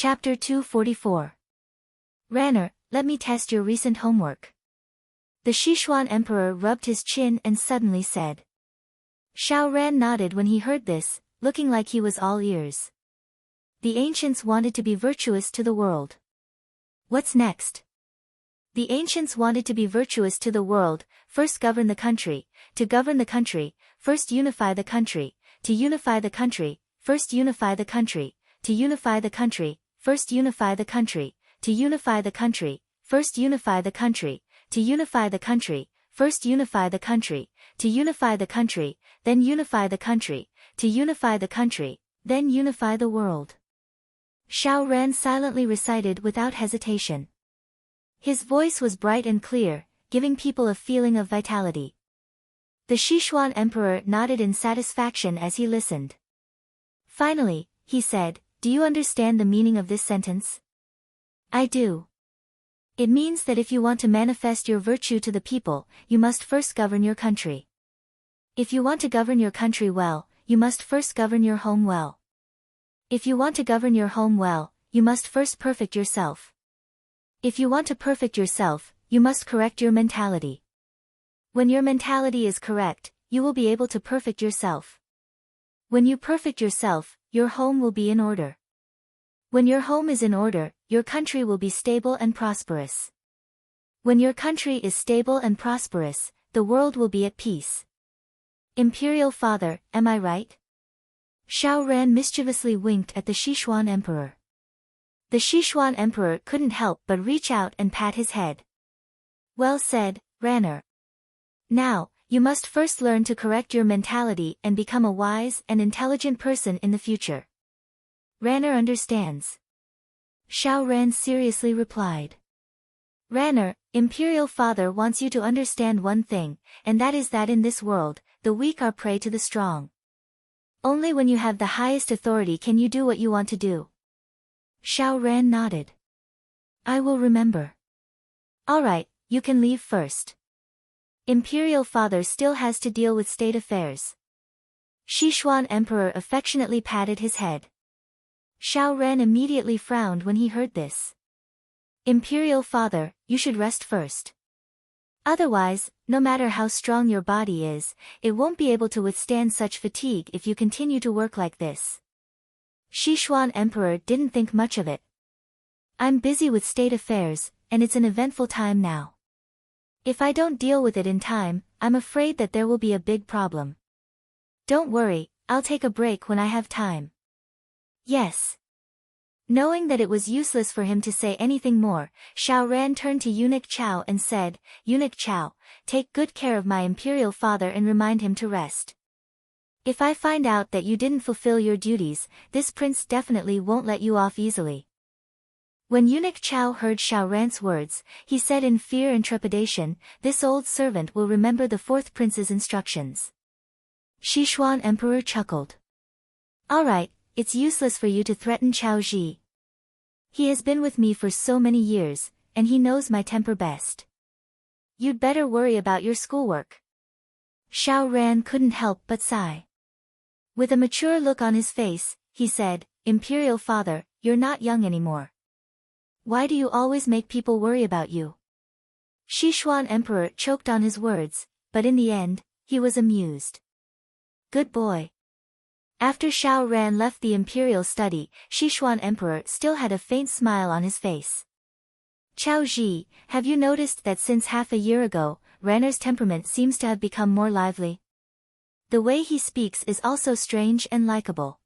Chapter 244. Ranner, let me test your recent homework. The Sichuan emperor rubbed his chin and suddenly said. Xiao Ran nodded when he heard this, looking like he was all ears. The ancients wanted to be virtuous to the world. What's next? The ancients wanted to be virtuous to the world, first govern the country, to govern the country, first unify the country, to unify the country, first unify the country, to unify the country, first unify the country, to unify the country, first unify the country, to unify the country, first unify the country, to unify the country, then unify the country, to unify the country, then unify the world. Xiao Ran silently recited without hesitation. His voice was bright and clear, giving people a feeling of vitality. The Sichuan emperor nodded in satisfaction as he listened. Finally, he said, "Do you understand the meaning of this sentence?" "I do. It means that if you want to manifest your virtue to the people, you must first govern your country. If you want to govern your country well, you must first govern your home well. If you want to govern your home well, you must first perfect yourself. If you want to perfect yourself, you must correct your mentality. When your mentality is correct, you will be able to perfect yourself. When you perfect yourself, your home will be in order. When your home is in order, your country will be stable and prosperous. When your country is stable and prosperous, the world will be at peace. Imperial Father, am I right?" Xiao Ran mischievously winked at the Sichuan emperor. The Sichuan emperor couldn't help but reach out and pat his head. "Well said, Ranner. Now, you must first learn to correct your mentality and become a wise and intelligent person in the future." "Ranner understands." Xiao Ran seriously replied. "Ranner, Imperial Father wants you to understand one thing, and that is that in this world, the weak are prey to the strong. Only when you have the highest authority can you do what you want to do." Xiao Ran nodded. "I will remember." "All right, you can leave first. Imperial Father still has to deal with state affairs." Sichuan emperor affectionately patted his head. Xiao Ran immediately frowned when he heard this. "Imperial Father, you should rest first. Otherwise, no matter how strong your body is, it won't be able to withstand such fatigue if you continue to work like this." Sichuan emperor didn't think much of it. "I'm busy with state affairs, and it's an eventful time now. If I don't deal with it in time, I'm afraid that there will be a big problem. Don't worry, I'll take a break when I have time." "Yes." Knowing that it was useless for him to say anything more, Xiao Ran turned to Eunuch Chao and said, "Eunuch Chao, take good care of my Imperial Father and remind him to rest. If I find out that you didn't fulfill your duties, this prince definitely won't let you off easily." When Eunuch Chao heard Xiao Ran's words, he said in fear and trepidation, "This old servant will remember the fourth prince's instructions." Sichuan emperor chuckled. "All right, it's useless for you to threaten Chao Ji. He has been with me for so many years, and he knows my temper best. You'd better worry about your schoolwork." Xiao Ran couldn't help but sigh. With a mature look on his face, he said, "Imperial Father, you're not young anymore. Why do you always make people worry about you?" Sichuan emperor choked on his words, but in the end, he was amused. "Good boy." After Xiao Ran left the imperial study, Sichuan emperor still had a faint smile on his face. "Chao Ji, have you noticed that since half a year ago, Ranner's temperament seems to have become more lively? The way he speaks is also strange and likable.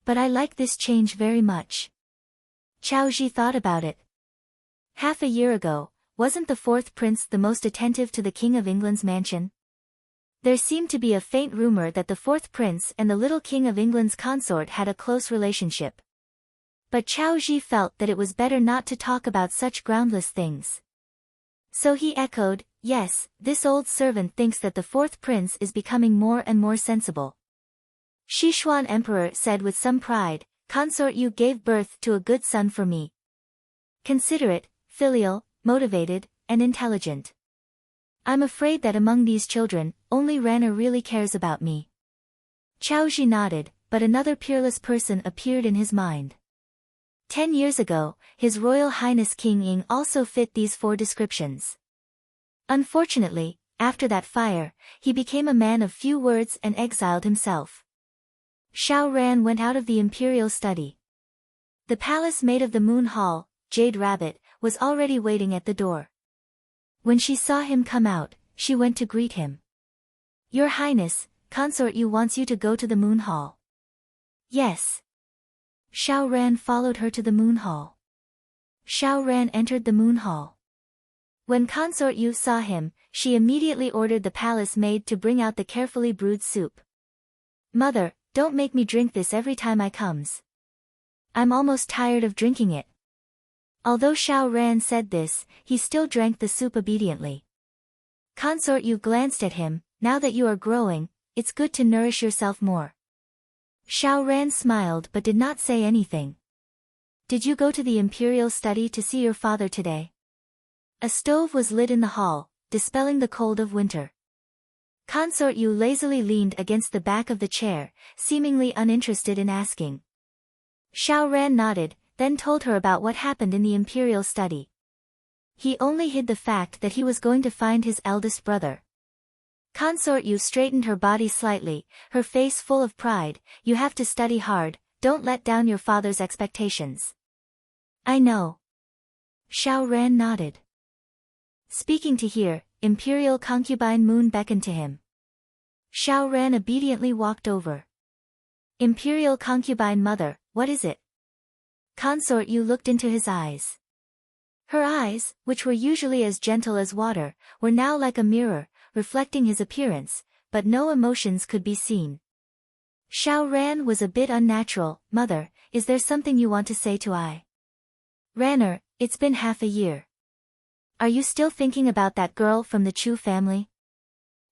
But I like this change very much." Chao Ji thought about it. Half a year ago, wasn't the fourth prince the most attentive to the King of England's mansion? There seemed to be a faint rumor that the fourth prince and the little King of England's consort had a close relationship. But Chao Ji felt that it was better not to talk about such groundless things. So he echoed, "Yes, this old servant thinks that the fourth prince is becoming more and more sensible." Sichuan emperor said with some pride, "Consort, you gave birth to a good son for me. Considerate, filial, motivated, and intelligent. I'm afraid that among these children, only Ranner really cares about me." Chao Ji nodded, but another peerless person appeared in his mind. 10 years ago, His Royal Highness King Ying also fit these 4 descriptions. Unfortunately, after that fire, he became a man of few words and exiled himself. Xiao Ran went out of the imperial study. The palace made of the Moon Hall, Jade Rabbit, was already waiting at the door. When she saw him come out, she went to greet him. Your Highness, Consort Yu wants you to go to the Moon Hall. Yes. Xiao Ran followed her to the Moon Hall. Xiao Ran entered the Moon Hall. When Consort Yu saw him, she immediately ordered the palace maid to bring out the carefully brewed soup. Mother, don't make me drink this every time I comes. I'm almost tired of drinking it. Although Xiao Ran said this, he still drank the soup obediently. Consort Yu glanced at him. Now that you are growing, it's good to nourish yourself more. Xiao Ran smiled but did not say anything. Did you go to the imperial study to see your father today? A stove was lit in the hall, dispelling the cold of winter. Consort Yu lazily leaned against the back of the chair, seemingly uninterested in asking. Xiao Ran nodded, then told her about what happened in the imperial study. He only hid the fact that he was going to find his eldest brother. Consort Yu straightened her body slightly, her face full of pride. You have to study hard, don't let down your father's expectations. I know. Xiao Ran nodded. Speaking to hear, Imperial concubine Moon beckoned to him. Xiao Ran obediently walked over. Imperial concubine mother, what is it? Consort Yu looked into his eyes. Her eyes, which were usually as gentle as water, were now like a mirror, reflecting his appearance, but no emotions could be seen. Xiao Ran was a bit unnatural. Mother, is there something you want to say to I? Ranner, it's been half a year. Are you still thinking about that girl from the Chu family?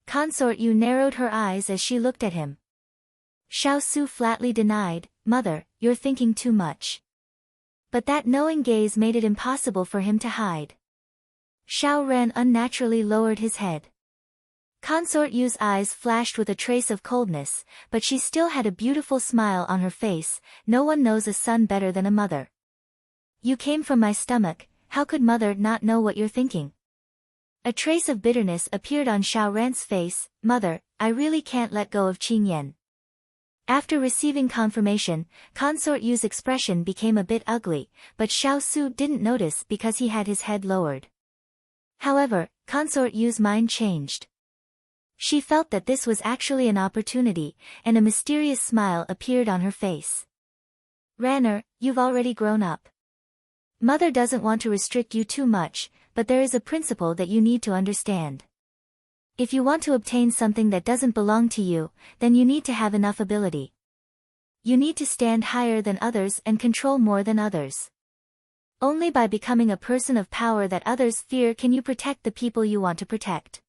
Consort Yu narrowed her eyes as she looked at him. Xiao Su flatly denied, Mother, you're thinking too much. But that knowing gaze made it impossible for him to hide. Xiao Ran unnaturally lowered his head. Consort Yu's eyes flashed with a trace of coldness, but she still had a beautiful smile on her face. No one knows a son better than a mother. You came from my stomach, how could mother not know what you're thinking? A trace of bitterness appeared on Xiao Ran's face. Mother, I really can't let go of Qing Yan. After receiving confirmation, Consort Yu's expression became a bit ugly, but Xiao Su didn't notice because he had his head lowered. However, Consort Yu's mind changed. She felt that this was actually an opportunity, and a mysterious smile appeared on her face. Ranner, you've already grown up. Mother doesn't want to restrict you too much, but there is a principle that you need to understand. If you want to obtain something that doesn't belong to you, then you need to have enough ability. You need to stand higher than others and control more than others. Only by becoming a person of power that others fear can you protect the people you want to protect.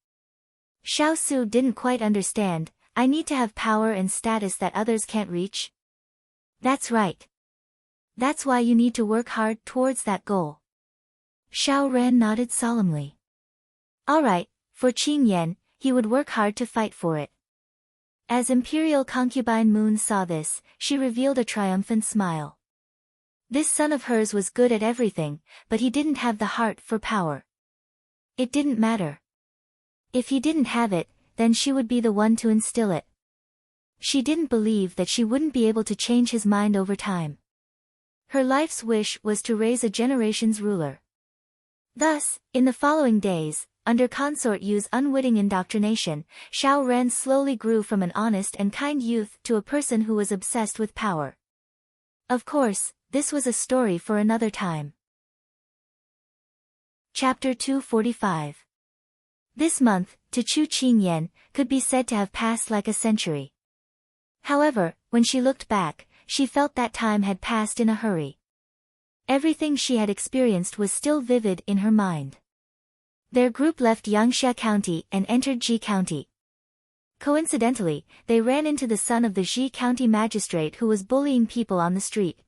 Xiao Su didn't quite understand. I need to have power and status that others can't reach. That's right. That's why you need to work hard towards that goal. Xiao Ran nodded solemnly. Alright, for Qing Yan, he would work hard to fight for it. As Imperial concubine Moon saw this, she revealed a triumphant smile. This son of hers was good at everything, but he didn't have the heart for power. It didn't matter. If he didn't have it, then she would be the one to instill it. She didn't believe that she wouldn't be able to change his mind over time. Her life's wish was to raise a generation's ruler. Thus, in the following days, under Consort Yu's unwitting indoctrination, Xiao Ran slowly grew from an honest and kind youth to a person who was obsessed with power. Of course, this was a story for another time. Chapter 245. This month, to Chu Qing Yan, could be said to have passed like a century. However, when she looked back, she felt that time had passed in a hurry. Everything she had experienced was still vivid in her mind. Their group left Yangxia County and entered Ji County. Coincidentally, they ran into the son of the Ji County magistrate who was bullying people on the street.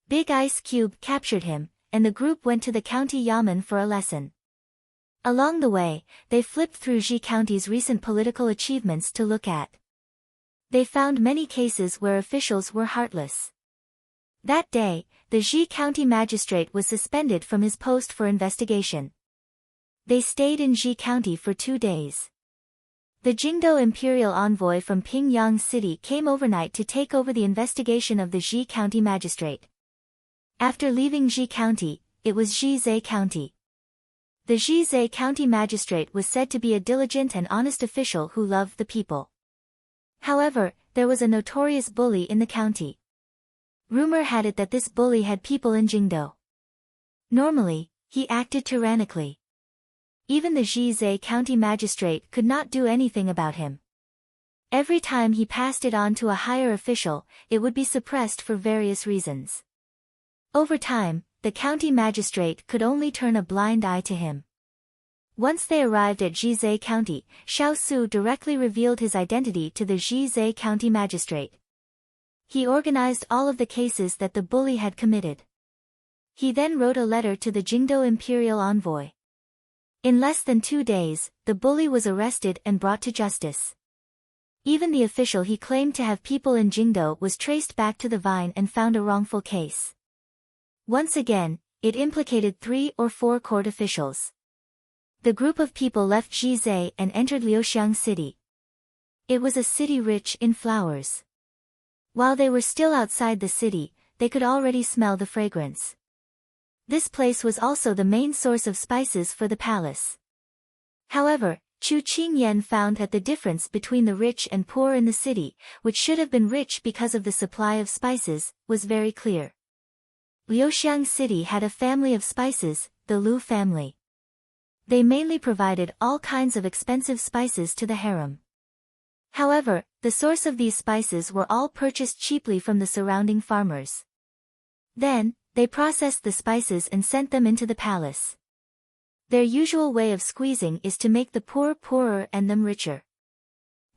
Big Ice Cube captured him, and the group went to the county yamen for a lesson. Along the way, they flipped through Ji County's recent political achievements to look at. They found many cases where officials were heartless. That day, the Ji County magistrate was suspended from his post for investigation. They stayed in Ji County for 2 days. The Jingdo imperial envoy from Pingyang City came overnight to take over the investigation of the Ji County magistrate. After leaving Ji County, it was Jizhe County. The Jizhe County magistrate was said to be a diligent and honest official who loved the people. However, there was a notorious bully in the county. Rumor had it that this bully had people in Jingdo. Normally, he acted tyrannically. Even the Jizhe County magistrate could not do anything about him. Every time he passed it on to a higher official, it would be suppressed for various reasons. Over time, the county magistrate could only turn a blind eye to him. Once they arrived at Jizhe County, Xiao Su directly revealed his identity to the Jizhe County magistrate. He organized all of the cases that the bully had committed. He then wrote a letter to the Jingdo imperial envoy. In less than 2 days, the bully was arrested and brought to justice. Even the official he claimed to have people in Jingdo was traced back to the vine and found a wrongful case. Once again, it implicated 3 or 4 court officials. The group of people left Jizhe and entered Liuxiang City. It was a city rich in flowers. While they were still outside the city, they could already smell the fragrance. This place was also the main source of spices for the palace. However, Chu Qingyan found that the difference between the rich and poor in the city, which should have been rich because of the supply of spices, was very clear. Liuxiang City had a family of spices, the Lu family. They mainly provided all kinds of expensive spices to the harem. However, the source of these spices were all purchased cheaply from the surrounding farmers. Then, they processed the spices and sent them into the palace. Their usual way of squeezing is to make the poor poorer and them richer.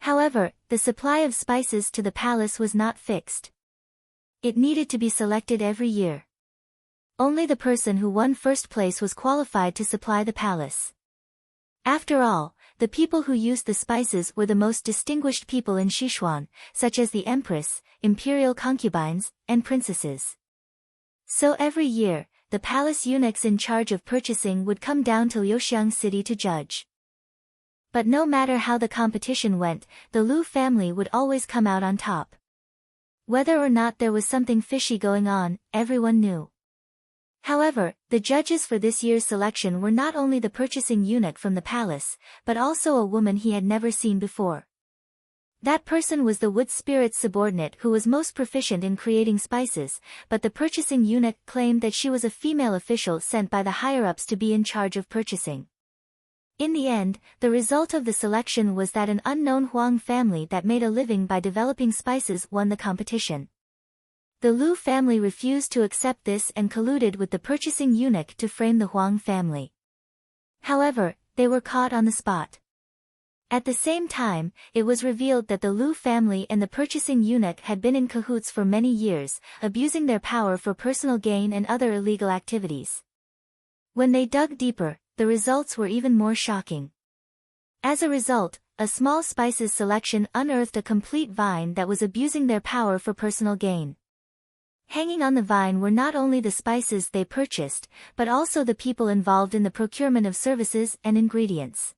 However, the supply of spices to the palace was not fixed. It needed to be selected every year. Only the person who won first place was qualified to supply the palace. After all, the people who used the spices were the most distinguished people in Sichuan, such as the empress, imperial concubines, and princesses. So every year, the palace eunuchs in charge of purchasing would come down to Liuxiang City to judge. But no matter how the competition went, the Lu family would always come out on top. Whether or not there was something fishy going on, everyone knew. However, the judges for this year's selection were not only the purchasing eunuch from the palace, but also a woman he had never seen before. That person was the wood spirit's subordinate who was most proficient in creating spices, but the purchasing eunuch claimed that she was a female official sent by the higher-ups to be in charge of purchasing. In the end, the result of the selection was that an unknown Huang family that made a living by developing spices won the competition. The Lu family refused to accept this and colluded with the purchasing eunuch to frame the Huang family. However, they were caught on the spot. At the same time, it was revealed that the Lu family and the purchasing eunuch had been in cahoots for many years, abusing their power for personal gain and other illegal activities. When they dug deeper, the results were even more shocking. As a result, a small spices selection unearthed a complete vine that was abusing their power for personal gain. Hanging on the vine were not only the spices they purchased, but also the people involved in the procurement of services and ingredients.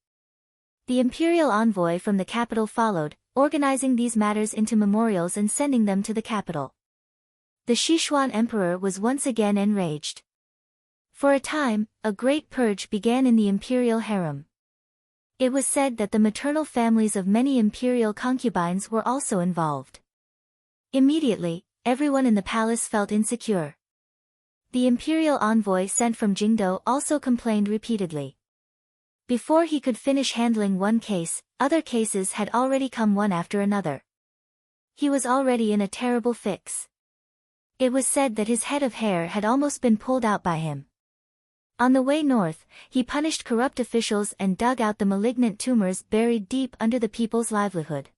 The imperial envoy from the capital followed, organizing these matters into memorials and sending them to the capital. The Sichuan emperor was once again enraged. For a time, a great purge began in the imperial harem. It was said that the maternal families of many imperial concubines were also involved. Immediately, everyone in the palace felt insecure. The imperial envoy sent from Jingdo also complained repeatedly. Before he could finish handling one case, other cases had already come one after another. He was already in a terrible fix. It was said that his head of hair had almost been pulled out by him. On the way north, he punished corrupt officials and dug out the malignant tumors buried deep under the people's livelihood.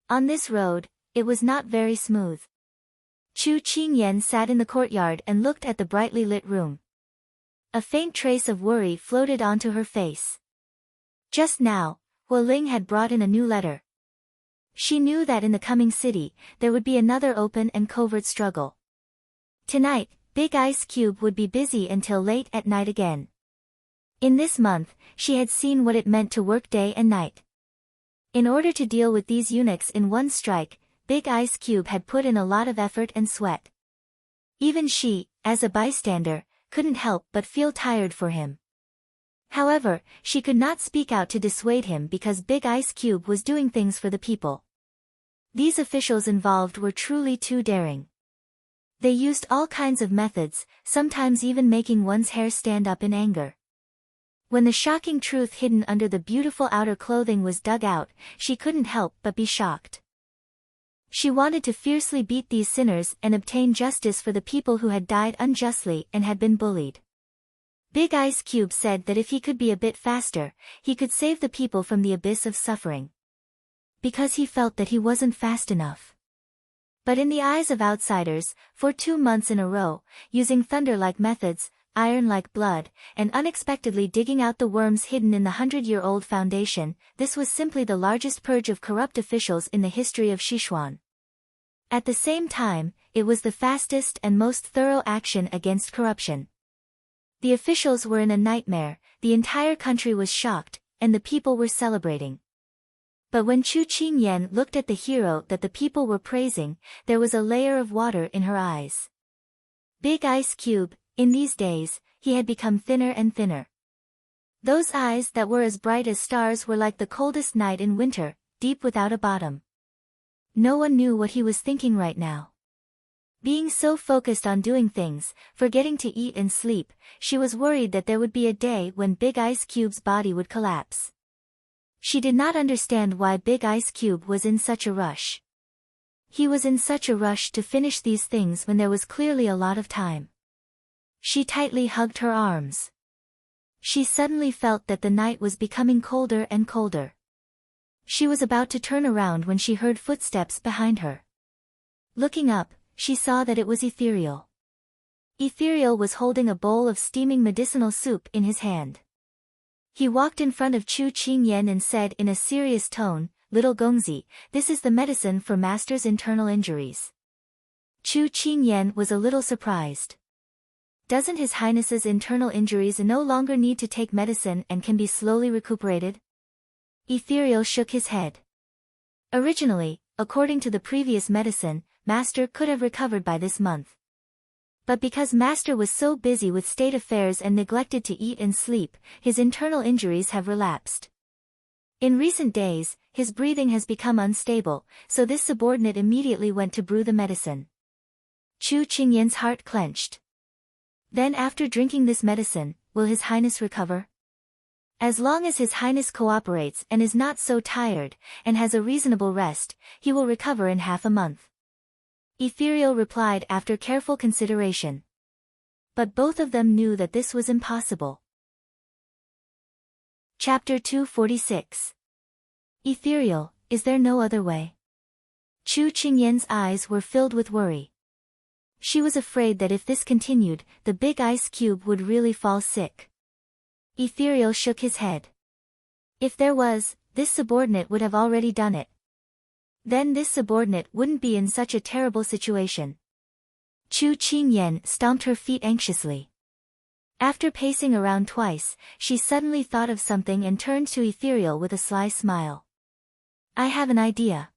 On this road, it was not very smooth. Chu Qingyan sat in the courtyard and looked at the brightly lit room. A faint trace of worry floated onto her face. Just now, Hua Ling had brought in a new letter. She knew that in the coming city, there would be another open and covert struggle. Tonight, Big Ice Cube would be busy until late at night again. In this month, she had seen what it meant to work day and night. In order to deal with these eunuchs in one strike, Big Ice Cube had put in a lot of effort and sweat. Even she, as a bystander, couldn't help but feel tired for him. However, she could not speak out to dissuade him because Big Ice Cube was doing things for the people. These officials involved were truly too daring. They used all kinds of methods, sometimes even making one's hair stand up in anger. When the shocking truth hidden under the beautiful outer clothing was dug out, she couldn't help but be shocked. She wanted to fiercely beat these sinners and obtain justice for the people who had died unjustly and had been bullied. Big Ice Cube said that if he could be a bit faster, he could save the people from the abyss of suffering. Because he felt that he wasn't fast enough. But in the eyes of outsiders, for 2 months in a row, using thunder-like methods, iron-like blood, and unexpectedly digging out the worms hidden in the 100-year-old foundation, this was simply the largest purge of corrupt officials in the history of Sichuan. At the same time, it was the fastest and most thorough action against corruption. The officials were in a nightmare, the entire country was shocked, and the people were celebrating. But when Chu Qingyan looked at the hero that the people were praising, there was a layer of water in her eyes. Big Ice Cube, in these days, he had become thinner and thinner. Those eyes that were as bright as stars were like the coldest night in winter, deep without a bottom. No one knew what he was thinking right now. Being so focused on doing things, forgetting to eat and sleep, she was worried that there would be a day when Big Ice Cube's body would collapse. She did not understand why Big Ice Cube was in such a rush. He was in such a rush to finish these things when there was clearly a lot of time. She tightly hugged her arms. She suddenly felt that the night was becoming colder and colder. She was about to turn around when she heard footsteps behind her. Looking up, she saw that it was Ethereal. Ethereal was holding a bowl of steaming medicinal soup in his hand. He walked in front of Chu Qingyan and said in a serious tone, "Little Gongzi, this is the medicine for Master's internal injuries." Chu Qingyan was a little surprised. Doesn't His Highness's internal injuries no longer need to take medicine and can be slowly recuperated? Ethereal shook his head. Originally, according to the previous medicine, Master could have recovered by this month. But because Master was so busy with state affairs and neglected to eat and sleep, his internal injuries have relapsed. In recent days, his breathing has become unstable, so this subordinate immediately went to brew the medicine. Chu Qingyan's heart clenched. Then after drinking this medicine, will His Highness recover? As long as His Highness cooperates and is not so tired, and has a reasonable rest, he will recover in half a month. Ethereal replied after careful consideration. But both of them knew that this was impossible. Chapter 246. Ethereal, is there no other way? Chu Qingyan's eyes were filled with worry. She was afraid that if this continued, the Big Ice Cube would really fall sick. Ethereal shook his head. If there was, this subordinate would have already done it. Then this subordinate wouldn't be in such a terrible situation. Chu Qingyan stomped her feet anxiously. After pacing around twice, she suddenly thought of something and turned to Ethereal with a sly smile. I have an idea.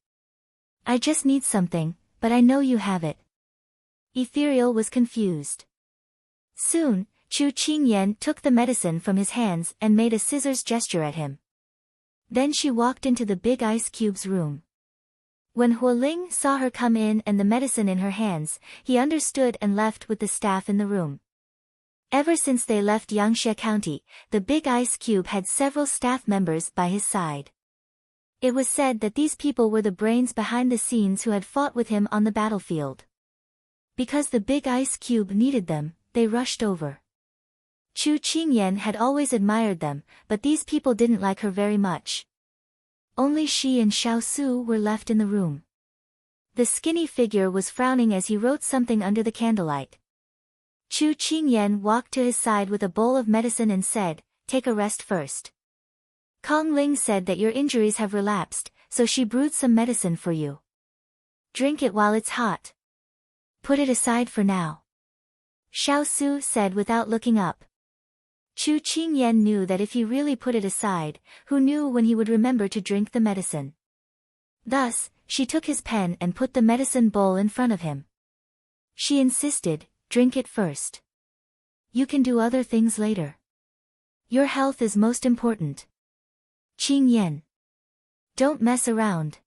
I just need something, but I know you have it. Ethereal was confused. Soon, Chu Qingyan took the medicine from his hands and made a scissors gesture at him. Then she walked into the Big Ice Cube's room. When Hualing saw her come in and the medicine in her hands, he understood and left with the staff in the room. Ever since they left Yangxie County, the Big Ice Cube had several staff members by his side. It was said that these people were the brains behind the scenes who had fought with him on the battlefield. Because the Big Ice Cube needed them, they rushed over. Chu Qingyan had always admired them, but these people didn't like her very much. Only she and Xiao Su were left in the room. The skinny figure was frowning as he wrote something under the candlelight. Chu Qingyan walked to his side with a bowl of medicine and said, "Take a rest first." Kong Ling said that your injuries have relapsed, so she brewed some medicine for you. Drink it while it's hot. Put it aside for now. Xiao Su said without looking up. Chu Qingyan knew that if he really put it aside, who knew when he would remember to drink the medicine. Thus, she took his pen and put the medicine bowl in front of him. She insisted, drink it first. You can do other things later. Your health is most important. Qingyan. Don't mess around.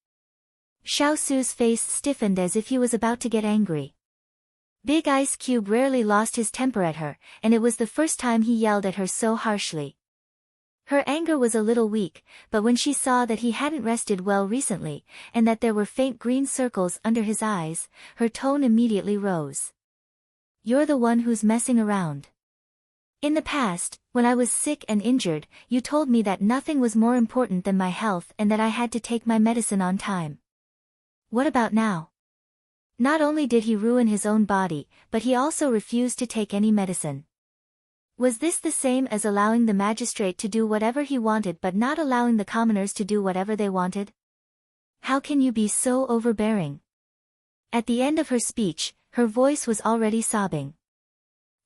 Xiao Su's face stiffened as if he was about to get angry. Big Ice Cube rarely lost his temper at her, and it was the first time he yelled at her so harshly. Her anger was a little weak, but when she saw that he hadn't rested well recently, and that there were faint green circles under his eyes, her tone immediately rose. You're the one who's messing around. In the past, when I was sick and injured, you told me that nothing was more important than my health and that I had to take my medicine on time. What about now? Not only did he ruin his own body, but he also refused to take any medicine. Was this the same as allowing the magistrate to do whatever he wanted but not allowing the commoners to do whatever they wanted? How can you be so overbearing? At the end of her speech, her voice was already sobbing.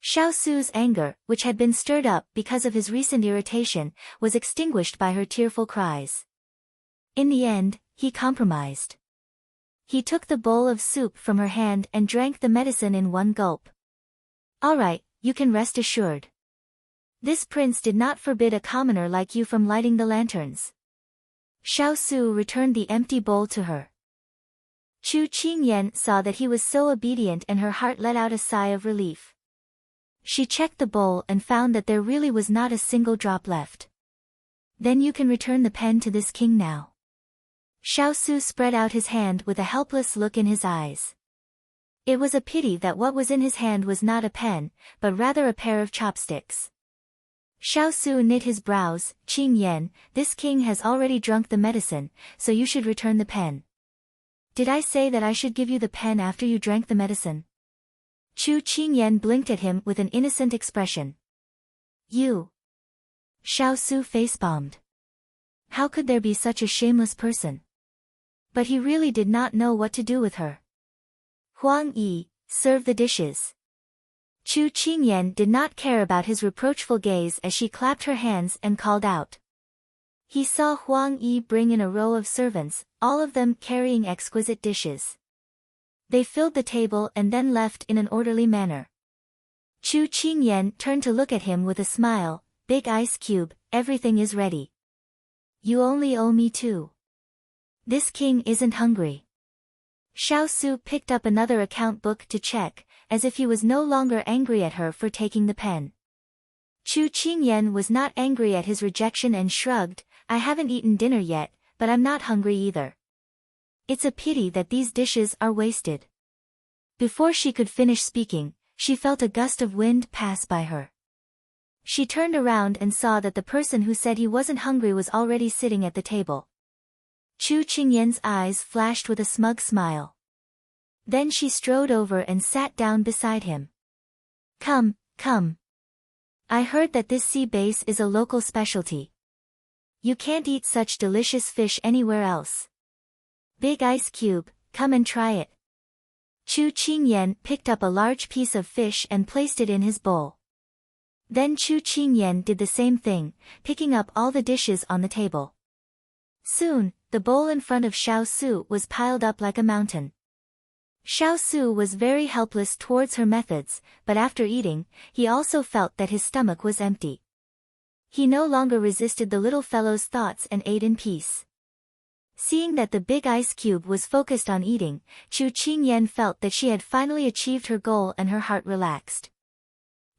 Xiao Su's anger, which had been stirred up because of his recent irritation, was extinguished by her tearful cries. In the end, he compromised. He took the bowl of soup from her hand and drank the medicine in one gulp. All right, you can rest assured. This prince did not forbid a commoner like you from lighting the lanterns. Xiao Su returned the empty bowl to her. Chu Qingyan saw that he was so obedient and her heart let out a sigh of relief. She checked the bowl and found that there really was not a single drop left. Then you can return the pen to this king now. Xiao Su spread out his hand with a helpless look in his eyes. It was a pity that what was in his hand was not a pen, but rather a pair of chopsticks. Xiao Su knit his brows. Qingyan, this king has already drunk the medicine, so you should return the pen. Did I say that I should give you the pen after you drank the medicine? Chu Qingyan blinked at him with an innocent expression. You. Xiao Su face-bombed. How could there be such a shameless person? But he really did not know what to do with her. Huang Yi, serve the dishes. Chu Qingyan did not care about his reproachful gaze as she clapped her hands and called out. He saw Huang Yi bring in a row of servants, all of them carrying exquisite dishes. They filled the table and then left in an orderly manner. Chu Qingyan turned to look at him with a smile. Big Ice Cube, everything is ready. You only owe me two. This king isn't hungry. Xiao Su picked up another account book to check, as if he was no longer angry at her for taking the pen. Chu Qingyan was not angry at his rejection and shrugged. I haven't eaten dinner yet, but I'm not hungry either. It's a pity that these dishes are wasted. Before she could finish speaking, she felt a gust of wind pass by her. She turned around and saw that the person who said he wasn't hungry was already sitting at the table. Chu Qingyan's eyes flashed with a smug smile. Then she strode over and sat down beside him. Come, come. I heard that this sea bass is a local specialty. You can't eat such delicious fish anywhere else. Big Ice Cube, come and try it. Chu Qingyan picked up a large piece of fish and placed it in his bowl. Then Chu Qingyan did the same thing, picking up all the dishes on the table. Soon, the bowl in front of Xiao Su was piled up like a mountain. Xiao Su was very helpless towards her methods, but after eating, he also felt that his stomach was empty. He no longer resisted the little fellow's thoughts and ate in peace. Seeing that the big ice cube was focused on eating, Chu Qingyan felt that she had finally achieved her goal and her heart relaxed.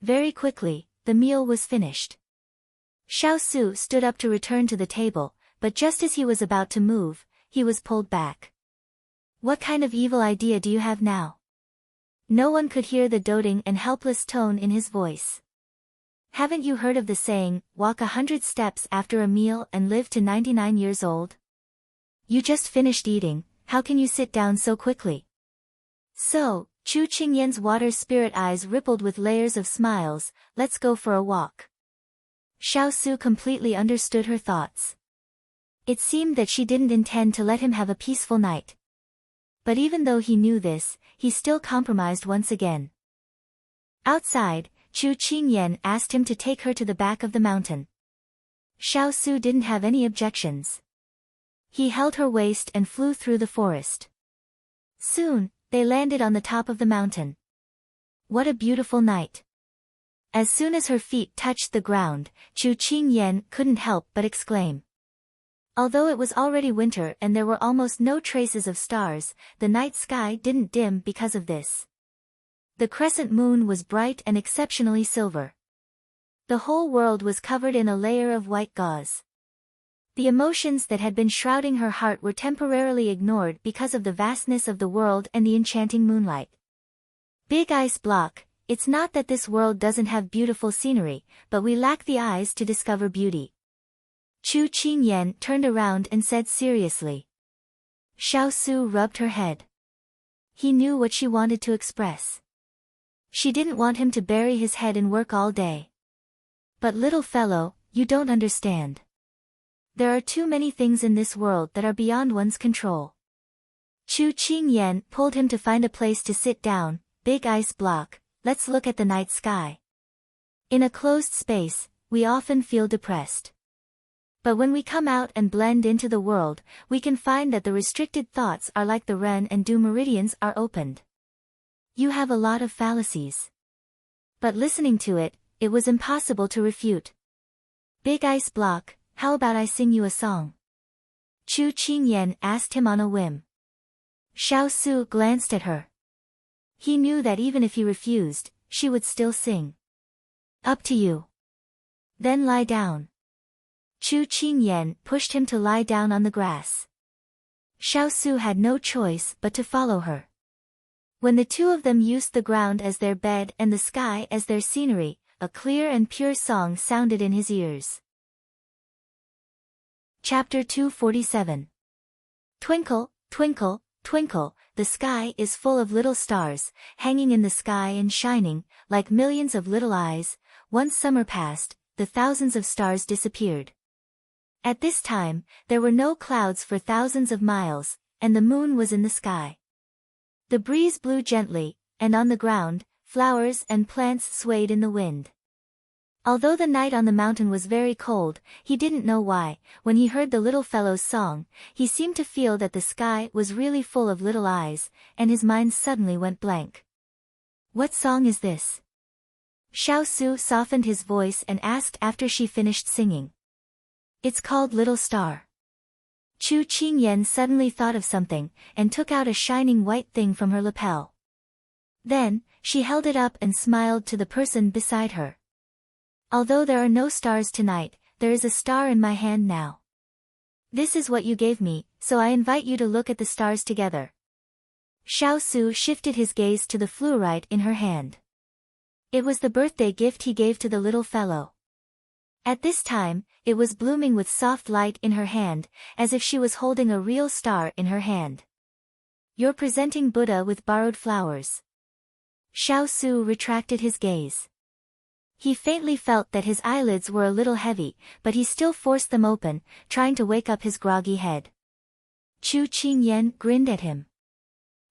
Very quickly, the meal was finished. Xiao Su stood up to return to the table, but just as he was about to move, he was pulled back. What kind of evil idea do you have now? No one could hear the doting and helpless tone in his voice. Haven't you heard of the saying, walk 100 steps after a meal and live to 99 years old? You just finished eating, how can you sit down so quickly? So, Chu Qingyan's water spirit eyes rippled with layers of smiles. Let's go for a walk. Xiao Su completely understood her thoughts. It seemed that she didn't intend to let him have a peaceful night. But even though he knew this, he still compromised once again. Outside, Chu Qingyan asked him to take her to the back of the mountain. Xiao Su didn't have any objections. He held her waist and flew through the forest. Soon, they landed on the top of the mountain. What a beautiful night. As soon as her feet touched the ground, Chu Qingyan couldn't help but exclaim. Although it was already winter and there were almost no traces of stars, the night sky didn't dim because of this. The crescent moon was bright and exceptionally silver. The whole world was covered in a layer of white gauze. The emotions that had been shrouding her heart were temporarily ignored because of the vastness of the world and the enchanting moonlight. Big ice block, it's not that this world doesn't have beautiful scenery, but we lack the eyes to discover beauty. Chu Qingyan turned around and said seriously. Xiao Su rubbed her head. He knew what she wanted to express. She didn't want him to bury his head in work all day. But little fellow, you don't understand. There are too many things in this world that are beyond one's control. Chu Qingyan pulled him to find a place to sit down. Big ice block, let's look at the night sky. In a closed space, we often feel depressed. But when we come out and blend into the world, we can find that the restricted thoughts are like the ren and du meridians are opened. You have a lot of fallacies. But listening to it, it was impossible to refute. Big ice block, how about I sing you a song? Chu Qingyan asked him on a whim. Xiao Su glanced at her. He knew that even if he refused, she would still sing. Up to you. Then lie down. Chu Qingyan pushed him to lie down on the grass. Xiao Su had no choice but to follow her. When the two of them used the ground as their bed and the sky as their scenery, a clear and pure song sounded in his ears. Chapter 247. Twinkle, twinkle, twinkle, the sky is full of little stars, hanging in the sky and shining, like millions of little eyes. Once summer passed, the thousands of stars disappeared. At this time, there were no clouds for thousands of miles, and the moon was in the sky. The breeze blew gently, and on the ground, flowers and plants swayed in the wind. Although the night on the mountain was very cold, he didn't know why. When he heard the little fellow's song, he seemed to feel that the sky was really full of little eyes, and his mind suddenly went blank. What song is this? Xiao Su softened his voice and asked after she finished singing. It's called Little Star. Chu Qingyan suddenly thought of something, and took out a shining white thing from her lapel. Then, she held it up and smiled to the person beside her. Although there are no stars tonight, there is a star in my hand now. This is what you gave me, so I invite you to look at the stars together. Xiao Su shifted his gaze to the fluorite in her hand. It was the birthday gift he gave to the little fellow. At this time, it was blooming with soft light in her hand, as if she was holding a real star in her hand. You're presenting Buddha with borrowed flowers. Xiao Su retracted his gaze. He faintly felt that his eyelids were a little heavy, but he still forced them open, trying to wake up his groggy head. Chu Qingyan grinned at him.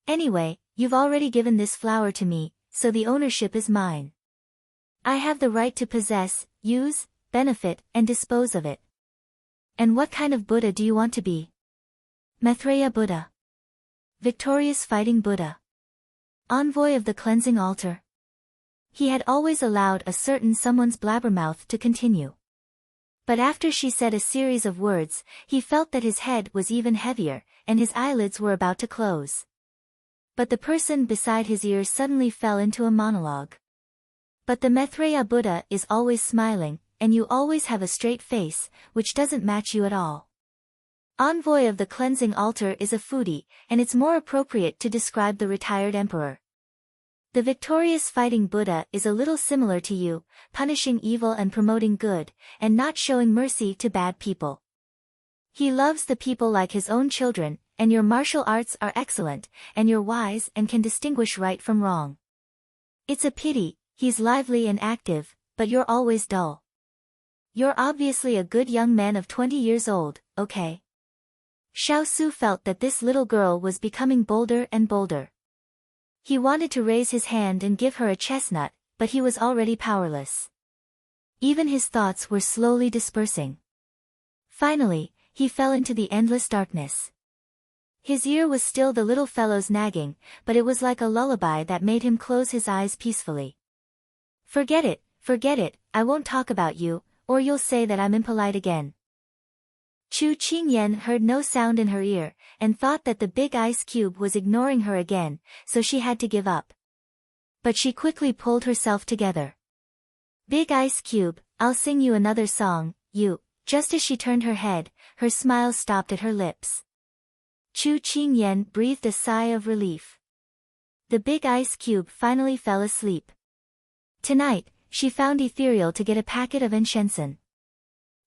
Anyway, you've already given this flower to me, so the ownership is mine. I have the right to possess, use, benefit, and dispose of it. And what kind of Buddha do you want to be? Maitreya Buddha. Victorious fighting Buddha. Envoy of the cleansing altar. He had always allowed a certain someone's blabbermouth to continue. But after she said a series of words, he felt that his head was even heavier, and his eyelids were about to close. But the person beside his ear suddenly fell into a monologue. But the Maitreya Buddha is always smiling, and you always have a straight face, which doesn't match you at all. Envoy of the cleansing altar is a foodie, and it's more appropriate to describe the retired emperor. The victorious fighting Buddha is a little similar to you, punishing evil and promoting good, and not showing mercy to bad people. He loves the people like his own children, and your martial arts are excellent, and you're wise and can distinguish right from wrong. It's a pity, he's lively and active, but you're always dull. You're obviously a good young man of 20 years old, okay? Xiao Su felt that this little girl was becoming bolder and bolder. He wanted to raise his hand and give her a chestnut, but he was already powerless. Even his thoughts were slowly dispersing. Finally, he fell into the endless darkness. His ear was still the little fellow's nagging, but it was like a lullaby that made him close his eyes peacefully. Forget it, I won't talk about you, or you'll say that I'm impolite again. Chu Qingyan heard no sound in her ear, and thought that the big ice cube was ignoring her again, so she had to give up. But she quickly pulled herself together. Big ice cube, I'll sing you another song, you. Just as she turned her head, her smile stopped at her lips. Chu Qingyan breathed a sigh of relief. The big ice cube finally fell asleep. Tonight, she found ethereal to get a packet of enchensen.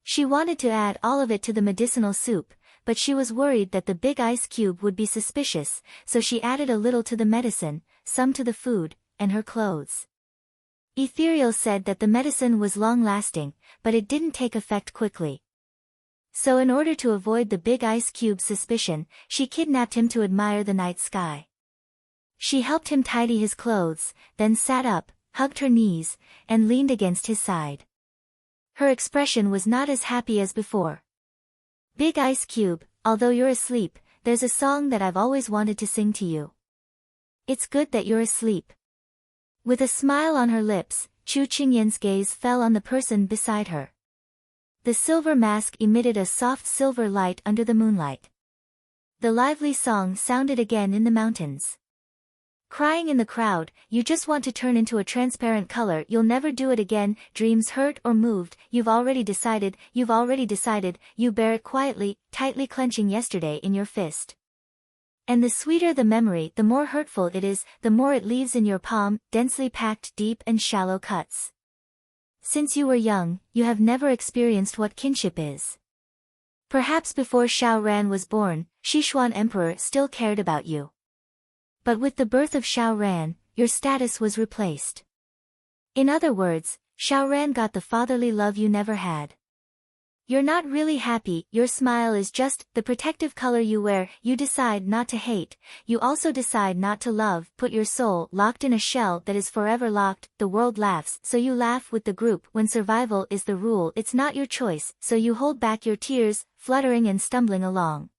She wanted to add all of it to the medicinal soup, but she was worried that the big ice cube would be suspicious, so she added a little to the medicine, some to the food, and her clothes. Ethereal said that the medicine was long-lasting, but it didn't take effect quickly. So in order to avoid the big ice cube's suspicion, she kidnapped him to admire the night sky. She helped him tidy his clothes, then sat up, hugged her knees, and leaned against his side. Her expression was not as happy as before. Big ice cube, although you're asleep, there's a song that I've always wanted to sing to you. It's good that you're asleep. With a smile on her lips, Chu Qingyan's gaze fell on the person beside her. The silver mask emitted a soft silver light under the moonlight. The lively song sounded again in the mountains. Crying in the crowd, you just want to turn into a transparent color, you'll never do it again, dreams hurt or moved, you've already decided, you bear it quietly, tightly clenching yesterday in your fist. And the sweeter the memory, the more hurtful it is, the more it leaves in your palm, densely packed deep and shallow cuts. Since you were young, you have never experienced what kinship is. Perhaps before Xiao Ran was born, Sichuan Emperor still cared about you. But with the birth of Xiao Ran, your status was replaced. In other words, Xiao Ran got the fatherly love you never had. You're not really happy, your smile is just the protective color you wear, you decide not to hate, you also decide not to love, put your soul locked in a shell that is forever locked, the world laughs, so you laugh with the group, when survival is the rule it's not your choice, so you hold back your tears, fluttering and stumbling along.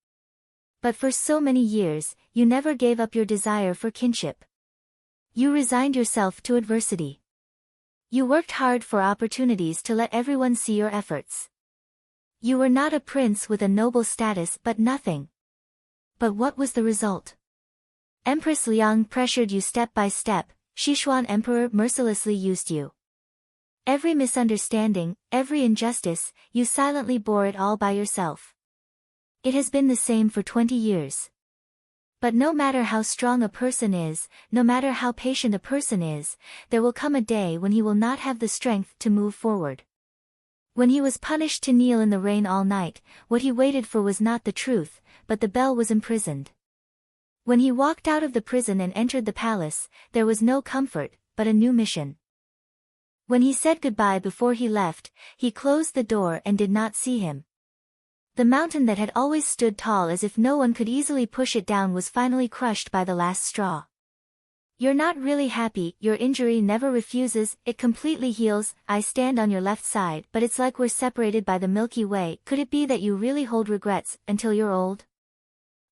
But for so many years, you never gave up your desire for kinship. You resigned yourself to adversity. You worked hard for opportunities to let everyone see your efforts. You were not a prince with a noble status but nothing. But what was the result? Empress Liang pressured you step by step, Sichuan Emperor mercilessly used you. Every misunderstanding, every injustice, you silently bore it all by yourself. It has been the same for 20 years. But no matter how strong a person is, no matter how patient a person is, there will come a day when he will not have the strength to move forward. When he was punished to kneel in the rain all night, what he waited for was not the truth, but the bell was imprisoned. When he walked out of the prison and entered the palace, there was no comfort, but a new mission. When he said goodbye before he left, he closed the door and did not see him. The mountain that had always stood tall as if no one could easily push it down was finally crushed by the last straw. You're not really happy, your injury never refuses, it completely heals, I stand on your left side, but it's like we're separated by the Milky Way, could it be that you really hold regrets, until you're old?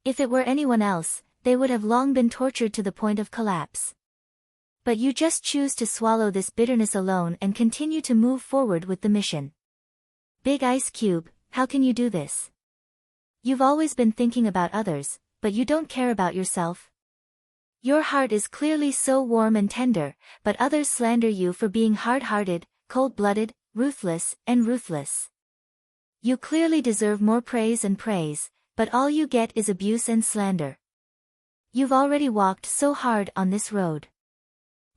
If it were anyone else, they would have long been tortured to the point of collapse. But you just choose to swallow this bitterness alone and continue to move forward with the mission. Big Ice Cube, how can you do this? You've always been thinking about others, but you don't care about yourself. Your heart is clearly so warm and tender, but others slander you for being hard-hearted, cold-blooded, ruthless, and ruthless. You clearly deserve more praise and praise, but all you get is abuse and slander. You've already walked so hard on this road.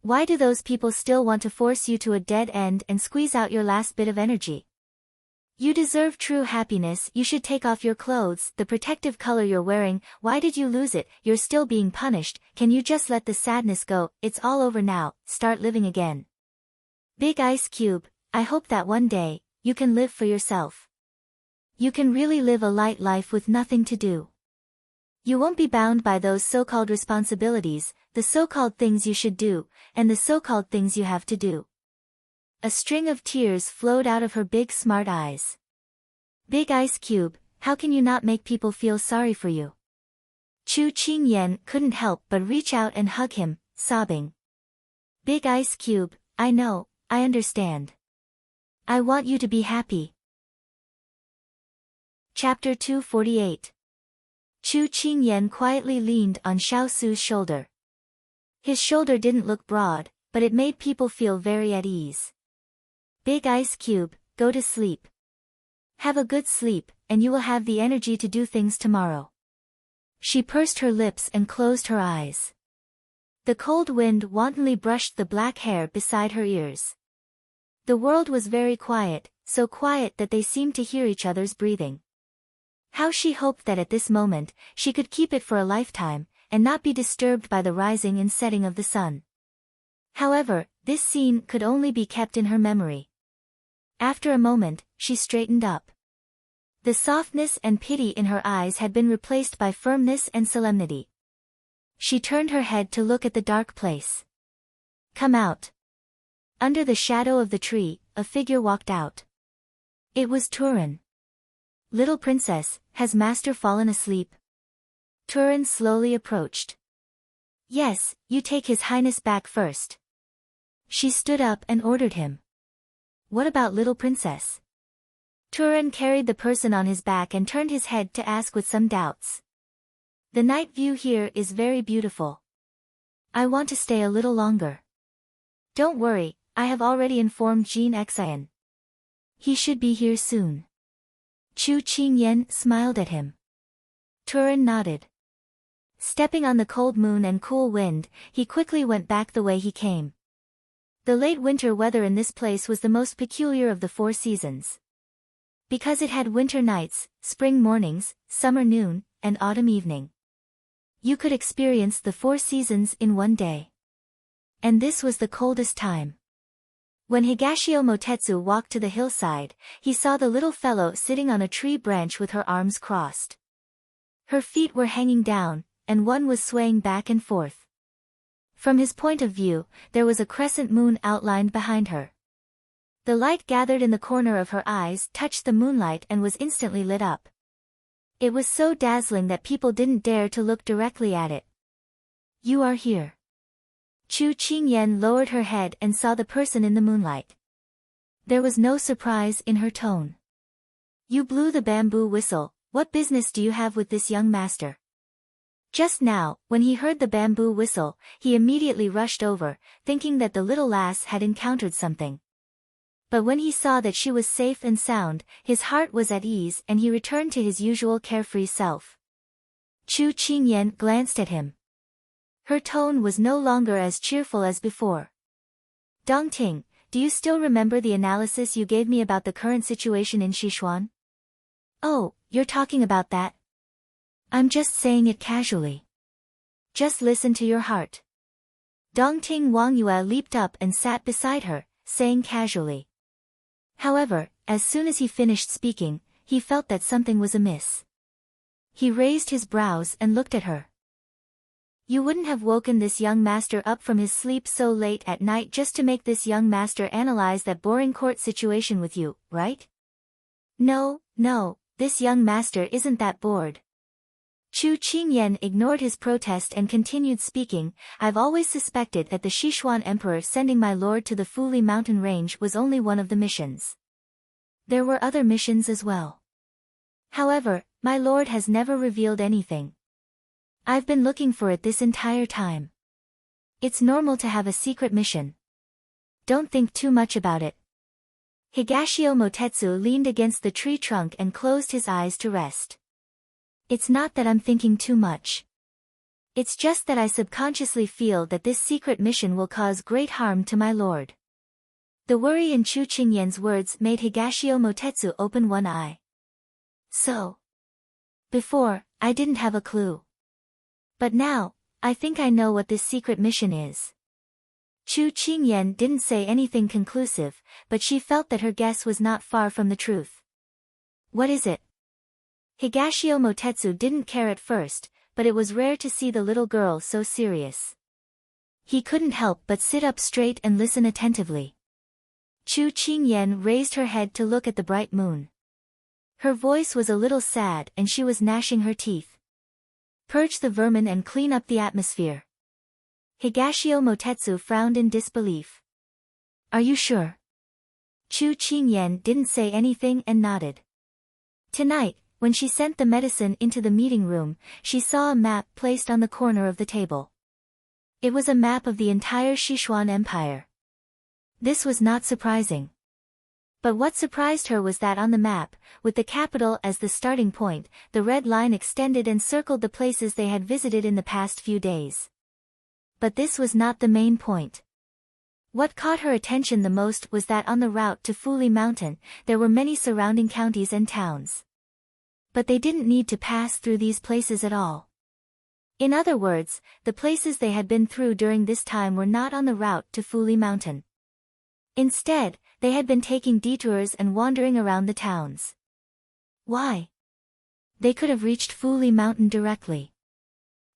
Why do those people still want to force you to a dead end and squeeze out your last bit of energy? You deserve true happiness, you should take off your clothes, the protective color you're wearing, why did you lose it, you're still being punished, can you just let the sadness go, it's all over now, start living again. Big Ice Cube, I hope that one day, you can live for yourself. You can really live a light life with nothing to do. You won't be bound by those so-called responsibilities, the so-called things you should do, and the so-called things you have to do. A string of tears flowed out of her big smart eyes. Big Ice Cube, how can you not make people feel sorry for you? Chu Qingyan couldn't help but reach out and hug him, sobbing. Big Ice Cube, I know, I understand. I want you to be happy. Chapter 248. Chu Qingyan quietly leaned on Xiao Su's shoulder. His shoulder didn't look broad, but it made people feel very at ease. Big Ice Cube, go to sleep. Have a good sleep, and you will have the energy to do things tomorrow. She pursed her lips and closed her eyes. The cold wind wantonly brushed the black hair beside her ears. The world was very quiet, so quiet that they seemed to hear each other's breathing. How she hoped that at this moment, she could keep it for a lifetime, and not be disturbed by the rising and setting of the sun. However, this scene could only be kept in her memory. After a moment, she straightened up. The softness and pity in her eyes had been replaced by firmness and solemnity. She turned her head to look at the dark place. Come out. Under the shadow of the tree, a figure walked out. It was Turan. Little princess, has master fallen asleep? Turan slowly approached. Yes, you take his highness back first. She stood up and ordered him. What about little princess? Turan carried the person on his back and turned his head to ask with some doubts. The night view here is very beautiful. I want to stay a little longer. Don't worry, I have already informed Jean Xian. He should be here soon. Chu Qingyan smiled at him. Turan nodded. Stepping on the cold moon and cool wind, he quickly went back the way he came. The late winter weather in this place was the most peculiar of the 4 seasons. Because it had winter nights, spring mornings, summer noon, and autumn evening. You could experience the 4 seasons in one day. And this was the coldest time. When Higashio Motetsu walked to the hillside, he saw the little fellow sitting on a tree branch with her arms crossed. Her feet were hanging down, and one was swaying back and forth. From his point of view, there was a crescent moon outlined behind her. The light gathered in the corner of her eyes touched the moonlight and was instantly lit up. It was so dazzling that people didn't dare to look directly at it. You are here. Chu Qingyan lowered her head and saw the person in the moonlight. There was no surprise in her tone. You blew the bamboo whistle, what business do you have with this young master? Just now, when he heard the bamboo whistle, he immediately rushed over, thinking that the little lass had encountered something. But when he saw that she was safe and sound, his heart was at ease and he returned to his usual carefree self. Chu Qingyan glanced at him. Her tone was no longer as cheerful as before. Dongting, do you still remember the analysis you gave me about the current situation in Sichuan? Oh, you're talking about that? I'm just saying it casually. Just listen to your heart. Dongting Wangyue leaped up and sat beside her, saying casually. However, as soon as he finished speaking, he felt that something was amiss. He raised his brows and looked at her. You wouldn't have woken this young master up from his sleep so late at night just to make this young master analyze that boring court situation with you, right? No, this young master isn't that bored. Chu Qingyan ignored his protest and continued speaking. I've always suspected that the Sichuan emperor sending my lord to the Fuli mountain range was only one of the missions. There were other missions as well. However, my lord has never revealed anything. I've been looking for it this entire time. It's normal to have a secret mission. Don't think too much about it. Higashio Motetsu leaned against the tree trunk and closed his eyes to rest. It's not that I'm thinking too much. It's just that I subconsciously feel that this secret mission will cause great harm to my lord. The worry in Chu Qingyan's words made Higashio Motetsu open one eye. So. Before, I didn't have a clue. But now, I think I know what this secret mission is. Chu Qingyan didn't say anything conclusive, but she felt that her guess was not far from the truth. What is it? Higashio Motetsu didn't care at first, but it was rare to see the little girl so serious. He couldn't help but sit up straight and listen attentively. Chu Qingyan raised her head to look at the bright moon. Her voice was a little sad and she was gnashing her teeth. Purge the vermin and clean up the atmosphere. Higashio Motetsu frowned in disbelief. Are you sure? Chu Qingyan didn't say anything and nodded. Tonight, when she sent the medicine into the meeting room, she saw a map placed on the corner of the table. It was a map of the entire Sichuan Empire. This was not surprising. But what surprised her was that on the map, with the capital as the starting point, the red line extended and circled the places they had visited in the past few days. But this was not the main point. What caught her attention the most was that on the route to Fuli Mountain, there were many surrounding counties and towns. But they didn't need to pass through these places at all. In other words, the places they had been through during this time were not on the route to Fuli Mountain. Instead, they had been taking detours and wandering around the towns. Why? They could have reached Fuli Mountain directly.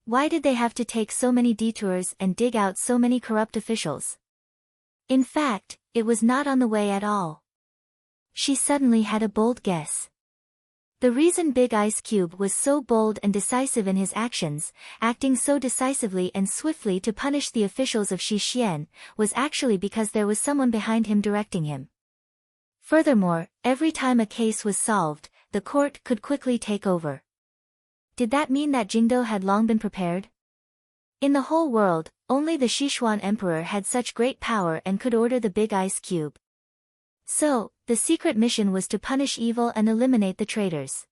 Why did they have to take so many detours and dig out so many corrupt officials? In fact, it was not on the way at all. She suddenly had a bold guess. The reason Big Ice Cube was so bold and decisive in his actions, acting so decisively and swiftly to punish the officials of Xixian, was actually because there was someone behind him directing him. Furthermore, every time a case was solved, the court could quickly take over. Did that mean that Jingdo had long been prepared? In the whole world, only the Sichuan emperor had such great power and could order the Big Ice Cube. So, the secret mission was to punish evil and eliminate the traitors.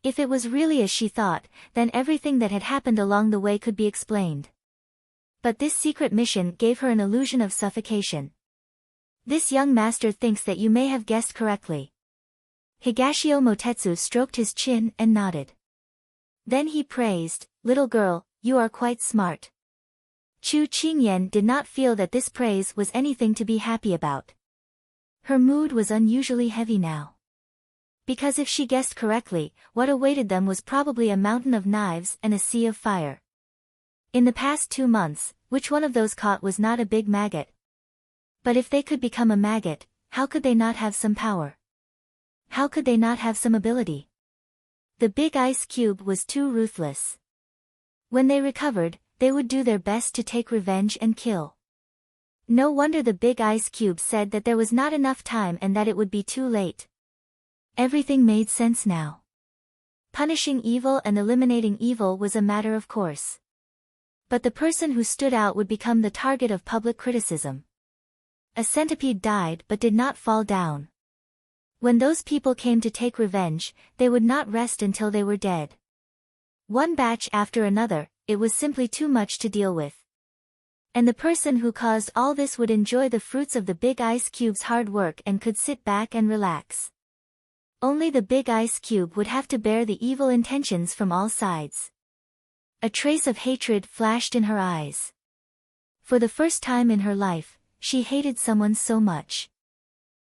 If it was really as she thought, then everything that had happened along the way could be explained. But this secret mission gave her an illusion of suffocation. This young master thinks that you may have guessed correctly. Higashio Motetsu stroked his chin and nodded. Then he praised, "Little girl, you are quite smart." Chu Qingyan did not feel that this praise was anything to be happy about. Her mood was unusually heavy now. Because if she guessed correctly, what awaited them was probably a mountain of knives and a sea of fire. In the past 2 months, which one of those caught was not a big maggot? But if they could become a maggot, how could they not have some power? How could they not have some ability? The Big Ice Cube was too ruthless. When they recovered, they would do their best to take revenge and kill. No wonder the Big Ice Cube said that there was not enough time and that it would be too late. Everything made sense now. Punishing evil and eliminating evil was a matter of course. But the person who stood out would become the target of public criticism. A centipede died but did not fall down. When those people came to take revenge, they would not rest until they were dead. One batch after another, it was simply too much to deal with. And the person who caused all this would enjoy the fruits of the Big Ice Cube's hard work and could sit back and relax. Only the Big Ice Cube would have to bear the evil intentions from all sides. A trace of hatred flashed in her eyes. For the first time in her life, she hated someone so much.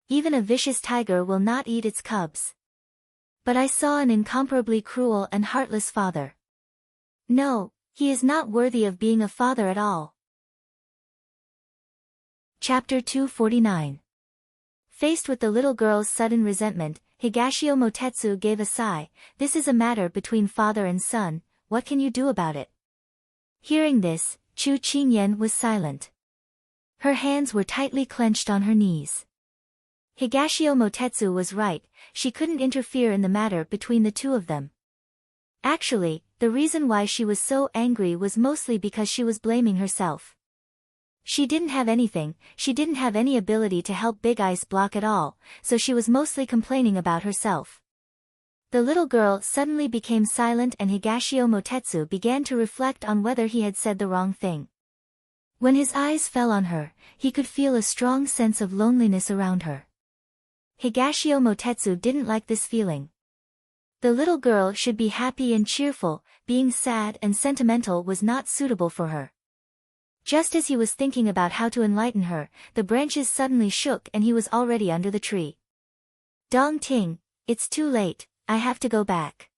Even a vicious tiger will not eat its cubs. But I saw an incomparably cruel and heartless father. No, he is not worthy of being a father at all. Chapter 249. Faced with the little girl's sudden resentment, Higashio Motetsu gave a sigh. This is a matter between father and son, what can you do about it? Hearing this, Chu Qingyan was silent. Her hands were tightly clenched on her knees. Higashio Motetsu was right, she couldn't interfere in the matter between the two of them. Actually, the reason why she was so angry was mostly because she was blaming herself. She didn't have anything, she didn't have any ability to help Big Ice block at all, so she was mostly complaining about herself. The little girl suddenly became silent and Higashio Motetsu began to reflect on whether he had said the wrong thing. When his eyes fell on her, he could feel a strong sense of loneliness around her. Higashio Motetsu didn't like this feeling. The little girl should be happy and cheerful, being sad and sentimental was not suitable for her. Just as he was thinking about how to enlighten her, the branches suddenly shook and he was already under the tree. Dong Ting, it's too late, I have to go back.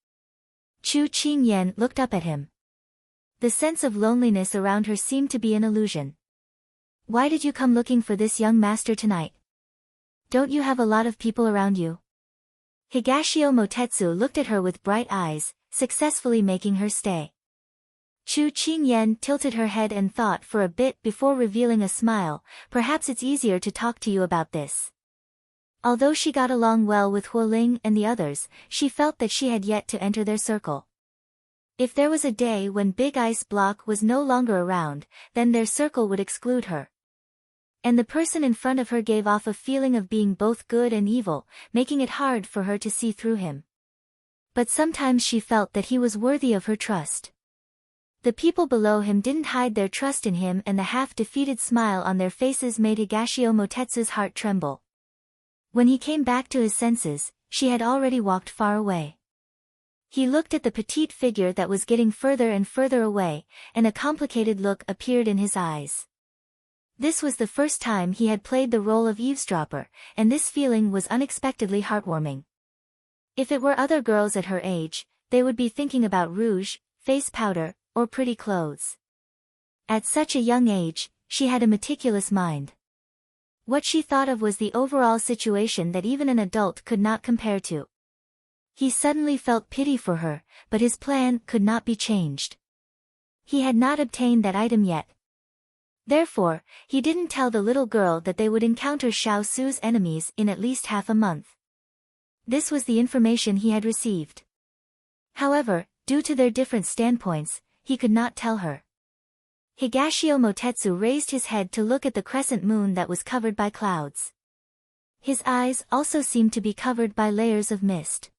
Chu Qingyan looked up at him. The sense of loneliness around her seemed to be an illusion. Why did you come looking for this young master tonight? Don't you have a lot of people around you? Higashio Motetsu looked at her with bright eyes, successfully making her stay. Chu Qingyan tilted her head and thought for a bit before revealing a smile. Perhaps it's easier to talk to you about this. Although she got along well with Huoling and the others, she felt that she had yet to enter their circle. If there was a day when Big Ice Block was no longer around, then their circle would exclude her. And the person in front of her gave off a feeling of being both good and evil, making it hard for her to see through him. But sometimes she felt that he was worthy of her trust. The people below him didn't hide their trust in him, and the half-defeated smile on their faces made Higashio Motetsu's heart tremble. When he came back to his senses, she had already walked far away. He looked at the petite figure that was getting further and further away, and a complicated look appeared in his eyes. This was the first time he had played the role of eavesdropper, and this feeling was unexpectedly heartwarming. If it were other girls at her age, they would be thinking about rouge, face powder, or pretty clothes. At such a young age, she had a meticulous mind. What she thought of was the overall situation that even an adult could not compare to. He suddenly felt pity for her, but his plan could not be changed. He had not obtained that item yet. Therefore, he didn't tell the little girl that they would encounter Xiao Su's enemies in at least half a month. This was the information he had received. However, due to their different standpoints, he could not tell her. Higashio Motetsu raised his head to look at the crescent moon that was covered by clouds. His eyes also seemed to be covered by layers of mist.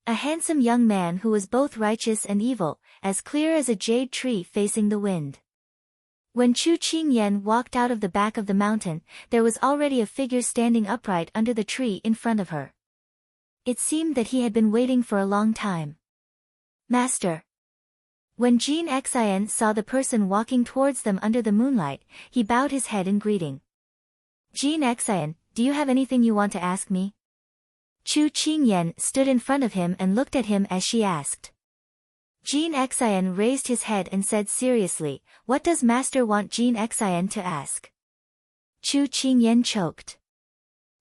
A handsome young man who was both righteous and evil, as clear as a jade tree facing the wind. When Chu Qingyan walked out of the back of the mountain, there was already a figure standing upright under the tree in front of her. It seemed that he had been waiting for a long time. Master. When Jin Xian saw the person walking towards them under the moonlight, he bowed his head in greeting. Jin Xian, do you have anything you want to ask me? Chu Qingyan stood in front of him and looked at him as she asked. Jin Xian raised his head and said seriously, what does Master want Jin Xian to ask? Chu Qingyan choked.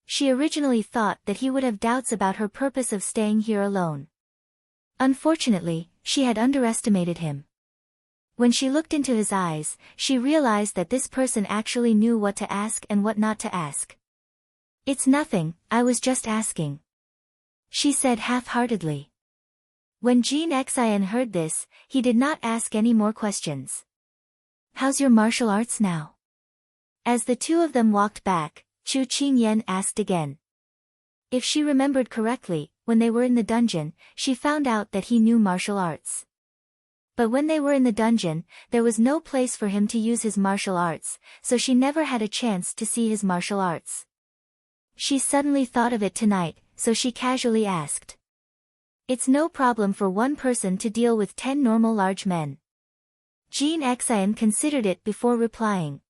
She originally thought that he would have doubts about her purpose of staying here alone. Unfortunately, she had underestimated him. When she looked into his eyes, she realized that this person actually knew what to ask and what not to ask. It's nothing, I was just asking. She said half-heartedly. When Jin Xian heard this, he did not ask any more questions. How's your martial arts now? As the two of them walked back, Chu Qingyan asked again. If she remembered correctly, when they were in the dungeon, she found out that he knew martial arts. But when they were in the dungeon, there was no place for him to use his martial arts, so she never had a chance to see his martial arts. She suddenly thought of it tonight, so she casually asked. It's no problem for one person to deal with 10 normal large men. Jin Xian considered it before replying.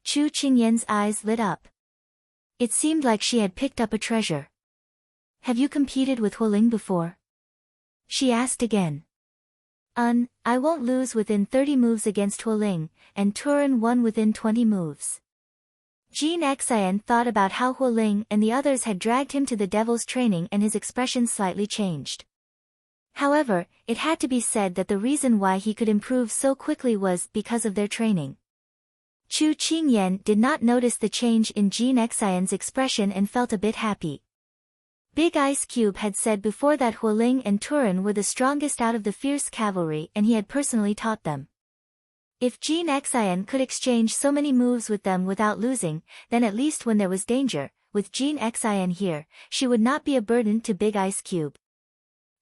Chu Qingyan's eyes lit up. It seemed like she had picked up a treasure. Have you competed with Huoling before? She asked again. I won't lose within 30 moves against Huoling, and Turan won within 20 moves. Jin Xian thought about how Huoling and the others had dragged him to the devil's training, and his expression slightly changed. However, it had to be said that the reason why he could improve so quickly was because of their training. Chu Qingyan did not notice the change in Jin Xian's expression and felt a bit happy. Big Ice Cube had said before that Huoling and Turan were the strongest out of the fierce cavalry, and he had personally taught them. If Jin Xian could exchange so many moves with them without losing, then at least when there was danger, with Jin Xian here, she would not be a burden to Big Ice Cube.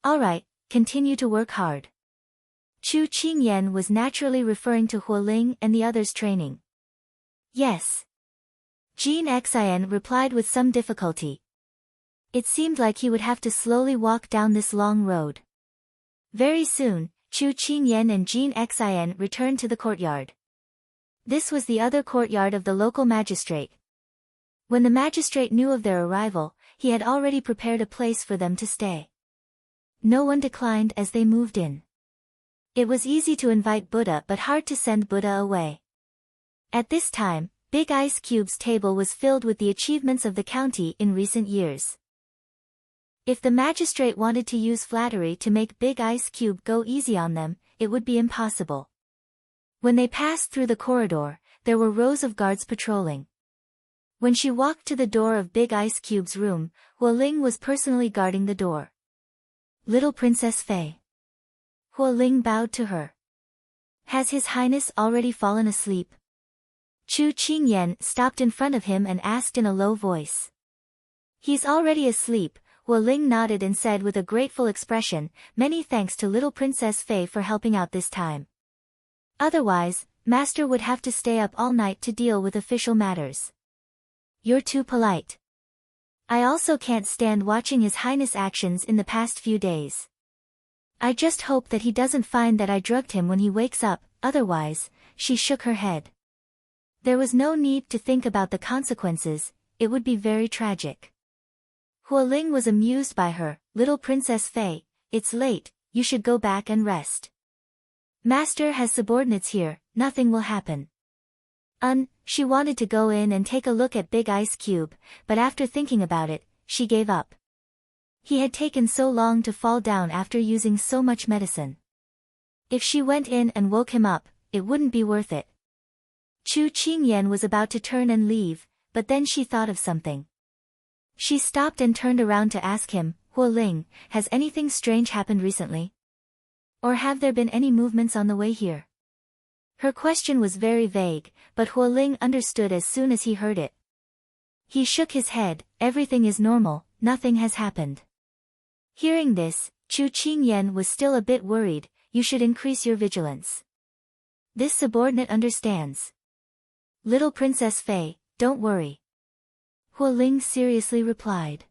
Alright, continue to work hard. Chu Qingyan was naturally referring to Huoling and the others' training. Yes. Jin Xian replied with some difficulty. It seemed like he would have to slowly walk down this long road. Very soon, Chu Qingyan and Jin Xian returned to the courtyard. This was the other courtyard of the local magistrate. When the magistrate knew of their arrival, he had already prepared a place for them to stay. No one declined as they moved in. It was easy to invite Buddha but hard to send Buddha away. At this time, Big Ice Cube's table was filled with the achievements of the county in recent years. If the magistrate wanted to use flattery to make Big Ice Cube go easy on them, it would be impossible. When they passed through the corridor, there were rows of guards patrolling. When she walked to the door of Big Ice Cube's room, Hualing was personally guarding the door. Little Princess Fei. Hualing bowed to her. Has His Highness already fallen asleep? Chu Qingyan stopped in front of him and asked in a low voice. He's already asleep, Hualing nodded and said with a grateful expression, many thanks to little Princess Fei for helping out this time. Otherwise, Master would have to stay up all night to deal with official matters. You're too polite. I also can't stand watching His Highness' actions in the past few days. I just hope that he doesn't find that I drugged him when he wakes up, otherwise, she shook her head. There was no need to think about the consequences, it would be very tragic. Hualing was amused by her, little Princess Fei, it's late, you should go back and rest. Master has subordinates here, nothing will happen. She wanted to go in and take a look at Big Ice Cube, but after thinking about it, she gave up. He had taken so long to fall down after using so much medicine. If she went in and woke him up, it wouldn't be worth it. Chu Qingyan was about to turn and leave, but then she thought of something. She stopped and turned around to ask him, Hualing, has anything strange happened recently? Or have there been any movements on the way here? Her question was very vague, but Hualing understood as soon as he heard it. He shook his head, everything is normal, nothing has happened. Hearing this, Chu Qingyan was still a bit worried, you should increase your vigilance. This subordinate understands. Little Princess Fei, don't worry. Hualing seriously replied.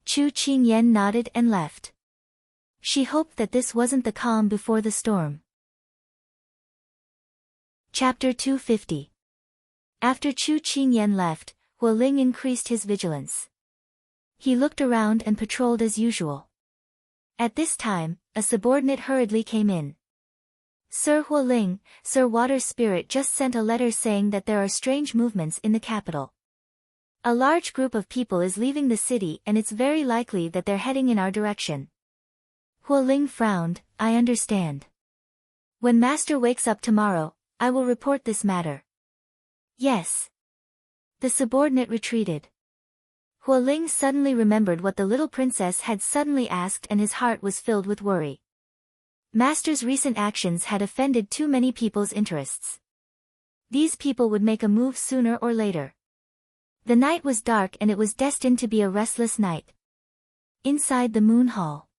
Chu Qingyan nodded and left. She hoped that this wasn't the calm before the storm. Chapter 250. After Chu Qingyan left, Hualing increased his vigilance. He looked around and patrolled as usual. At this time, a subordinate hurriedly came in. Sir Hualing, Sir Water Spirit just sent a letter saying that there are strange movements in the capital. A large group of people is leaving the city and it's very likely that they're heading in our direction. Hualing frowned, I understand. When Master wakes up tomorrow, I will report this matter. Yes. The subordinate retreated. Hualing suddenly remembered what the little princess had suddenly asked and his heart was filled with worry. Master's recent actions had offended too many people's interests. These people would make a move sooner or later. The night was dark and it was destined to be a restless night. Inside the moon hall,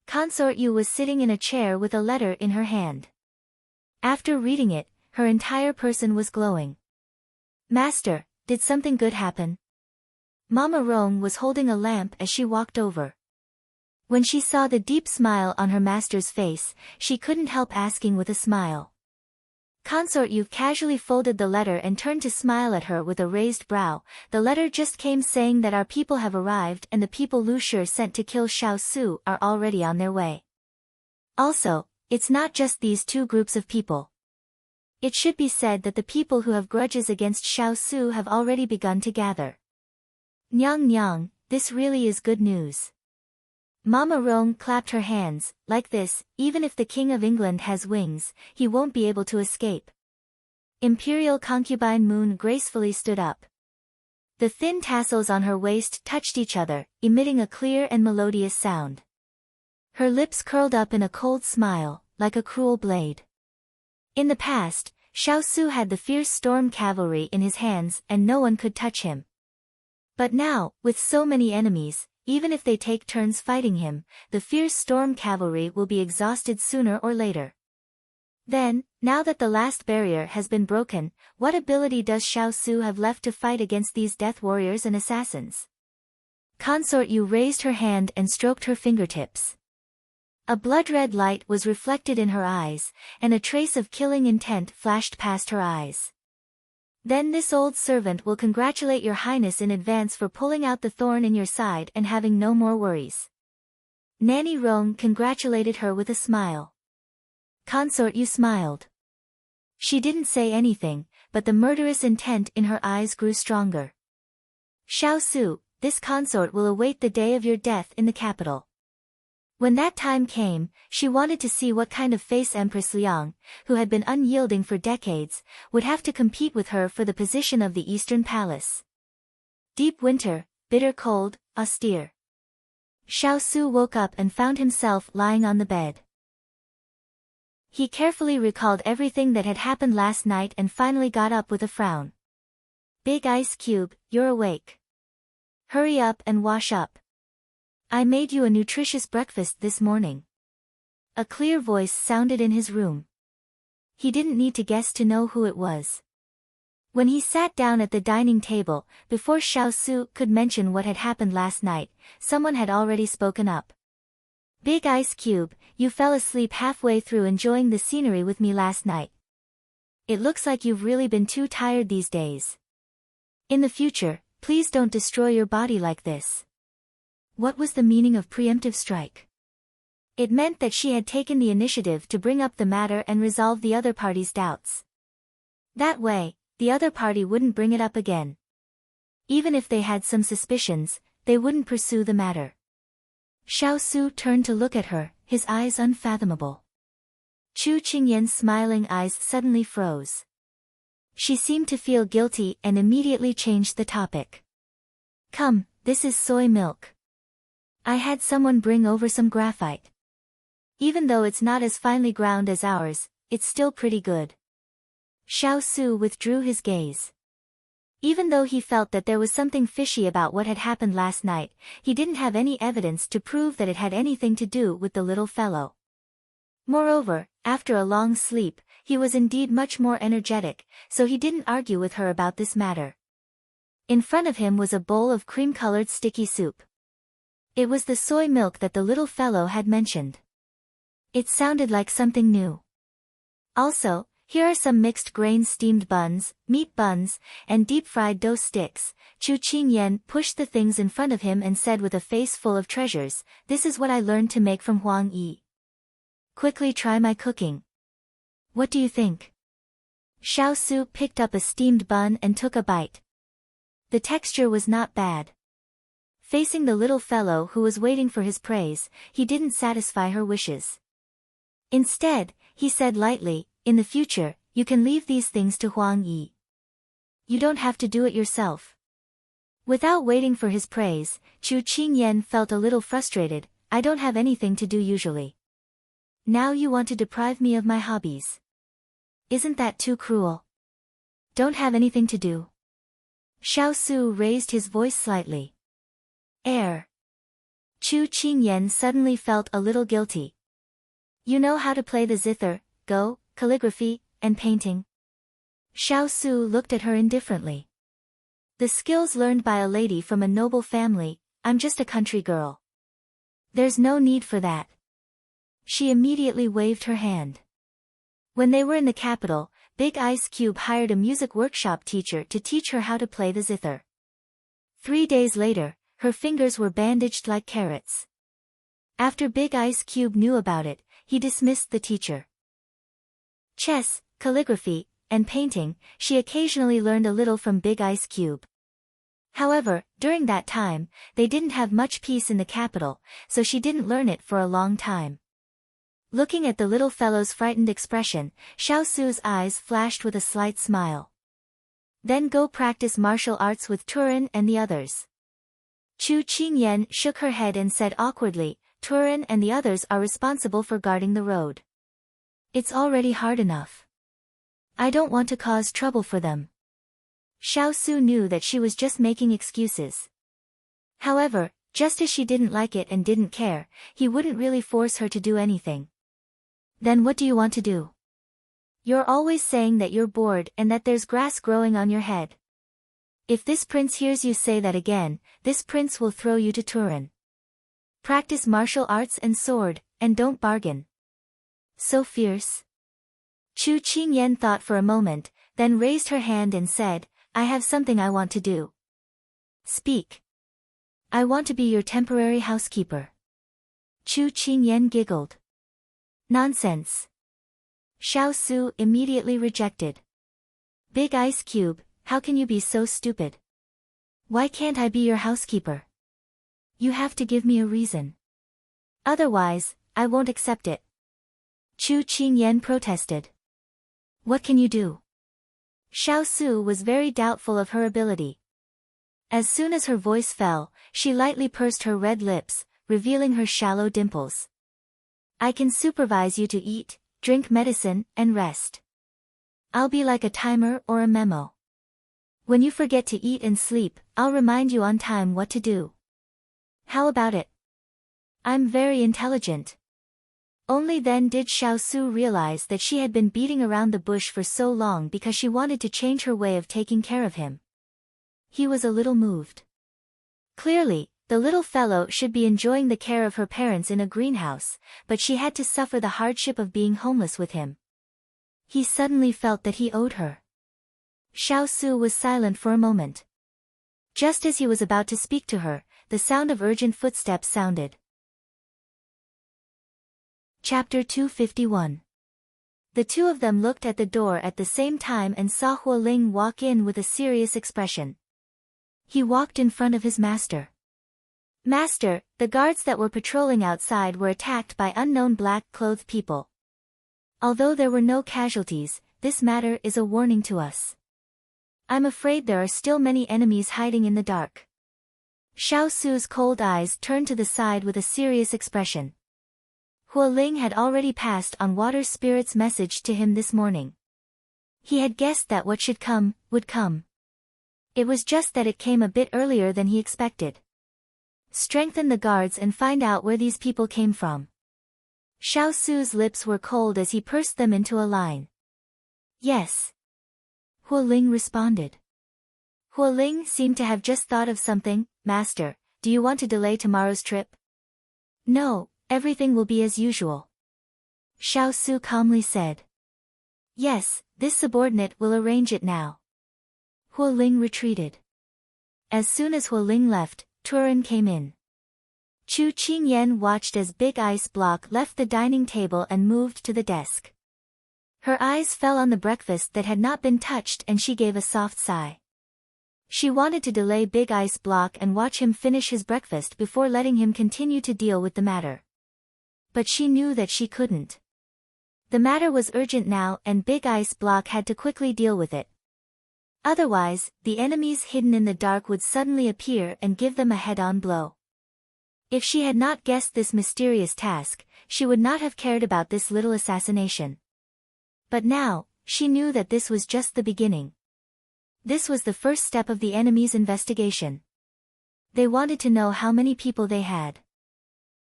Consort Yu was sitting in a chair with a letter in her hand. After reading it, her entire person was glowing. Master, did something good happen? Mama Rong was holding a lamp as she walked over. When she saw the deep smile on her master's face, she couldn't help asking with a smile. Consort Yu casually folded the letter and turned to smile at her with a raised brow. The letter just came saying that our people have arrived and the people Lu Shi sent to kill Xiao Su are already on their way. Also, it's not just these two groups of people. It should be said that the people who have grudges against Xiao Su have already begun to gather. Nyang nyang, this really is good news. Mama Rong clapped her hands, like this, even if the King of England has wings, he won't be able to escape. Imperial concubine Moon gracefully stood up. The thin tassels on her waist touched each other, emitting a clear and melodious sound. Her lips curled up in a cold smile, like a cruel blade. In the past, Xiao Su had the fierce storm cavalry in his hands and no one could touch him. But now, with so many enemies, even if they take turns fighting him, the fierce storm cavalry will be exhausted sooner or later. Then, now that the last barrier has been broken, what ability does Xiao Su have left to fight against these death warriors and assassins? Consort Yu raised her hand and stroked her fingertips. A blood-red light was reflected in her eyes, and a trace of killing intent flashed past her eyes. Then this old servant will congratulate your highness in advance for pulling out the thorn in your side and having no more worries. Nanny Rong congratulated her with a smile. Consort, you smiled. She didn't say anything, but the murderous intent in her eyes grew stronger. Xiao Su, this consort will await the day of your death in the capital. When that time came, she wanted to see what kind of face Empress Liang, who had been unyielding for decades, would have to compete with her for the position of the Eastern Palace. Deep winter, bitter cold, austere. Xiao Su woke up and found himself lying on the bed. He carefully recalled everything that had happened last night and finally got up with a frown. Big Ice Cube, you're awake. Hurry up and wash up. I made you a nutritious breakfast this morning. A clear voice sounded in his room. He didn't need to guess to know who it was. When he sat down at the dining table, before Xiao Su could mention what had happened last night, someone had already spoken up. Big Ice Cube, you fell asleep halfway through enjoying the scenery with me last night. It looks like you've really been too tired these days. In the future, please don't destroy your body like this. What was the meaning of preemptive strike? It meant that she had taken the initiative to bring up the matter and resolve the other party's doubts. That way, the other party wouldn't bring it up again. Even if they had some suspicions, they wouldn't pursue the matter. Xiao Su turned to look at her, his eyes unfathomable. Chu Qingyan's smiling eyes suddenly froze. She seemed to feel guilty and immediately changed the topic. Come, this is soy milk. I had someone bring over some graphite. Even though it's not as finely ground as ours, it's still pretty good. Xiao Su withdrew his gaze. Even though he felt that there was something fishy about what had happened last night, he didn't have any evidence to prove that it had anything to do with the little fellow. Moreover, after a long sleep, he was indeed much more energetic, so he didn't argue with her about this matter. In front of him was a bowl of cream-colored sticky soup. It was the soy milk that the little fellow had mentioned. It sounded like something new. Also, here are some mixed grain steamed buns, meat buns, and deep-fried dough sticks. Chu Qingyan pushed the things in front of him and said with a face full of treasures, this is what I learned to make from Huang Yi. Quickly try my cooking. What do you think? Xiao Su picked up a steamed bun and took a bite. The texture was not bad. Facing the little fellow who was waiting for his praise, he didn't satisfy her wishes. Instead, he said lightly, in the future, you can leave these things to Huang Yi. You don't have to do it yourself. Without waiting for his praise, Chu Qingyan felt a little frustrated. I don't have anything to do usually. Now you want to deprive me of my hobbies. Isn't that too cruel? Don't have anything to do. Xiao Su raised his voice slightly. Chu Qingyan suddenly felt a little guilty. You know how to play the zither, go, calligraphy, and painting? Xiao Su looked at her indifferently. The skills learned by a lady from a noble family, I'm just a country girl. There's no need for that. She immediately waved her hand. When they were in the capital, Big Ice Cube hired a music workshop teacher to teach her how to play the zither. 3 days later, her fingers were bandaged like carrots. After Big Ice Cube knew about it, he dismissed the teacher. Chess, calligraphy, and painting, she occasionally learned a little from Big Ice Cube. However, during that time, they didn't have much peace in the capital, so she didn't learn it for a long time. Looking at the little fellow's frightened expression, Xiao Su's eyes flashed with a slight smile. Then go practice martial arts with Turin and the others. Chu Qingyan shook her head and said awkwardly, Turin and the others are responsible for guarding the road. It's already hard enough. I don't want to cause trouble for them. Xiao Su knew that she was just making excuses. However, just as she didn't like it and didn't care, he wouldn't really force her to do anything. Then what do you want to do? You're always saying that you're bored and that there's grass growing on your head. If this prince hears you say that again, this prince will throw you to Turin. Practice martial arts and sword, and don't bargain. So fierce? Chu Qingyan thought for a moment, then raised her hand and said, I have something I want to do. Speak. I want to be your temporary housekeeper. Chu Qingyan giggled. Nonsense. Xiao Su immediately rejected. Big Ice Cube, how can you be so stupid? Why can't I be your housekeeper? You have to give me a reason. Otherwise, I won't accept it. Chu Qingyan protested. What can you do? Xiao Su was very doubtful of her ability. As soon as her voice fell, she lightly pursed her red lips, revealing her shallow dimples. I can supervise you to eat, drink medicine, and rest. I'll be like a timer or a memo. When you forget to eat and sleep, I'll remind you on time what to do. How about it? I'm very intelligent. Only then did Xiao Su realize that she had been beating around the bush for so long because she wanted to change her way of taking care of him. He was a little moved. Clearly, the little fellow should be enjoying the care of her parents in a greenhouse, but she had to suffer the hardship of being homeless with him. He suddenly felt that he owed her. Xiao Su was silent for a moment. Just as he was about to speak to her, the sound of urgent footsteps sounded. Chapter 251. The two of them looked at the door at the same time and saw Hualing walk in with a serious expression. He walked in front of his master. Master, the guards that were patrolling outside were attacked by unknown black-clothed people. Although there were no casualties, this matter is a warning to us. I'm afraid there are still many enemies hiding in the dark. Xiao Su's cold eyes turned to the side with a serious expression. Hualing had already passed on Water Spirit's message to him this morning. He had guessed that what should come, would come. It was just that it came a bit earlier than he expected. Strengthen the guards and find out where these people came from. Xiao Su's lips were cold as he pursed them into a line. Yes. Hualing responded. Hualing seemed to have just thought of something. Master, do you want to delay tomorrow's trip? No, everything will be as usual. Xiao Su calmly said. Yes, this subordinate will arrange it now. Hualing retreated. As soon as Hualing left, Turan came in. Chu Qingyan watched as Big Ice Block left the dining table and moved to the desk. Her eyes fell on the breakfast that had not been touched and she gave a soft sigh. She wanted to delay Big Ice Block and watch him finish his breakfast before letting him continue to deal with the matter. But she knew that she couldn't. The matter was urgent now and Big Ice Block had to quickly deal with it. Otherwise, the enemies hidden in the dark would suddenly appear and give them a head-on blow. If she had not guessed this mysterious task, she would not have cared about this little assassination. But now, she knew that this was just the beginning. This was the first step of the enemy's investigation. They wanted to know how many people they had.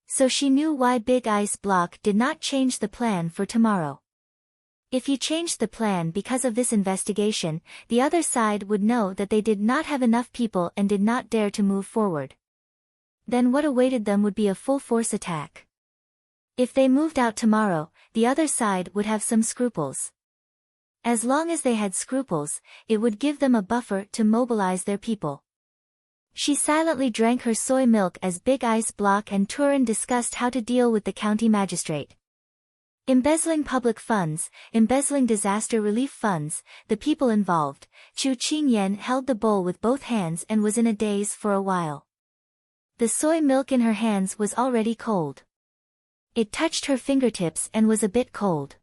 So she knew why Big Ice Block did not change the plan for tomorrow. If he changed the plan because of this investigation, the other side would know that they did not have enough people and did not dare to move forward. Then what awaited them would be a full-force attack. If they moved out tomorrow, the other side would have some scruples. As long as they had scruples, it would give them a buffer to mobilize their people. She silently drank her soy milk as Big Ice Block and Turan discussed how to deal with the county magistrate. Embezzling public funds, embezzling disaster relief funds, the people involved. Chu Qingyan held the bowl with both hands and was in a daze for a while. The soy milk in her hands was already cold. It touched her fingertips and was a bit cold.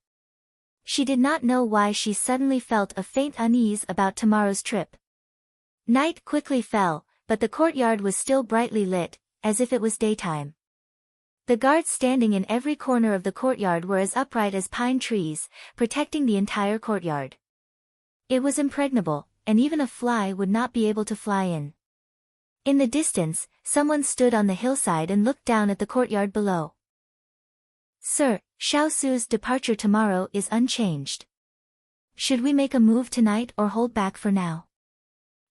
She did not know why she suddenly felt a faint unease about tomorrow's trip. Night quickly fell, but the courtyard was still brightly lit, as if it was daytime. The guards standing in every corner of the courtyard were as upright as pine trees, protecting the entire courtyard. It was impregnable, and even a fly would not be able to fly in. In the distance, someone stood on the hillside and looked down at the courtyard below. Sir, Xiao Su's departure tomorrow is unchanged. Should we make a move tonight or hold back for now?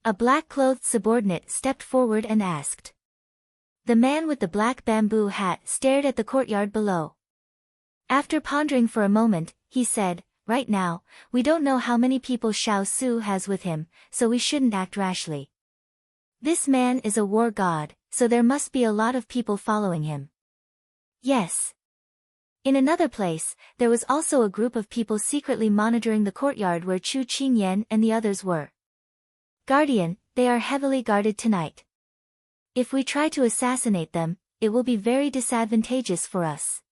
A black-clothed subordinate stepped forward and asked. The man with the black bamboo hat stared at the courtyard below. After pondering for a moment, he said, Right now, we don't know how many people Xiao Su has with him, so we shouldn't act rashly. This man is a war god, so there must be a lot of people following him. Yes. In another place, there was also a group of people secretly monitoring the courtyard where Chu Qingyan and the others were. Guardian, they are heavily guarded tonight. If we try to assassinate them, it will be very disadvantageous for us.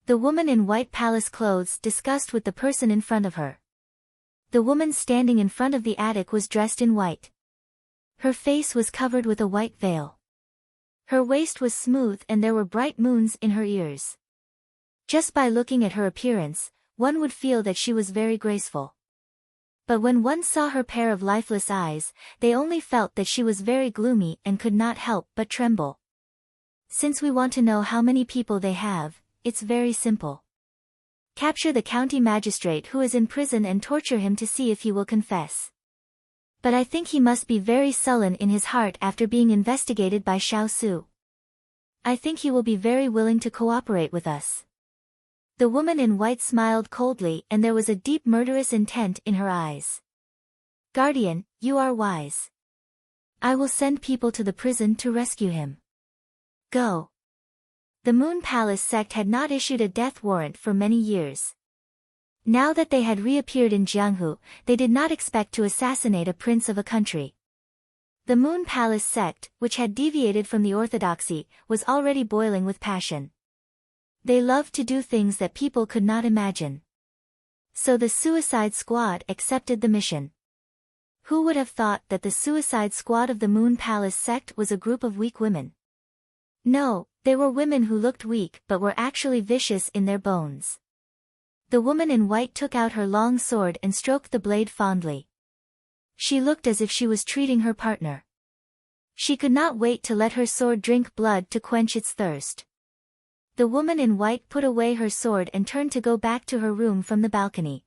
The woman in white palace clothes discussed with the person in front of her. The woman standing in front of the attic was dressed in white. Her face was covered with a white veil. Her waist was smooth and there were bright moons in her ears. Just by looking at her appearance, one would feel that she was very graceful. But when one saw her pair of lifeless eyes, they only felt that she was very gloomy and could not help but tremble. Since we want to know how many people they have, it's very simple. Capture the county magistrate who is in prison and torture him to see if he will confess. But I think he must be very sullen in his heart after being investigated by Xiao Su. I think he will be very willing to cooperate with us. The woman in white smiled coldly and there was a deep murderous intent in her eyes. Guardian, you are wise. I will send people to the prison to rescue him. Go. The Moon Palace sect had not issued a death warrant for many years. Now that they had reappeared in Jianghu, they did not expect to assassinate a prince of a country. The Moon Palace sect, which had deviated from the orthodoxy, was already boiling with passion. They loved to do things that people could not imagine. So the Suicide Squad accepted the mission. Who would have thought that the Suicide Squad of the Moon Palace sect was a group of weak women? No, they were women who looked weak but were actually vicious in their bones. The woman in white took out her long sword and stroked the blade fondly. She looked as if she was treating her partner. She could not wait to let her sword drink blood to quench its thirst. The woman in white put away her sword and turned to go back to her room from the balcony.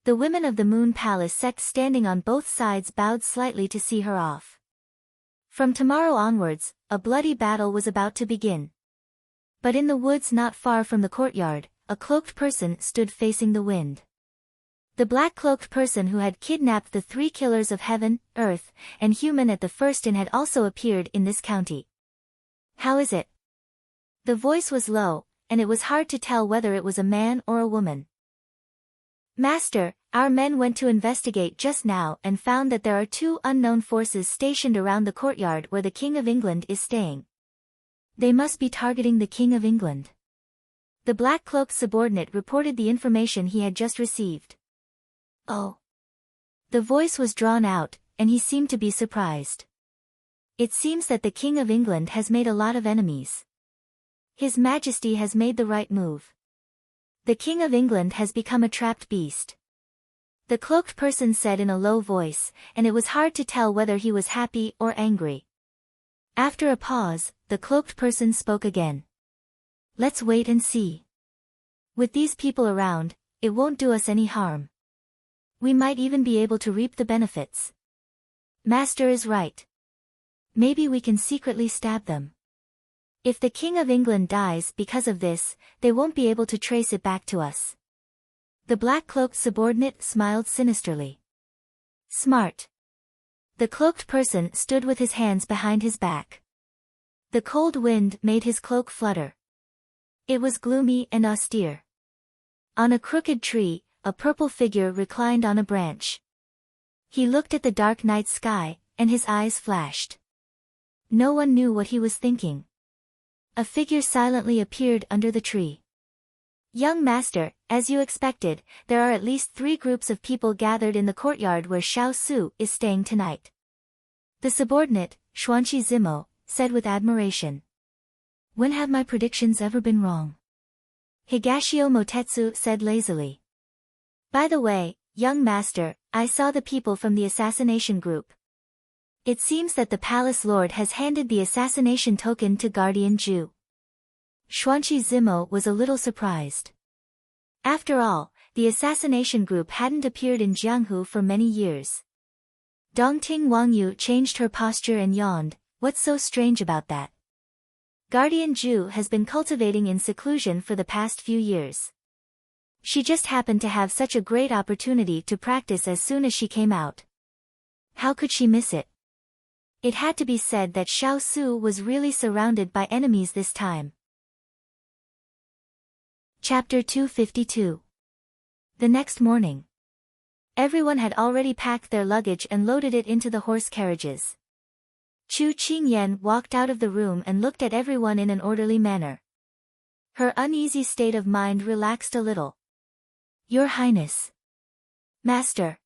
The women of the Moon Palace sect standing on both sides bowed slightly to see her off. From tomorrow onwards, a bloody battle was about to begin. But in the woods not far from the courtyard, a cloaked person stood facing the wind. The black-cloaked person who had kidnapped the 3 killers of heaven, earth, and human at the first inn had also appeared in this county. How is it? The voice was low, and it was hard to tell whether it was a man or a woman. Master, our men went to investigate just now and found that there are 2 unknown forces stationed around the courtyard where the King of England is staying. They must be targeting the King of England. The black-cloaked subordinate reported the information he had just received. Oh. The voice was drawn out, and he seemed to be surprised. It seems that the King of England has made a lot of enemies. His Majesty has made the right move. The King of England has become a trapped beast. The cloaked person said in a low voice, and it was hard to tell whether he was happy or angry. After a pause, the cloaked person spoke again. Let's wait and see. With these people around, it won't do us any harm. We might even be able to reap the benefits. Master is right. Maybe we can secretly stab them. If the King of England dies because of this, they won't be able to trace it back to us. The black-cloaked subordinate smiled sinisterly. Smart. The cloaked person stood with his hands behind his back. The cold wind made his cloak flutter. It was gloomy and austere. On a crooked tree, a purple figure reclined on a branch. He looked at the dark night sky, and his eyes flashed. No one knew what he was thinking. A figure silently appeared under the tree. Young master, as you expected, there are at least 3 groups of people gathered in the courtyard where Xiao Su is staying tonight. The subordinate, Xuanqi Zimo, said with admiration. When have my predictions ever been wrong? Higashio Motetsu said lazily. By the way, young master, I saw the people from the assassination group. It seems that the palace lord has handed the assassination token to Guardian Zhu. Xuanqi Zimo was a little surprised. After all, the assassination group hadn't appeared in Jianghu for many years. Dongting Wangyu changed her posture and yawned. What's so strange about that? Guardian Zhu has been cultivating in seclusion for the past few years. She just happened to have such a great opportunity to practice as soon as she came out. How could she miss it? It had to be said that Xiao Su was really surrounded by enemies this time. Chapter 252. The next morning. Everyone had already packed their luggage and loaded it into the horse carriages. Chu Qingyan walked out of the room and looked at everyone in an orderly manner. Her uneasy state of mind relaxed a little. Your Highness. Master.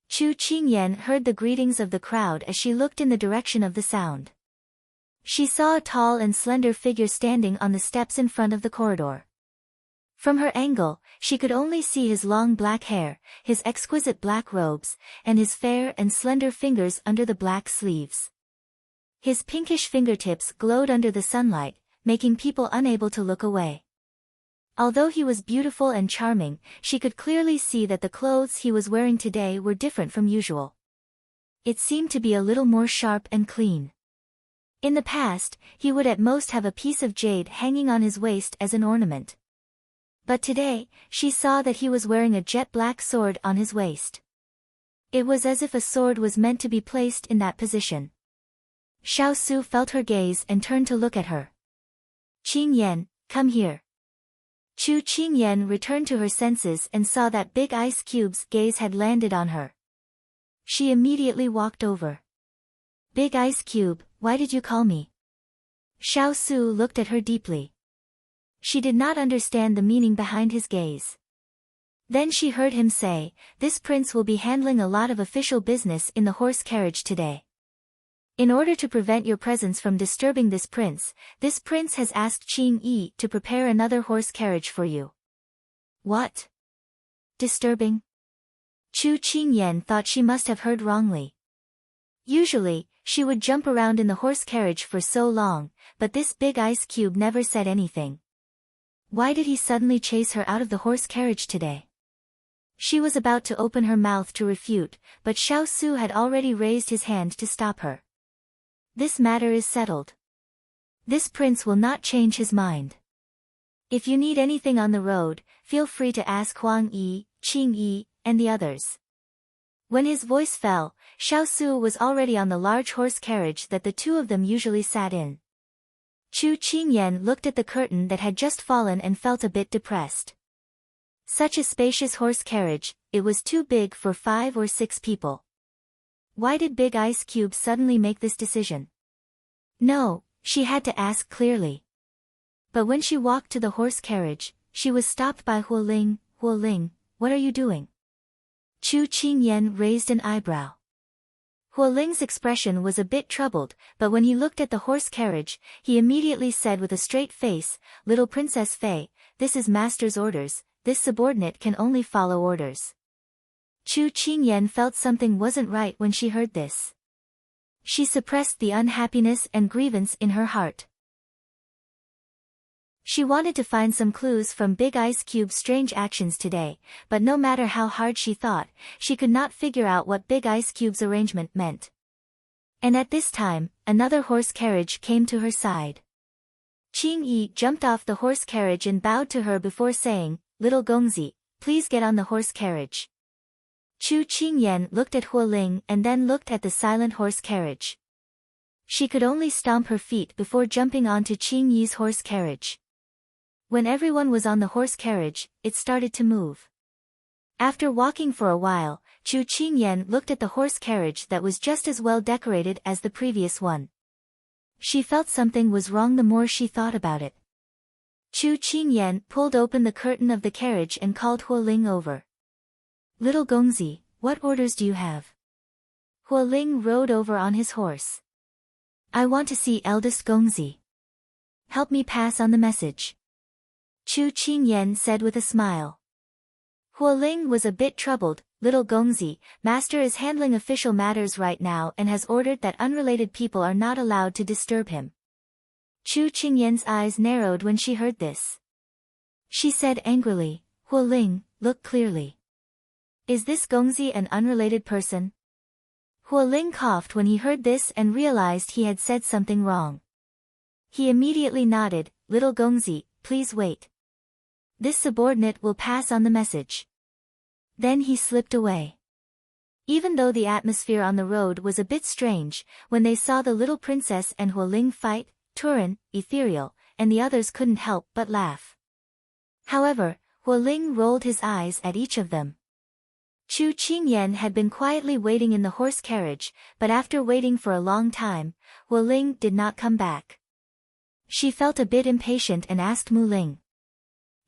Chu Qingyan heard the greetings of the crowd as she looked in the direction of the sound. She saw a tall and slender figure standing on the steps in front of the corridor. From her angle, she could only see his long black hair, his exquisite black robes, and his fair and slender fingers under the black sleeves. His pinkish fingertips glowed under the sunlight, making people unable to look away. Although he was beautiful and charming, she could clearly see that the clothes he was wearing today were different from usual. It seemed to be a little more sharp and clean. In the past, he would at most have a piece of jade hanging on his waist as an ornament. But today, she saw that he was wearing a jet-black sword on his waist. It was as if a sword was meant to be placed in that position. Xiao Su felt her gaze and turned to look at her. Qingyan, come here. Chu Qingyan returned to her senses and saw that Big Ice Cube's gaze had landed on her. She immediately walked over. Big Ice Cube, why did you call me? Xiao Su looked at her deeply. She did not understand the meaning behind his gaze. Then she heard him say, this prince will be handling a lot of official business in the horse carriage today. In order to prevent your presence from disturbing this prince has asked Qing Yi to prepare another horse carriage for you. What? Disturbing? Chu Qingyan thought she must have heard wrongly. Usually, she would jump around in the horse carriage for so long, but this Big Ice Cube never said anything. Why did he suddenly chase her out of the horse carriage today? She was about to open her mouth to refute, but Xiao Su had already raised his hand to stop her. This matter is settled. This prince will not change his mind. If you need anything on the road, feel free to ask Huang Yi, Qing Yi, and the others. When his voice fell, Xiao Su was already on the large horse carriage that the two of them usually sat in. Chu Qingyan looked at the curtain that had just fallen and felt a bit depressed. Such a spacious horse carriage, it was too big for 5 or 6 people. Why did Big Ice Cube suddenly make this decision? No, she had to ask clearly. But when she walked to the horse carriage, she was stopped by Huoling. Huoling, what are you doing? Chu Qingyan raised an eyebrow. Huoling's expression was a bit troubled, but when he looked at the horse carriage, he immediately said with a straight face, Little Princess Fei, this is master's orders, this subordinate can only follow orders. Chu Qingyan felt something wasn't right when she heard this. She suppressed the unhappiness and grievance in her heart. She wanted to find some clues from Big Ice Cube's strange actions today, but no matter how hard she thought, she could not figure out what Big Ice Cube's arrangement meant. And at this time, another horse carriage came to her side. Qing Yi jumped off the horse carriage and bowed to her before saying, Little Gongzi, please get on the horse carriage. Chu Qingyan looked at Huoling and then looked at the silent horse carriage. She could only stomp her feet before jumping onto Qing Yi's horse carriage. When everyone was on the horse carriage, it started to move. After walking for a while, Chu Qingyan looked at the horse carriage that was just as well decorated as the previous one. She felt something was wrong the more she thought about it. Chu Qingyan pulled open the curtain of the carriage and called Huoling over. Little Gongzi, what orders do you have? Huoling rode over on his horse. I want to see eldest Gongzi. Help me pass on the message. Chu Qingyan said with a smile. Huoling was a bit troubled. Little Gongzi, master is handling official matters right now and has ordered that unrelated people are not allowed to disturb him. Chu Qingyan's eyes narrowed when she heard this. She said angrily, Huoling, look clearly. Is this Gongzi an unrelated person? Huoling coughed when he heard this and realized he had said something wrong. He immediately nodded, Little Gongzi, please wait. This subordinate will pass on the message. Then he slipped away. Even though the atmosphere on the road was a bit strange, when they saw the little princess and Huoling fight, Turin, Ethereal, and the others couldn't help but laugh. However, Hu Ling rolled his eyes at each of them. Chu Qingyan had been quietly waiting in the horse carriage, but after waiting for a long time, Hu Ling did not come back. She felt a bit impatient and asked Mu Ling.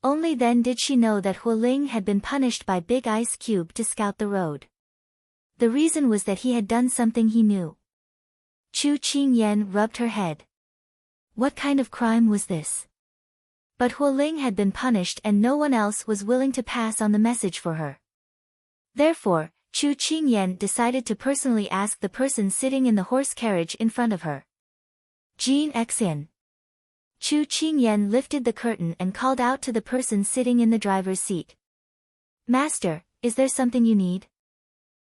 Only then did she know that Hu Ling had been punished by Big Ice Cube to scout the road. The reason was that he had done something he knew. Chu Qingyan rubbed her head. What kind of crime was this? But Hu Ling had been punished and no one else was willing to pass on the message for her. Therefore, Chu Qingyan decided to personally ask the person sitting in the horse carriage in front of her. Jin Xin. Chu Qingyan lifted the curtain and called out to the person sitting in the driver's seat. Master, is there something you need?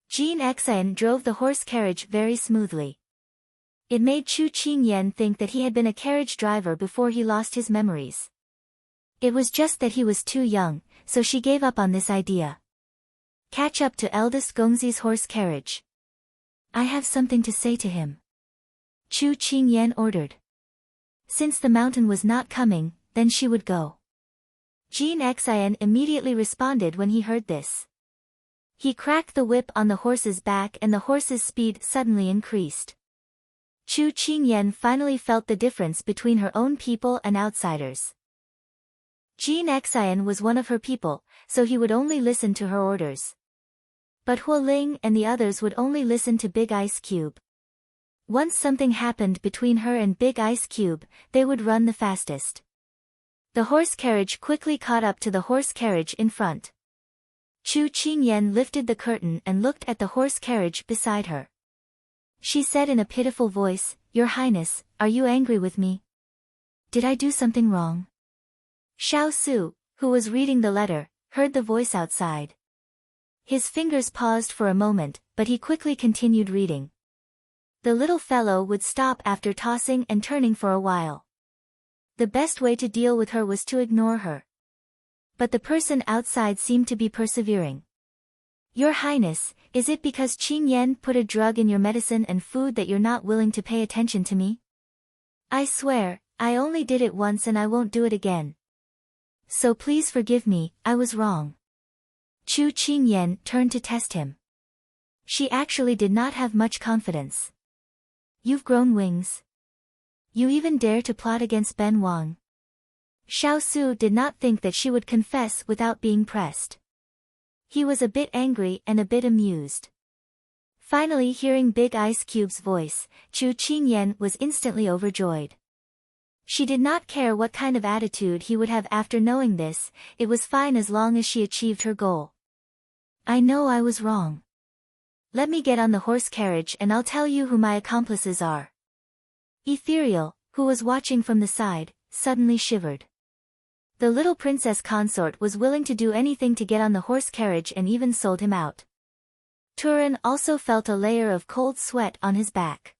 Jin Xin drove the horse carriage very smoothly. It made Chu Qingyan think that he had been a carriage driver before he lost his memories. It was just that he was too young, so she gave up on this idea. Catch up to eldest Gongzi's horse carriage. I have something to say to him. Chu Qingyan ordered. Since the mountain was not coming, then she would go. Jin Xin immediately responded when he heard this. He cracked the whip on the horse's back and the horse's speed suddenly increased. Chu Qingyan finally felt the difference between her own people and outsiders. Jin Xin was one of her people, so he would only listen to her orders. But Hu Ling and the others would only listen to Big Ice Cube. Once something happened between her and Big Ice Cube, they would run the fastest. The horse carriage quickly caught up to the horse carriage in front. Chu Qingyan lifted the curtain and looked at the horse carriage beside her. She said in a pitiful voice, Your Highness, are you angry with me? Did I do something wrong? Xiao Su, who was reading the letter, heard the voice outside. His fingers paused for a moment, but he quickly continued reading. The little fellow would stop after tossing and turning for a while. The best way to deal with her was to ignore her. But the person outside seemed to be persevering. Your Highness, is it because Qingyan put a drug in your medicine and food that you're not willing to pay attention to me? I swear, I only did it once and I won't do it again. So please forgive me, I was wrong. Chu Qingyan turned to test him. She actually did not have much confidence. You've grown wings. You even dare to plot against Ben Wang. Xiao Su did not think that she would confess without being pressed. He was a bit angry and a bit amused. Finally hearing Big Ice Cube's voice, Chu Qingyan was instantly overjoyed. She did not care what kind of attitude he would have after knowing this, it was fine as long as she achieved her goal. I know I was wrong. Let me get on the horse carriage and I'll tell you who my accomplices are. Ethereal, who was watching from the side, suddenly shivered. The little princess Consort was willing to do anything to get on the horse carriage and even sold him out. Turin also felt a layer of cold sweat on his back.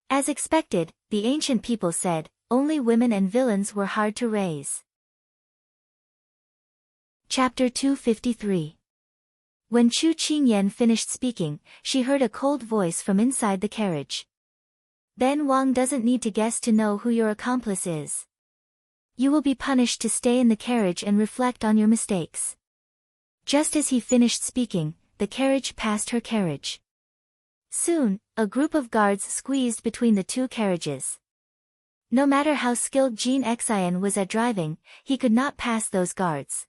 As expected, the ancient people said, only women and villains were hard to raise. Chapter 253. When Chu Qingyan finished speaking, she heard a cold voice from inside the carriage. Ben Wang doesn't need to guess to know who your accomplice is. You will be punished to stay in the carriage and reflect on your mistakes. Just as he finished speaking, the carriage passed her carriage. Soon, a group of guards squeezed between the two carriages. No matter how skilled Jin Xin was at driving, he could not pass those guards.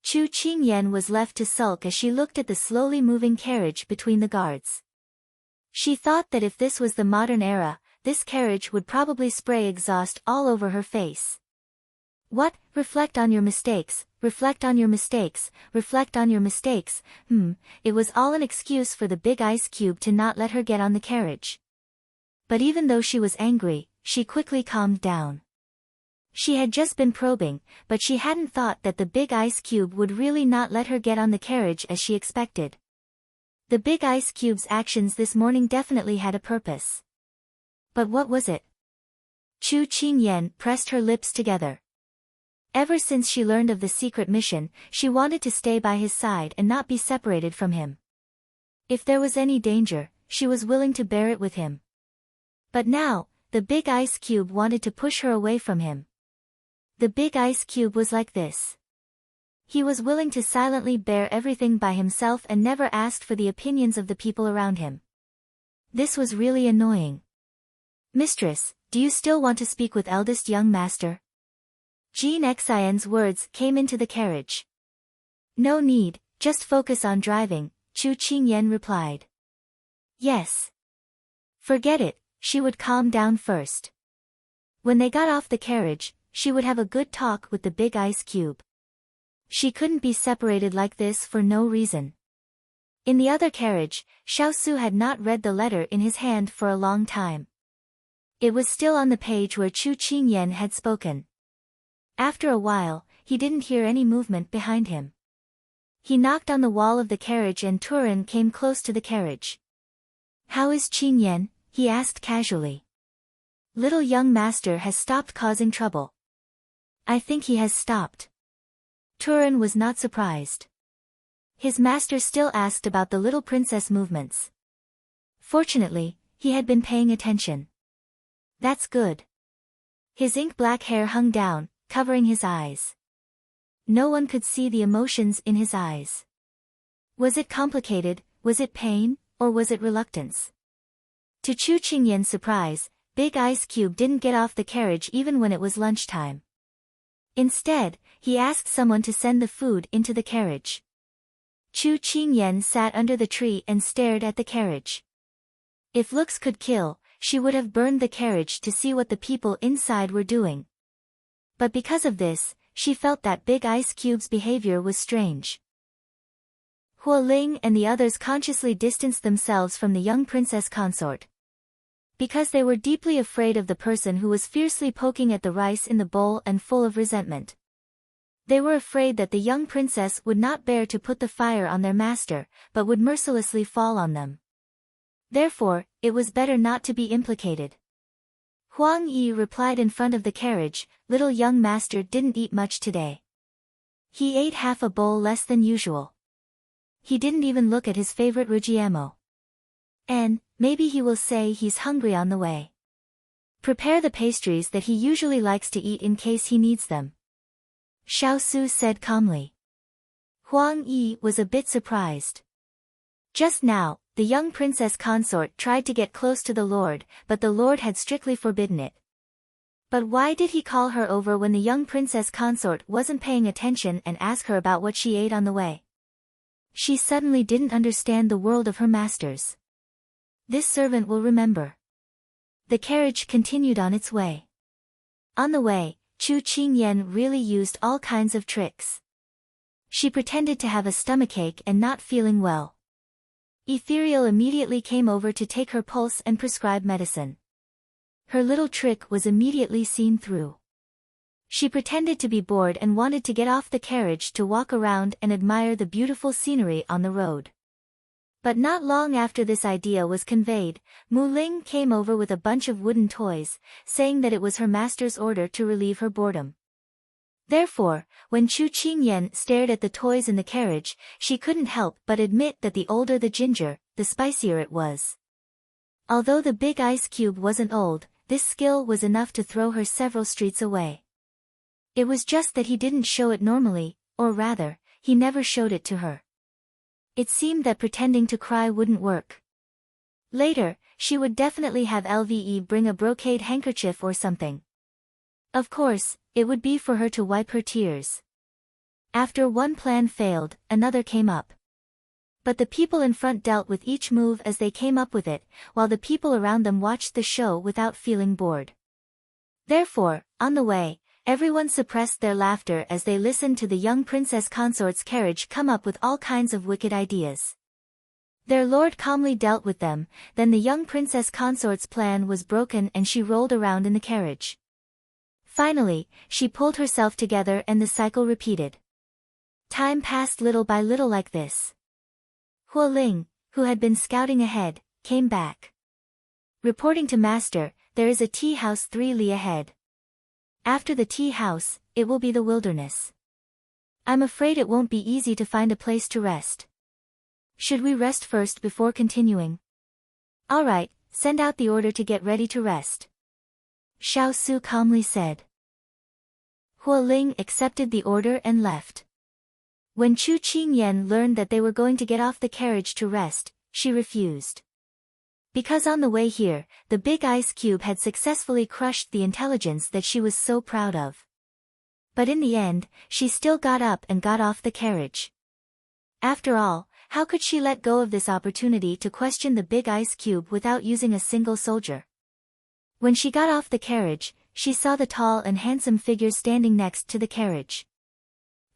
Chu Qingyan was left to sulk as she looked at the slowly moving carriage between the guards. She thought that if this was the modern era, this carriage would probably spray exhaust all over her face. What? Reflect on your mistakes, reflect on your mistakes, reflect on your mistakes, it was all an excuse for the Big Ice Cube to not let her get on the carriage. But even though she was angry, she quickly calmed down. She had just been probing, but she hadn't thought that the Big Ice Cube would really not let her get on the carriage as she expected. The Big Ice Cube's actions this morning definitely had a purpose. But what was it? Chu Qingyan pressed her lips together. Ever since she learned of the secret mission, she wanted to stay by his side and not be separated from him. If there was any danger, she was willing to bear it with him. But now, the Big Ice Cube wanted to push her away from him. The big ice cube was like this. He was willing to silently bear everything by himself and never asked for the opinions of the people around him. This was really annoying. "Mistress, do you still want to speak with eldest young master?" Jean Xian's words came into the carriage. "No need, just focus on driving," Chu Qingyan replied. "Yes. Forget it," she would calm down first. When they got off the carriage, she would have a good talk with the big ice cube. She couldn't be separated like this for no reason. In the other carriage, Xiaosu had not read the letter in his hand for a long time. It was still on the page where Chu Qingyan had spoken. After a while, he didn't hear any movement behind him. He knocked on the wall of the carriage and Turan came close to the carriage. "How is Qingyan?" he asked casually. "Little young master has stopped causing trouble." "I think he has stopped." Turan was not surprised. His master still asked about the little princess movements. Fortunately, he had been paying attention. "That's good." His ink-black hair hung down, covering his eyes. No one could see the emotions in his eyes. Was it complicated, was it pain, or was it reluctance? To Chu Qingyan's surprise, Big Ice Cube didn't get off the carriage even when it was lunchtime. Instead, he asked someone to send the food into the carriage. Chu Qingyan sat under the tree and stared at the carriage. If looks could kill, she would have burned the carriage to see what the people inside were doing. But because of this, she felt that Big Ice Cube's behavior was strange. Huo Ling and the others consciously distanced themselves from the young princess consort. Because they were deeply afraid of the person who was fiercely poking at the rice in the bowl and full of resentment. They were afraid that the young princess would not bear to put the fire on their master, but would mercilessly fall on them. Therefore, it was better not to be implicated. Huang Yi replied in front of the carriage, "Little young master didn't eat much today. He ate half a bowl less than usual. He didn't even look at his favorite rujiamo. And, maybe he will say he's hungry on the way. Prepare the pastries that he usually likes to eat in case he needs them." Xiaosu said calmly. Huang Yi was a bit surprised. Just now, the young princess consort tried to get close to the lord, but the lord had strictly forbidden it. But why did he call her over when the young princess consort wasn't paying attention and ask her about what she ate on the way? She suddenly didn't understand the world of her masters. This servant will remember. The carriage continued on its way. On the way, Chu Qingyan really used all kinds of tricks. She pretended to have a stomachache and not feeling well. Ethereal immediately came over to take her pulse and prescribe medicine. Her little trick was immediately seen through. She pretended to be bored and wanted to get off the carriage to walk around and admire the beautiful scenery on the road. But not long after this idea was conveyed, Mu Ling came over with a bunch of wooden toys, saying that it was her master's order to relieve her boredom. Therefore, when Chu Qingyan stared at the toys in the carriage, she couldn't help but admit that the older the ginger, the spicier it was. Although the big ice cube wasn't old, this skill was enough to throw her several streets away. It was just that he didn't show it normally, or rather, he never showed it to her. It seemed that pretending to cry wouldn't work. Later, she would definitely have Lve bring a brocade handkerchief or something. Of course, it would be for her to wipe her tears. After one plan failed, another came up. But the people in front dealt with each move as they came up with it, while the people around them watched the show without feeling bored. Therefore, on the way, everyone suppressed their laughter as they listened to the young princess consort's carriage come up with all kinds of wicked ideas. Their lord calmly dealt with them, then the young princess consort's plan was broken and she rolled around in the carriage. Finally, she pulled herself together and the cycle repeated. Time passed little by little like this. Huo Ling, who had been scouting ahead, came back. Reporting to master, there is a tea house 3 li ahead. After the tea house, it will be the wilderness. I'm afraid it won't be easy to find a place to rest. Should we rest first before continuing? All right, send out the order to get ready to rest. Xiaosu calmly said. Huo Ling accepted the order and left. When Chu Qingyan learned that they were going to get off the carriage to rest, she refused. Because on the way here, the big ice cube had successfully crushed the intelligence that she was so proud of. But in the end, she still got up and got off the carriage. After all, how could she let go of this opportunity to question the big ice cube without using a single soldier? When she got off the carriage, she saw the tall and handsome figure standing next to the carriage.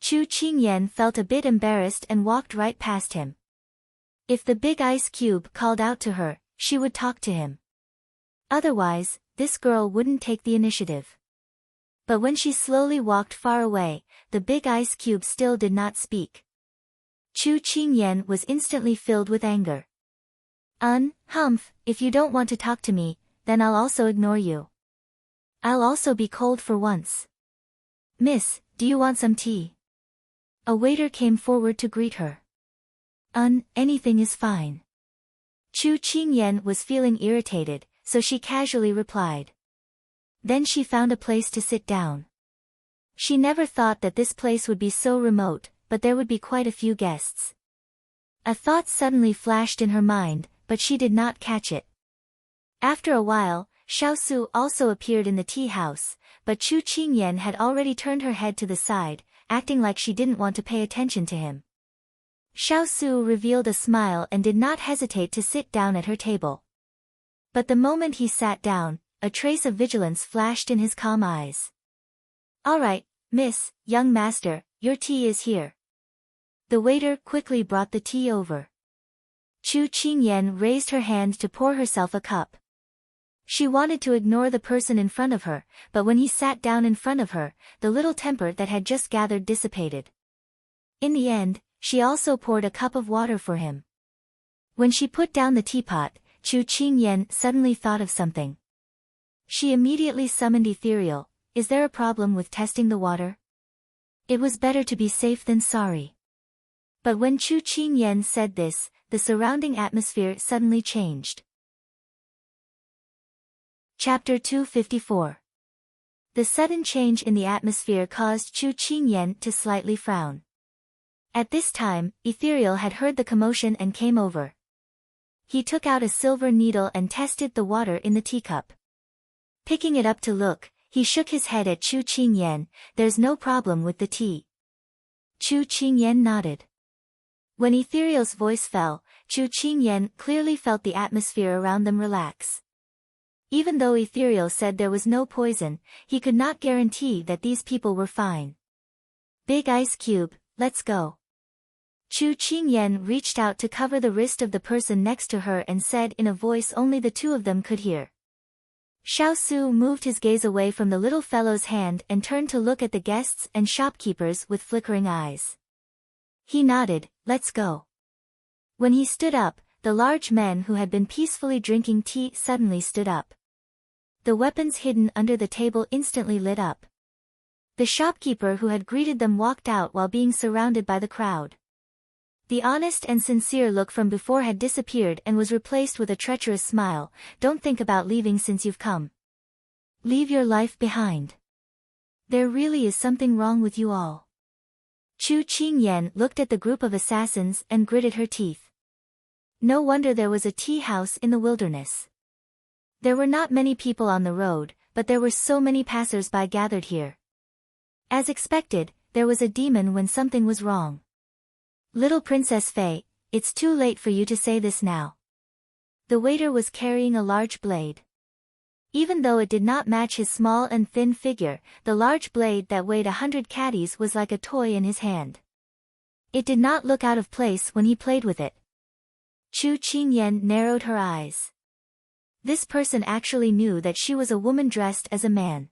Chu Qingyan felt a bit embarrassed and walked right past him. If the big ice cube called out to her, she would talk to him. Otherwise, this girl wouldn't take the initiative. But when she slowly walked far away, the big ice cube still did not speak. Chu Qingyan was instantly filled with anger. Humph, if you don't want to talk to me, then I'll also ignore you. I'll also be cold for once. Miss, do you want some tea? A waiter came forward to greet her. Anything is fine. Chu Qingyan was feeling irritated, so she casually replied. Then she found a place to sit down. She never thought that this place would be so remote, but there would be quite a few guests. A thought suddenly flashed in her mind, but she did not catch it. After a while, Xiaosu also appeared in the tea house, but Chu Qingyan had already turned her head to the side, acting like she didn't want to pay attention to him. Xiaosu revealed a smile and did not hesitate to sit down at her table. But the moment he sat down, a trace of vigilance flashed in his calm eyes. All right, miss, young master, your tea is here. The waiter quickly brought the tea over. Chu Qingyan raised her hand to pour herself a cup. She wanted to ignore the person in front of her, but when he sat down in front of her, the little temper that had just gathered dissipated. In the end, she also poured a cup of water for him. When she put down the teapot, Chu Qingyan suddenly thought of something. She immediately summoned Ethereal. Is there a problem with testing the water? It was better to be safe than sorry. But when Chu Qingyan said this, the surrounding atmosphere suddenly changed. Chapter 254. The sudden change in the atmosphere caused Chu Qingyan to slightly frown. At this time, Ethereal had heard the commotion and came over. He took out a silver needle and tested the water in the teacup. Picking it up to look, he shook his head at Chu Qingyan. There's no problem with the tea. Chu Qingyan nodded. When Ethereal's voice fell, Chu Qingyan clearly felt the atmosphere around them relax. Even though Ethereal said there was no poison, he could not guarantee that these people were fine. Big Ice Cube, let's go. Chu Qingyan reached out to cover the wrist of the person next to her and said in a voice only the two of them could hear. Xiaosu moved his gaze away from the little fellow's hand and turned to look at the guests and shopkeepers with flickering eyes. He nodded, let's go. When he stood up, the large men who had been peacefully drinking tea suddenly stood up. The weapons hidden under the table instantly lit up. The shopkeeper who had greeted them walked out while being surrounded by the crowd. The honest and sincere look from before had disappeared and was replaced with a treacherous smile. Don't think about leaving since you've come. Leave your life behind. There really is something wrong with you all. Chu Qingyan looked at the group of assassins and gritted her teeth. No wonder there was a tea house in the wilderness. There were not many people on the road, but there were so many passers-by gathered here. As expected, there was a demon when something was wrong. Little Princess Fei, it's too late for you to say this now. The waiter was carrying a large blade. Even though it did not match his small and thin figure, the large blade that weighed 100 caddies was like a toy in his hand. It did not look out of place when he played with it. Chu Qingyan narrowed her eyes. This person actually knew that she was a woman dressed as a man.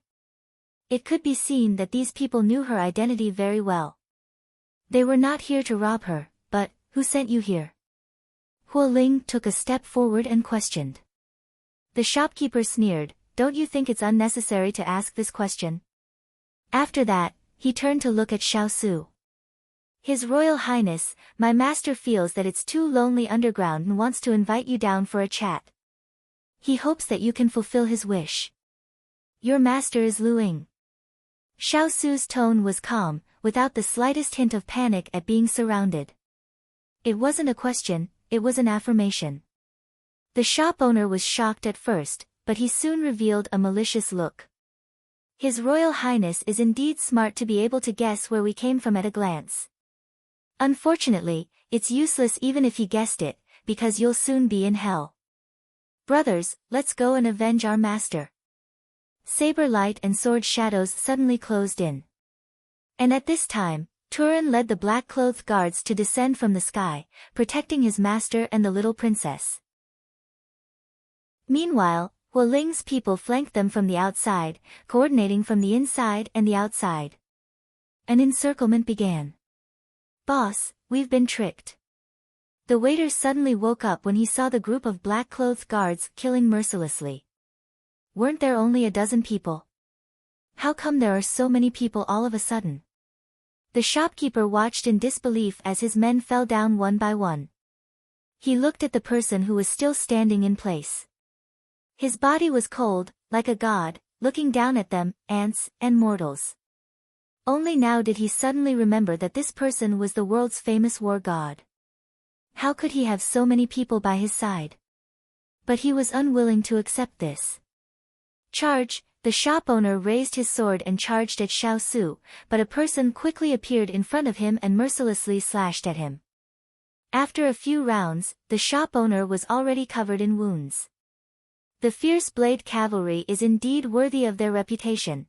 It could be seen that these people knew her identity very well. They were not here to rob her, but, who sent you here? Huo Ling took a step forward and questioned. The shopkeeper sneered, don't you think it's unnecessary to ask this question? After that, he turned to look at Xiaosu. His Royal Highness, my master feels that it's too lonely underground and wants to invite you down for a chat. He hopes that you can fulfill his wish. Your master is Lu Ying. Xiao Su's tone was calm, without the slightest hint of panic at being surrounded. It wasn't a question, it was an affirmation. The shop owner was shocked at first, but he soon revealed a malicious look. His Royal Highness is indeed smart to be able to guess where we came from at a glance. Unfortunately, it's useless even if he guessed it, because you'll soon be in hell. Brothers, let's go and avenge our master. Saber light and sword shadows suddenly closed in. And at this time, Turin led the black-clothed guards to descend from the sky, protecting his master and the little princess. Meanwhile, Huoling's people flanked them from the outside, coordinating from the inside and the outside. An encirclement began. Boss, we've been tricked. The waiter suddenly woke up when he saw the group of black-clothed guards killing mercilessly. Weren't there only a dozen people? How come there are so many people all of a sudden? The shopkeeper watched in disbelief as his men fell down one by one. He looked at the person who was still standing in place. His body was cold, like a god, looking down at them, ants, and mortals. Only now did he suddenly remember that this person was the world's famous war god. How could he have so many people by his side? But he was unwilling to accept this. Charge! The shop owner raised his sword and charged at Xiao Su, but a person quickly appeared in front of him and mercilessly slashed at him. After a few rounds, the shop owner was already covered in wounds. The fierce blade cavalry is indeed worthy of their reputation.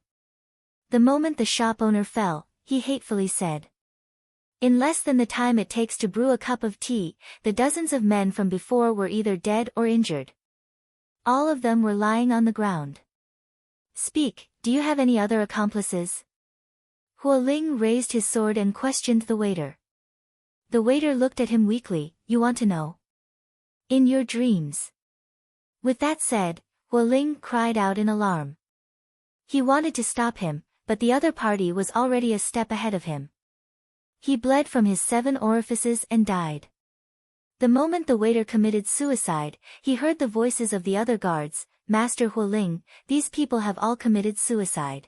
The moment the shop owner fell, he hatefully said. In less than the time it takes to brew a cup of tea, the dozens of men from before were either dead or injured. All of them were lying on the ground. Speak, do you have any other accomplices? Huoling raised his sword and questioned the waiter. The waiter looked at him weakly. You want to know? In your dreams. With that said, Huoling cried out in alarm. He wanted to stop him, but the other party was already a step ahead of him. He bled from his 7 orifices and died. The moment the waiter committed suicide, he heard the voices of the other guards. Master Huoling, these people have all committed suicide.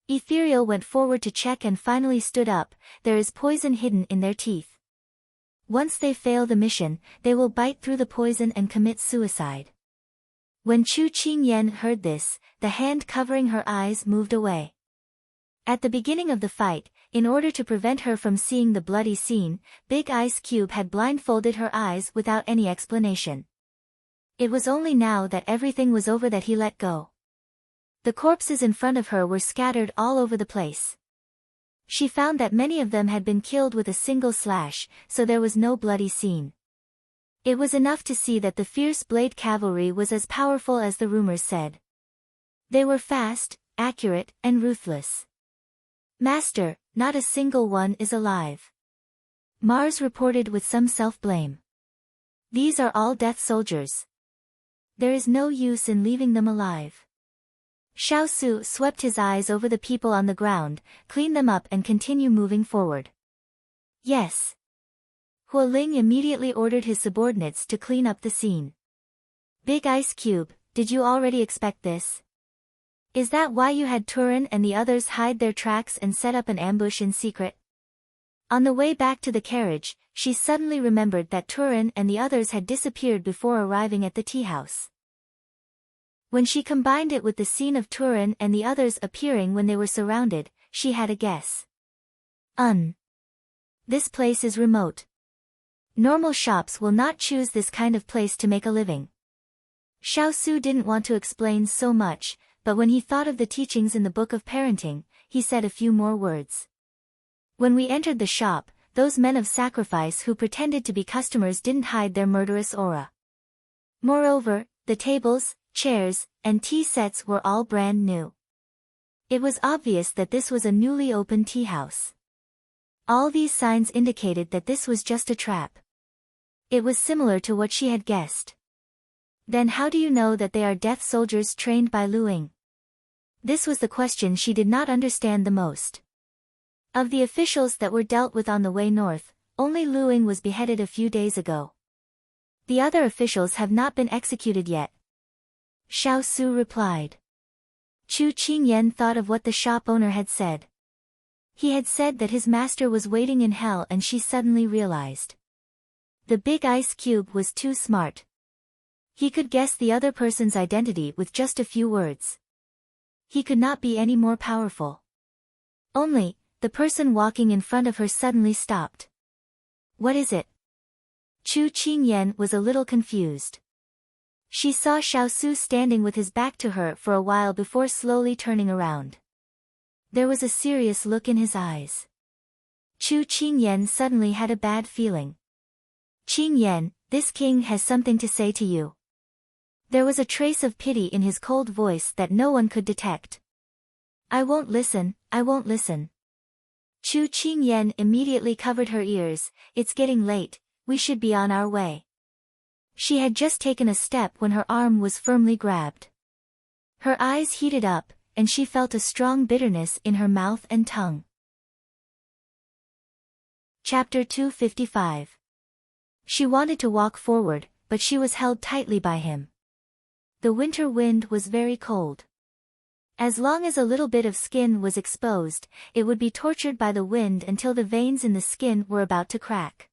Ethereal went forward to check and finally stood up. There is poison hidden in their teeth. Once they fail the mission, they will bite through the poison and commit suicide. When Chu Qingyan heard this, the hand covering her eyes moved away. At the beginning of the fight, in order to prevent her from seeing the bloody scene, Big Ice Cube had blindfolded her eyes without any explanation. It was only now that everything was over that he let go. The corpses in front of her were scattered all over the place. She found that many of them had been killed with a single slash, so there was no bloody scene. It was enough to see that the fierce blade cavalry was as powerful as the rumors said. They were fast, accurate, and ruthless. Master, not a single one is alive. Mars reported with some self-blame. These are all death soldiers. There is no use in leaving them alive. Xiao Su swept his eyes over the people on the ground, clean them up and continue moving forward. Yes. Huoling immediately ordered his subordinates to clean up the scene. Big Ice Cube, did you already expect this? Is that why you had Turin and the others hide their tracks and set up an ambush in secret? On the way back to the carriage, she suddenly remembered that Turin and the others had disappeared before arriving at the tea house. When she combined it with the scene of Turin and the others appearing when they were surrounded, she had a guess. This place is remote. Normal shops will not choose this kind of place to make a living. Xiao Su didn't want to explain so much, but when he thought of the teachings in the Book of Parenting, he said a few more words. When we entered the shop, those men of sacrifice who pretended to be customers didn't hide their murderous aura. Moreover, the tables, chairs, and tea sets were all brand new. It was obvious that this was a newly opened tea house. All these signs indicated that this was just a trap. It was similar to what she had guessed. Then how do you know that they are death soldiers trained by Lu Ying? This was the question she did not understand the most. Of the officials that were dealt with on the way north, only Lu Ying was beheaded a few days ago. The other officials have not been executed yet. Xiao Su replied. Chu Qingyan thought of what the shop owner had said. He had said that his master was waiting in hell, and she suddenly realized. The big ice cube was too smart. He could guess the other person's identity with just a few words. He could not be any more powerful. Only, the person walking in front of her suddenly stopped. What is it? Chu Qingyan was a little confused. She saw Xiaosu standing with his back to her for a while before slowly turning around. There was a serious look in his eyes. Chu Qingyan suddenly had a bad feeling. Qingyan, this king has something to say to you. There was a trace of pity in his cold voice that no one could detect. I won't listen, I won't listen. Chu Qingyan immediately covered her ears. It's getting late, we should be on our way. She had just taken a step when her arm was firmly grabbed. Her eyes heated up, and she felt a strong bitterness in her mouth and tongue. Chapter 255. She wanted to walk forward, but she was held tightly by him. The winter wind was very cold. As long as a little bit of skin was exposed, it would be tortured by the wind until the veins in the skin were about to crack.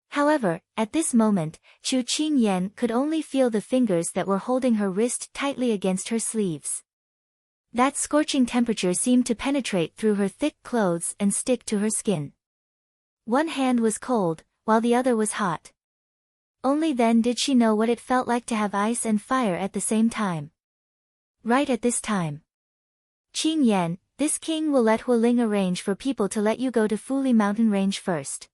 However, at this moment, Chu Qingyan could only feel the fingers that were holding her wrist tightly against her sleeves. That scorching temperature seemed to penetrate through her thick clothes and stick to her skin. One hand was cold, while the other was hot. Only then did she know what it felt like to have ice and fire at the same time. Right at this time. Qingyan, this king will let Hualing arrange for people to let you go to Fuli mountain range first.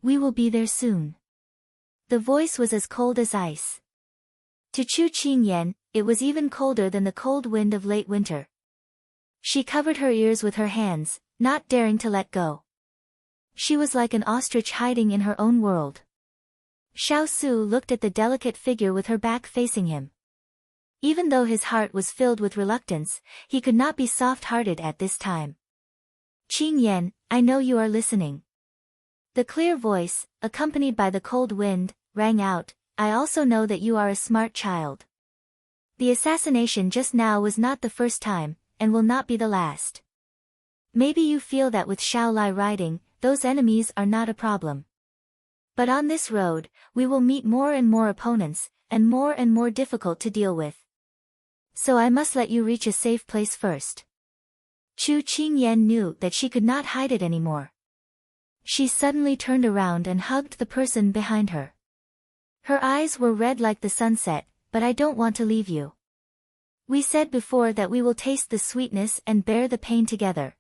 We will be there soon. The voice was as cold as ice. To Chu Qingyan, it was even colder than the cold wind of late winter. She covered her ears with her hands, not daring to let go. She was like an ostrich hiding in her own world. Xiaosu looked at the delicate figure with her back facing him. Even though his heart was filled with reluctance, he could not be soft-hearted at this time. Qingyan, I know you are listening. The clear voice, accompanied by the cold wind, rang out, I also know that you are a smart child. The assassination just now was not the first time, and will not be the last. Maybe you feel that with Xiaolai riding, those enemies are not a problem. But on this road, we will meet more and more opponents, and more difficult to deal with. So I must let you reach a safe place first. Chu Qingyan knew that she could not hide it anymore. She suddenly turned around and hugged the person behind her. Her eyes were red like the sunset, but I don't want to leave you. We said before that we will taste the sweetness and bear the pain together.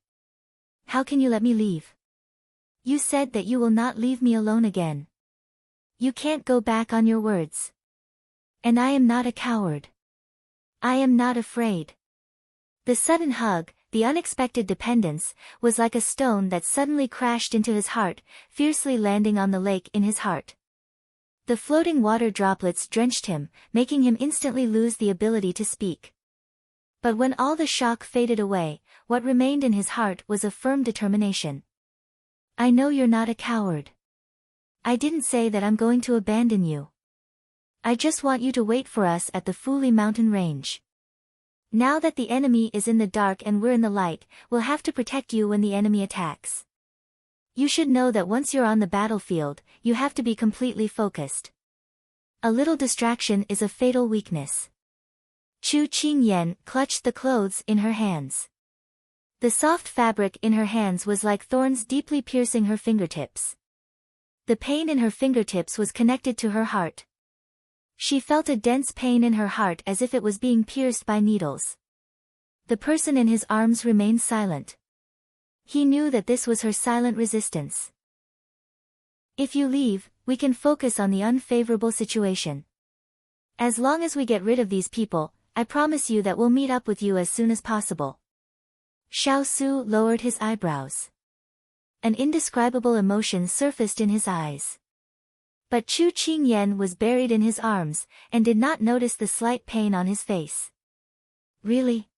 How can you let me leave? You said that you will not leave me alone again. You can't go back on your words. And I am not a coward. I am not afraid. The sudden hug, the unexpected dependence, was like a stone that suddenly crashed into his heart, fiercely landing on the lake in his heart. The floating water droplets drenched him, making him instantly lose the ability to speak. But when all the shock faded away, what remained in his heart was a firm determination. I know you're not a coward. I didn't say that I'm going to abandon you. I just want you to wait for us at the Fuli mountain range. Now that the enemy is in the dark and we're in the light, we'll have to protect you when the enemy attacks. You should know that once you're on the battlefield, you have to be completely focused. A little distraction is a fatal weakness. Chu Qingyan clutched the clothes in her hands. The soft fabric in her hands was like thorns deeply piercing her fingertips. The pain in her fingertips was connected to her heart. She felt a dense pain in her heart as if it was being pierced by needles. The person in his arms remained silent. He knew that this was her silent resistance. If you leave, we can focus on the unfavorable situation. As long as we get rid of these people, I promise you that we'll meet up with you as soon as possible. Xiaosu lowered his eyebrows. An indescribable emotion surfaced in his eyes. But Chu Qingyan was buried in his arms, and did not notice the slight pain on his face. Really?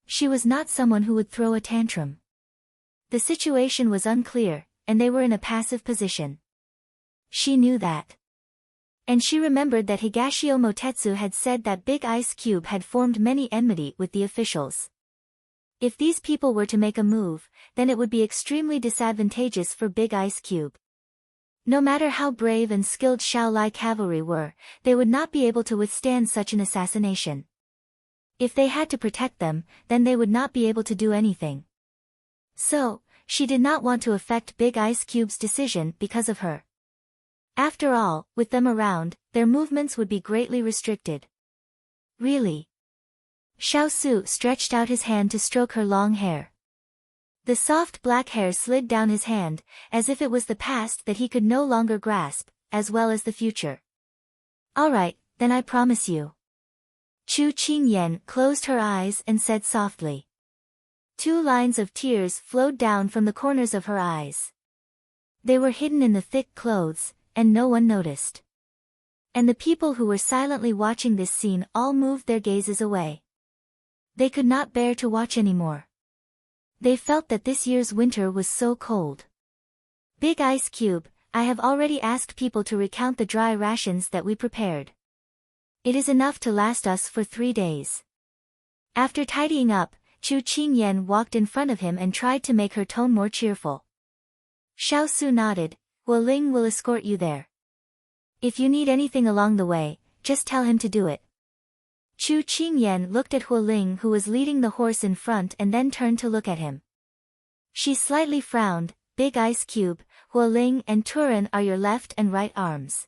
She was not someone who would throw a tantrum. The situation was unclear, and they were in a passive position. She knew that. And she remembered that Higashio Motetsu had said that Big Ice Cube had formed many enmity with the officials. If these people were to make a move, then it would be extremely disadvantageous for Big Ice Cube. No matter how brave and skilled Shaolai cavalry were, they would not be able to withstand such an assassination. If they had to protect them, then they would not be able to do anything. So, she did not want to affect Big Ice Cube's decision because of her. After all, with them around, their movements would be greatly restricted. Really? Xiao Su stretched out his hand to stroke her long hair. The soft black hair slid down his hand, as if it was the past that he could no longer grasp, as well as the future. All right, then I promise you. Chu Qingyan closed her eyes and said softly. 2 lines of tears flowed down from the corners of her eyes. They were hidden in the thick clothes, and no one noticed. And the people who were silently watching this scene all moved their gazes away. They could not bear to watch anymore. They felt that this year's winter was so cold. Big Ice Cube, I have already asked people to recount the dry rations that we prepared. It is enough to last us for 3 days. After tidying up, Chu Qingyan walked in front of him and tried to make her tone more cheerful. Xiao Su nodded. Huo Ling will escort you there. If you need anything along the way, just tell him to do it. Chu Qingyan looked at Huo Ling, who was leading the horse in front, and then turned to look at him. She slightly frowned. Big Ice Cube, Huo Ling and Turan are your left and right arms.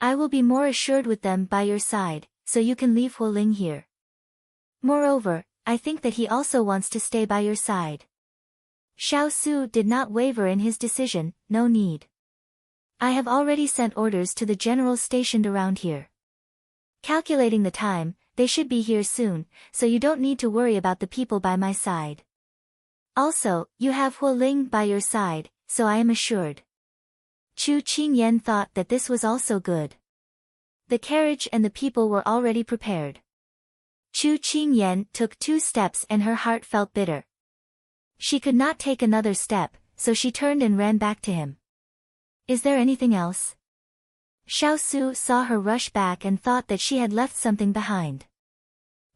I will be more assured with them by your side, so you can leave Huo Ling here. Moreover, I think that he also wants to stay by your side. Xiao Su did not waver in his decision. No need. I have already sent orders to the generals stationed around here. Calculating the time, they should be here soon, so you don't need to worry about the people by my side. Also, you have Huo Ling by your side, so I am assured. Chu Qingyan thought that this was also good. The carriage and the people were already prepared. Chu Qingyan took 2 steps and her heart felt bitter. She could not take another step, so she turned and ran back to him. Is there anything else? Xiao Su saw her rush back and thought that she had left something behind.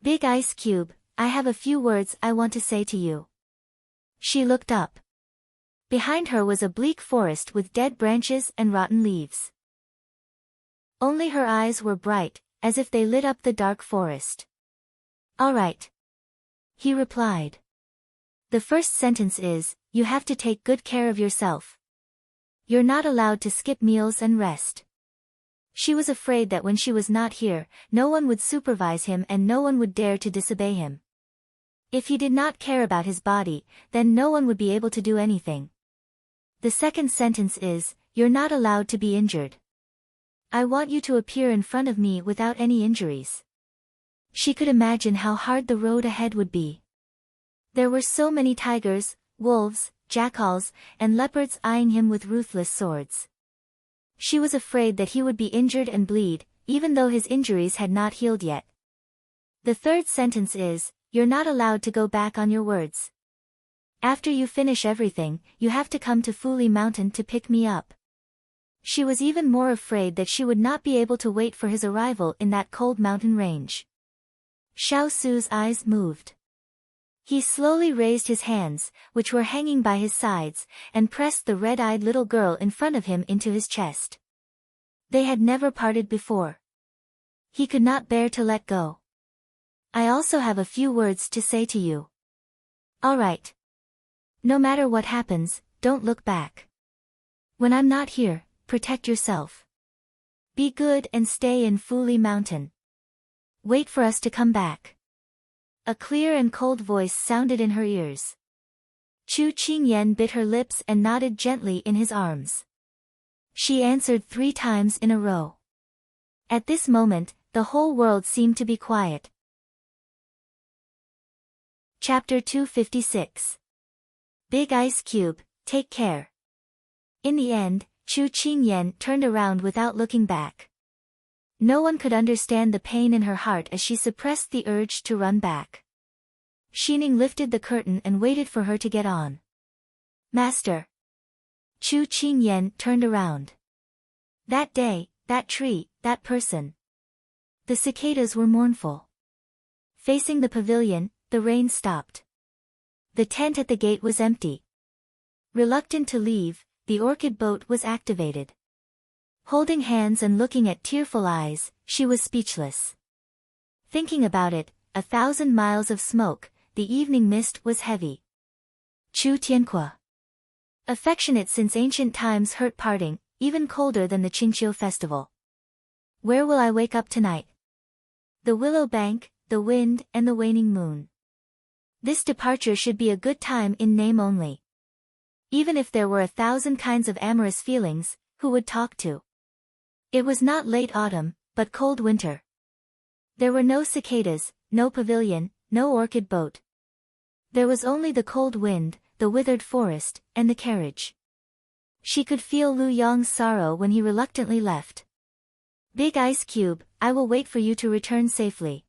Big Ice Cube, I have a few words I want to say to you. She looked up. Behind her was a bleak forest with dead branches and rotten leaves. Only her eyes were bright, as if they lit up the dark forest. All right. He replied. The first sentence is, you have to take good care of yourself. You're not allowed to skip meals and rest. She was afraid that when she was not here, no one would supervise him and no one would dare to disobey him. If he did not care about his body, then no one would be able to do anything. The second sentence is, you're not allowed to be injured. I want you to appear in front of me without any injuries. She could imagine how hard the road ahead would be. There were so many tigers, wolves, jackals, and leopards eyeing him with ruthless swords. She was afraid that he would be injured and bleed, even though his injuries had not healed yet. The third sentence is, you're not allowed to go back on your words. After you finish everything, you have to come to Fuli Mountain to pick me up. She was even more afraid that she would not be able to wait for his arrival in that cold mountain range. Xiao Su's eyes moved. He slowly raised his hands, which were hanging by his sides, and pressed the red-eyed little girl in front of him into his chest. They had never parted before. He could not bear to let go. I also have a few words to say to you. All right. No matter what happens, don't look back. When I'm not here, protect yourself. Be good and stay in Fuli Mountain. Wait for us to come back. A clear and cold voice sounded in her ears. Chu Qingyan bit her lips and nodded gently in his arms. She answered 3 times in a row. At this moment, the whole world seemed to be quiet. Chapter 256. Big Ice Cube, take care. In the end, Chu Qingyan turned around without looking back. No one could understand the pain in her heart as she suppressed the urge to run back. Xining lifted the curtain and waited for her to get on. Master. Chu Qingyan turned around. That day, that tree, that person. The cicadas were mournful. Facing the pavilion, the rain stopped. The tent at the gate was empty. Reluctant to leave, the orchid boat was activated. Holding hands and looking at tearful eyes, she was speechless. Thinking about it, 1,000 miles of smoke, the evening mist was heavy. Chu Tianhua. Affectionate since ancient times hurt parting, even colder than the Qingqiu festival. Where will I wake up tonight? The willow bank, the wind, and the waning moon. This departure should be a good time in name only. Even if there were 1,000 kinds of amorous feelings, who would talk to? It was not late autumn, but cold winter. There were no cicadas, no pavilion, no orchid boat. There was only the cold wind, the withered forest, and the carriage. She could feel Lu Yong's sorrow when he reluctantly left. Big Ice Cube, I will wait for you to return safely.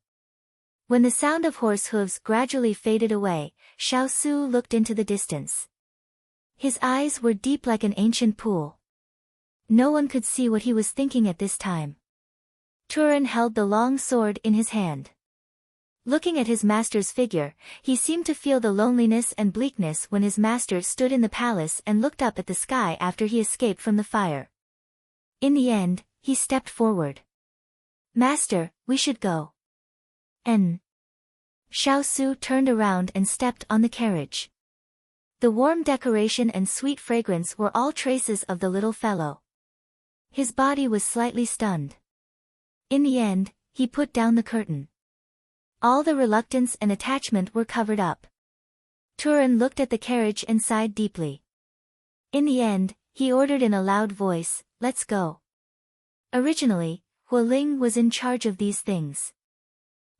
When the sound of horse hooves gradually faded away, Xiao Su looked into the distance. His eyes were deep like an ancient pool. No one could see what he was thinking at this time. Turan held the long sword in his hand. Looking at his master's figure, he seemed to feel the loneliness and bleakness when his master stood in the palace and looked up at the sky after he escaped from the fire. In the end, he stepped forward. Master, we should go. Xiao Su turned around and stepped on the carriage. The warm decoration and sweet fragrance were all traces of the little fellow. His body was slightly stunned. In the end, he put down the curtain. All the reluctance and attachment were covered up. Turan looked at the carriage and sighed deeply. In the end, he ordered in a loud voice, let's go. Originally, Hualing was in charge of these things.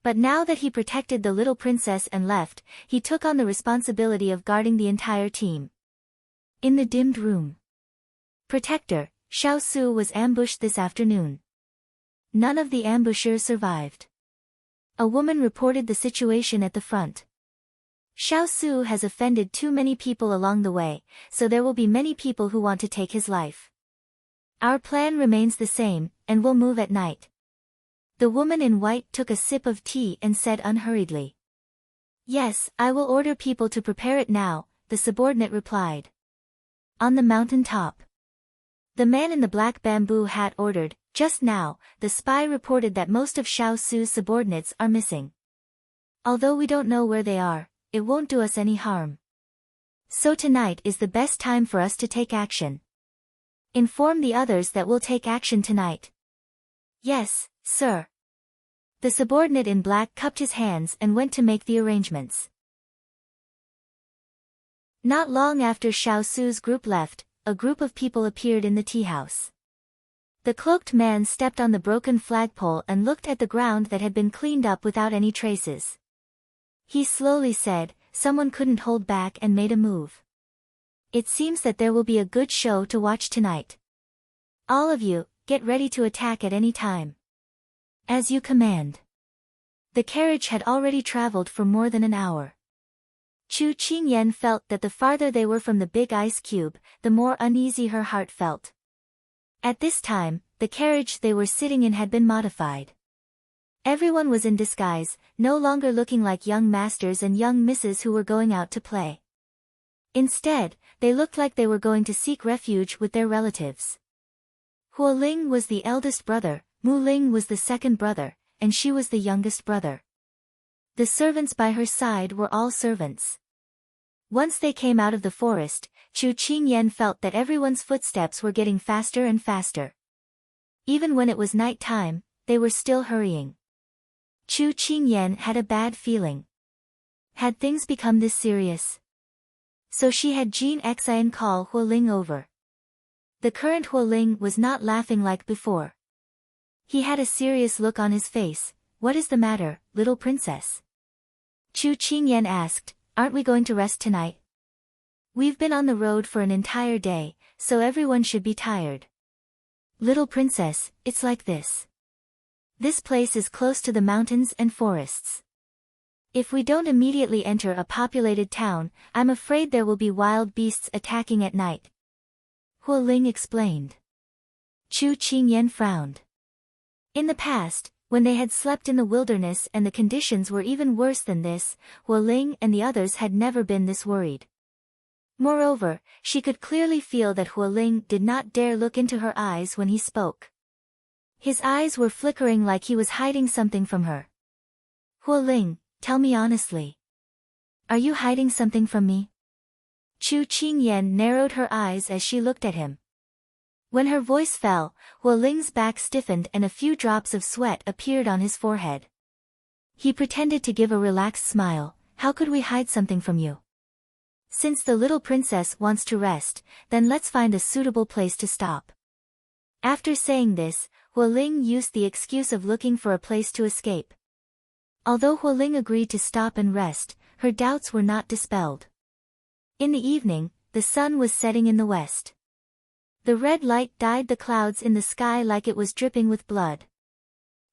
But now that he protected the little princess and left, he took on the responsibility of guarding the entire team. In the dimmed room. Protector, Xiao Su was ambushed this afternoon. None of the ambushers survived. A woman reported the situation at the front. Xiao Su has offended too many people along the way, so there will be many people who want to take his life. Our plan remains the same, and we'll move at night. The woman in white took a sip of tea and said unhurriedly. Yes, I will order people to prepare it now, the subordinate replied. On the mountain top. The man in the black bamboo hat ordered, just now, the spy reported that most of Xiao Su's subordinates are missing. Although we don't know where they are, it won't do us any harm. So tonight is the best time for us to take action. Inform the others that we'll take action tonight. Yes, sir. The subordinate in black cupped his hands and went to make the arrangements. Not long after Xiao Su's group left, a group of people appeared in the tea house. The cloaked man stepped on the broken flagpole and looked at the ground that had been cleaned up without any traces. He slowly said, someone couldn't hold back and made a move. It seems that there will be a good show to watch tonight. All of you, get ready to attack at any time. As you command. The carriage had already traveled for more than an hour. Chu Qingyan felt that the farther they were from the big ice cube, the more uneasy her heart felt. At this time, the carriage they were sitting in had been modified. Everyone was in disguise, no longer looking like young masters and young misses who were going out to play. Instead, they looked like they were going to seek refuge with their relatives. Hualing was the eldest brother, Mu Ling was the second brother, and she was the youngest brother. The servants by her side were all servants. Once they came out of the forest, Chu Qingyan felt that everyone's footsteps were getting faster and faster. Even when it was night time, they were still hurrying. Chu Qingyan had a bad feeling. Had things become this serious? So she had Jean Xian call Hualing over. The current Hualing was not laughing like before. He had a serious look on his face. What is the matter, little princess? Chu Qingyan asked, aren't we going to rest tonight? We've been on the road for an entire day, so everyone should be tired. Little princess, it's like this. This place is close to the mountains and forests. If we don't immediately enter a populated town, I'm afraid there will be wild beasts attacking at night. Hualing explained. Chu Qingyan frowned. In the past, when they had slept in the wilderness and the conditions were even worse than this, Hu Ling and the others had never been this worried. Moreover, she could clearly feel that Hu Ling did not dare look into her eyes when he spoke. His eyes were flickering like he was hiding something from her. Hu Ling, tell me honestly. Are you hiding something from me? Chu Qingyan narrowed her eyes as she looked at him. When her voice fell, Hu Ling's back stiffened and a few drops of sweat appeared on his forehead. He pretended to give a relaxed smile. How could we hide something from you? Since the little princess wants to rest, then let's find a suitable place to stop. After saying this, Hu Ling used the excuse of looking for a place to escape. Although Hu Ling agreed to stop and rest, her doubts were not dispelled. In the evening, the sun was setting in the west. The red light dyed the clouds in the sky like it was dripping with blood.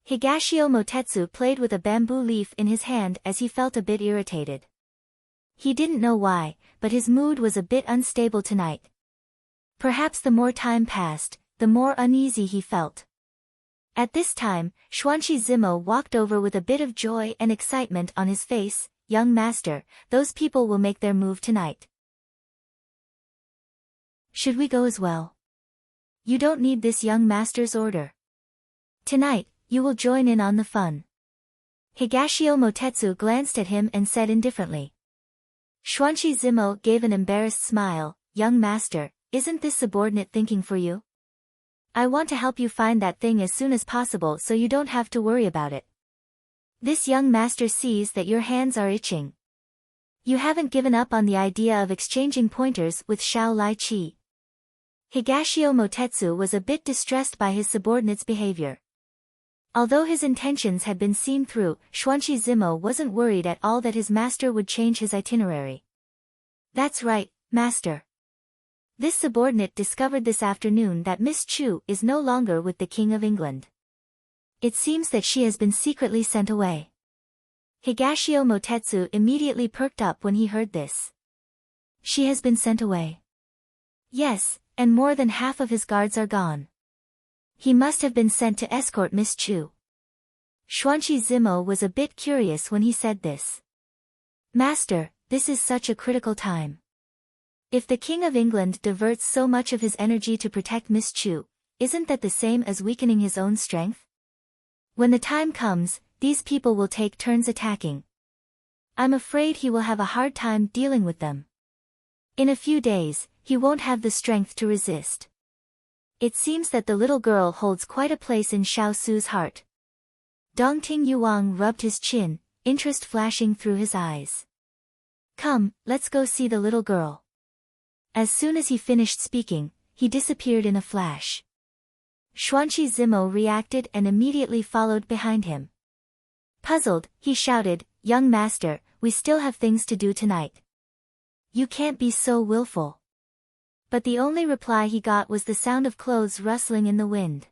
Higashio Motetsu played with a bamboo leaf in his hand as he felt a bit irritated. He didn't know why, but his mood was a bit unstable tonight. Perhaps the more time passed, the more uneasy he felt. At this time, Xuanqi Zimo walked over with a bit of joy and excitement on his face. Young master, those people will make their move tonight. Should we go as well? You don't need this young master's order. Tonight, you will join in on the fun. Higashio Motetsu glanced at him and said indifferently. Xuanqi Zimo gave an embarrassed smile. Young master, isn't this subordinate thinking for you? I want to help you find that thing as soon as possible so you don't have to worry about it. This young master sees that your hands are itching. You haven't given up on the idea of exchanging pointers with Xiao Lai Qi. Higashio Motetsu was a bit distressed by his subordinate's behavior. Although his intentions had been seen through, Xuanqi Zimo wasn't worried at all that his master would change his itinerary. That's right, master. This subordinate discovered this afternoon that Miss Chu is no longer with the King of England. It seems that she has been secretly sent away. Higashio Motetsu immediately perked up when he heard this. She has been sent away. Yes, and more than half of his guards are gone. He must have been sent to escort Miss Chu. Xuanqi Zimo was a bit curious when he said this. Master, this is such a critical time. If the King of England diverts so much of his energy to protect Miss Chu, isn't that the same as weakening his own strength? When the time comes, these people will take turns attacking. I'm afraid he will have a hard time dealing with them. In a few days, he won't have the strength to resist. It seems that the little girl holds quite a place in Xiao Su's heart. Dongting Yuang rubbed his chin, interest flashing through his eyes. Come, let's go see the little girl. As soon as he finished speaking, he disappeared in a flash. Xuanqi Zimo reacted and immediately followed behind him. Puzzled, he shouted, Young master, we still have things to do tonight. You can't be so willful. But the only reply he got was the sound of clothes rustling in the wind.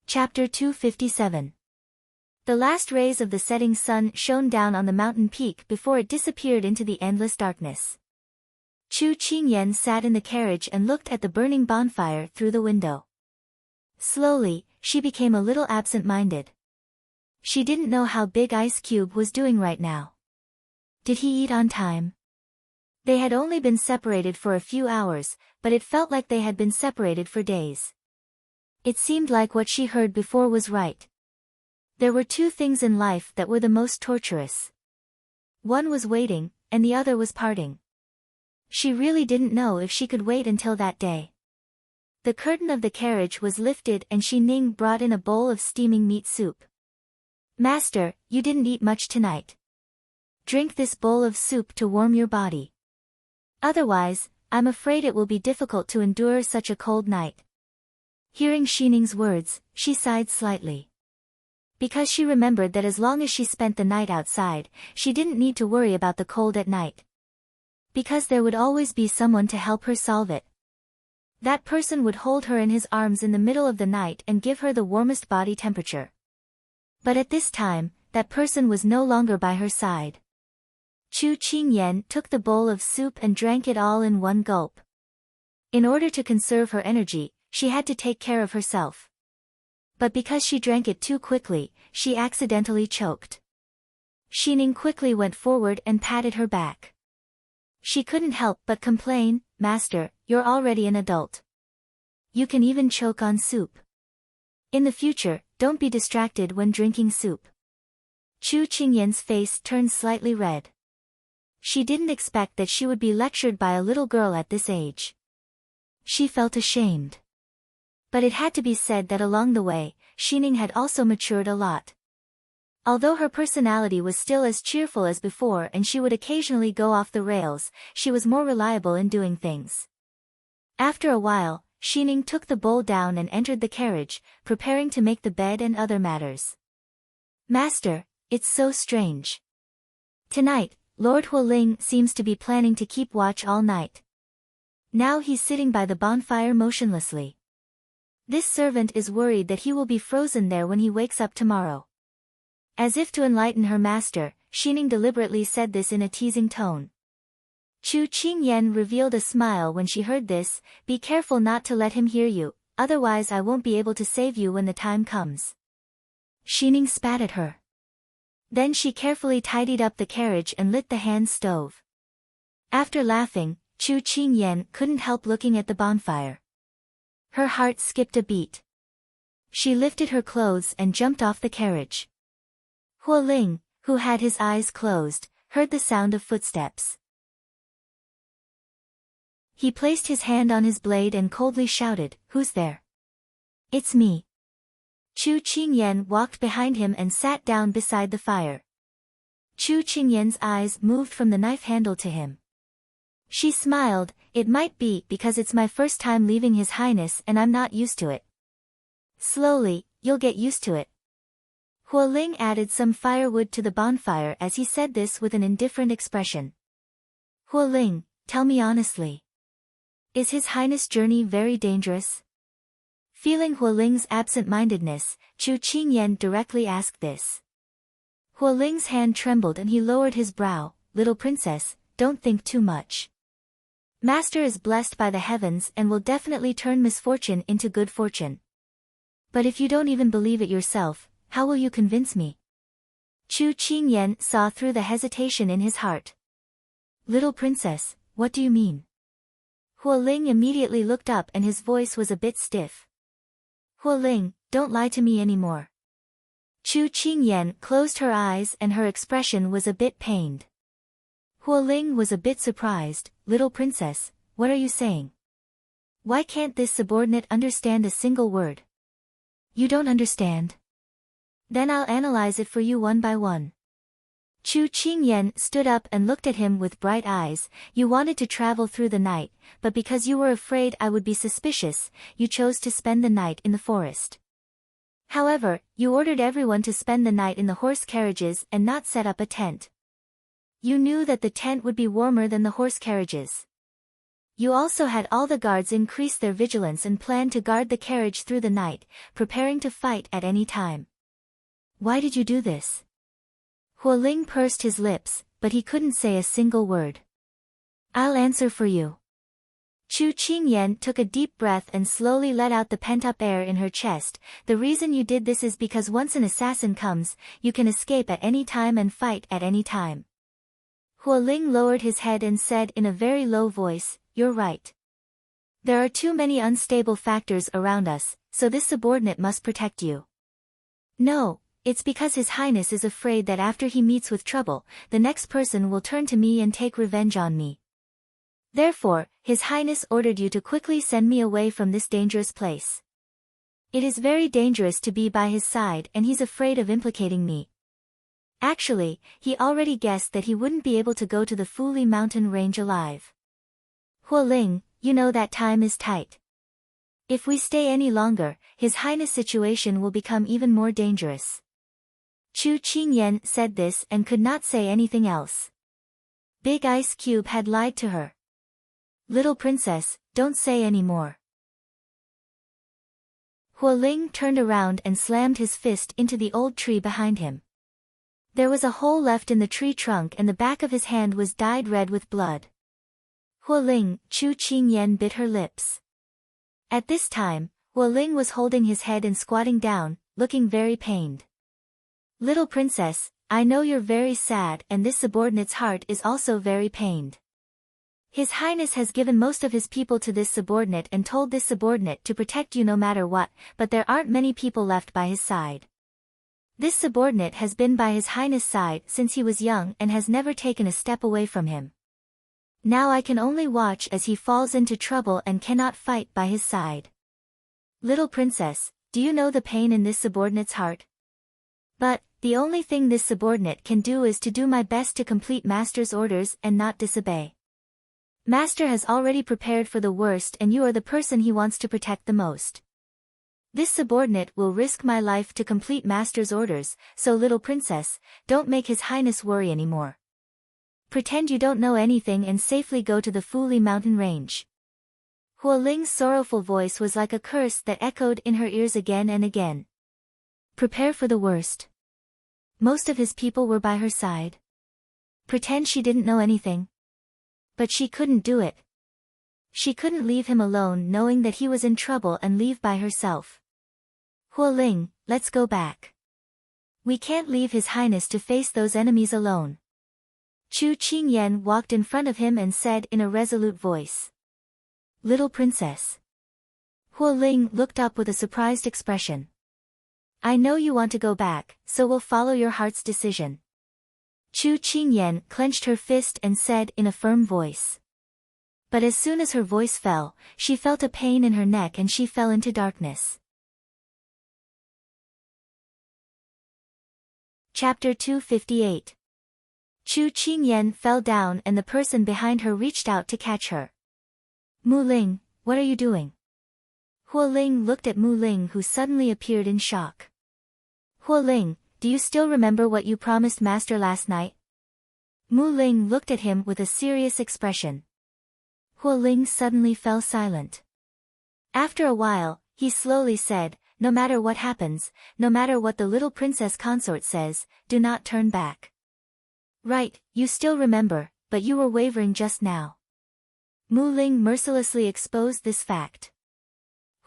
Chapter 257. The last rays of the setting sun shone down on the mountain peak before it disappeared into the endless darkness. Chu Qingyan sat in the carriage and looked at the burning bonfire through the window. Slowly, she became a little absent-minded. She didn't know how Big Ice Cube was doing right now. Did he eat on time? They had only been separated for a few hours, but it felt like they had been separated for days. It seemed like what she heard before was right. There were two things in life that were the most torturous. One was waiting, and the other was parting. She really didn't know if she could wait until that day. The curtain of the carriage was lifted and Shi Ning brought in a bowl of steaming meat soup. Master, you didn't eat much tonight. Drink this bowl of soup to warm your body. Otherwise, I'm afraid it will be difficult to endure such a cold night. Hearing Shi Ning's words, she sighed slightly. Because she remembered that as long as she spent the night outside, she didn't need to worry about the cold at night. Because there would always be someone to help her solve it. That person would hold her in his arms in the middle of the night and give her the warmest body temperature. But at this time, that person was no longer by her side. Chu Qingyan took the bowl of soup and drank it all in one gulp. In order to conserve her energy, she had to take care of herself. But because she drank it too quickly, she accidentally choked. Xining quickly went forward and patted her back. She couldn't help but complain, "Master, you're already an adult. You can even choke on soup. In the future, don't be distracted when drinking soup." Chu Qingyan's face turned slightly red. She didn't expect that she would be lectured by a little girl at this age. She felt ashamed. But it had to be said that along the way, Xining had also matured a lot. Although her personality was still as cheerful as before and she would occasionally go off the rails, she was more reliable in doing things. After a while, Xining took the bowl down and entered the carriage, preparing to make the bed and other matters. "Master, it's so strange. Tonight, Lord Hualing seems to be planning to keep watch all night. Now he's sitting by the bonfire motionlessly. This servant is worried that he will be frozen there when he wakes up tomorrow." As if to enlighten her master, Xining deliberately said this in a teasing tone. Chu Qingyan revealed a smile when she heard this. "Be careful not to let him hear you, otherwise I won't be able to save you when the time comes." Xining spat at her. Then she carefully tidied up the carriage and lit the hand stove. After laughing, Chu Qingyan couldn't help looking at the bonfire. Her heart skipped a beat. She lifted her clothes and jumped off the carriage. Hualing, who had his eyes closed, heard the sound of footsteps. He placed his hand on his blade and coldly shouted, "Who's there?" "It's me." Chu Qingyan walked behind him and sat down beside the fire. Chu Qingyan's eyes moved from the knife handle to him. She smiled. "It might be because it's my first time leaving His Highness and I'm not used to it. Slowly, you'll get used to it." Hualing added some firewood to the bonfire as he said this with an indifferent expression. "Hualing, tell me honestly. Is His Highness' journey very dangerous?" Feeling Hualing's absent-mindedness, Chu Qingyan directly asked this. Hualing's hand trembled and he lowered his brow. "Little princess, don't think too much. Master is blessed by the heavens and will definitely turn misfortune into good fortune. But if you don't even believe it yourself, how will you convince me?" Chu Qingyan saw through the hesitation in his heart. "Little princess, what do you mean?" Hualing immediately looked up and his voice was a bit stiff. "Hualing, don't lie to me anymore." Chu Qingyan closed her eyes and her expression was a bit pained. Hualing was a bit surprised. "Little princess, what are you saying? Why can't this subordinate understand a single word?" "You don't understand? Then I'll analyze it for you one by one." Chu Qingyan stood up and looked at him with bright eyes. "You wanted to travel through the night, but because you were afraid I would be suspicious, you chose to spend the night in the forest. However, you ordered everyone to spend the night in the horse carriages and not set up a tent. You knew that the tent would be warmer than the horse carriages. You also had all the guards increase their vigilance and planned to guard the carriage through the night, preparing to fight at any time. Why did you do this?" Hualing pursed his lips, but he couldn't say a single word. "I'll answer for you." Chu Qingyan took a deep breath and slowly let out the pent-up air in her chest. "The reason you did this is because once an assassin comes, you can escape at any time and fight at any time." Hualing lowered his head and said in a very low voice, "You're right. There are too many unstable factors around us, so this subordinate must protect you. No, it's because His Highness is afraid that after he meets with trouble, the next person will turn to me and take revenge on me. Therefore, His Highness ordered you to quickly send me away from this dangerous place. It is very dangerous to be by his side and he's afraid of implicating me." Actually, he already guessed that he wouldn't be able to go to the Fuli mountain range alive. "Hualing, you know that time is tight. If we stay any longer, His Highness' situation will become even more dangerous." Chu Qingyan said this and could not say anything else. Big Ice Cube had lied to her. "Little princess, don't say any more." Hualing turned around and slammed his fist into the old tree behind him. There was a hole left in the tree trunk and the back of his hand was dyed red with blood. Hualing, Chu Qingyan bit her lips. At this time, Hualing was holding his head and squatting down, looking very pained. Little princess, I know you're very sad and this subordinate's heart is also very pained. His Highness has given most of his people to this subordinate and told this subordinate to protect you no matter what, but there aren't many people left by his side. This subordinate has been by his Highness' side since he was young and has never taken a step away from him. Now I can only watch as he falls into trouble and cannot fight by his side. Little princess, do you know the pain in this subordinate's heart? But, the only thing this subordinate can do is to do my best to complete Master's orders and not disobey. Master has already prepared for the worst and you are the person he wants to protect the most. This subordinate will risk my life to complete Master's orders, so little princess, don't make His Highness worry anymore. Pretend you don't know anything and safely go to the Fuli mountain range. Hualing's sorrowful voice was like a curse that echoed in her ears again and again. Prepare for the worst. Most of his people were by her side. Pretend she didn't know anything. But she couldn't do it. She couldn't leave him alone knowing that he was in trouble and leave by herself. Hualing, let's go back. We can't leave His Highness to face those enemies alone. Chu Qingyan walked in front of him and said in a resolute voice. Little princess. Hualing looked up with a surprised expression. I know you want to go back, so we'll follow your heart's decision. Chu Qingyan clenched her fist and said in a firm voice. But as soon as her voice fell, she felt a pain in her neck and she fell into darkness. Chapter 258. Chu Qingyan fell down and the person behind her reached out to catch her. Mu Ling, what are you doing? Hualing looked at Mu Ling who suddenly appeared in shock. Hualing, do you still remember what you promised Master last night? Mu Ling looked at him with a serious expression. Hualing suddenly fell silent. After a while, he slowly said, no matter what happens, no matter what the little princess Consort says, do not turn back. Right, you still remember, but you were wavering just now. Mu Ling mercilessly exposed this fact.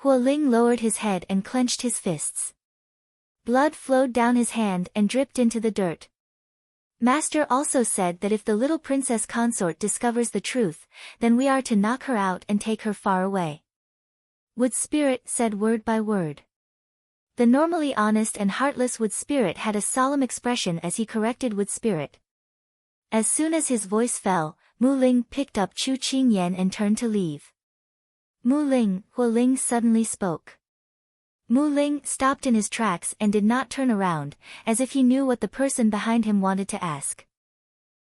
Hualing lowered his head and clenched his fists. Blood flowed down his hand and dripped into the dirt. Master also said that if the little princess Consort discovers the truth, then we are to knock her out and take her far away. Wood Spirit said word by word. The normally honest and heartless Wood Spirit had a solemn expression as he corrected Wood Spirit. As soon as his voice fell, Mu Ling picked up Chu Qingyan and turned to leave. Mu Ling, Hualing suddenly spoke. Mu Ling stopped in his tracks and did not turn around, as if he knew what the person behind him wanted to ask.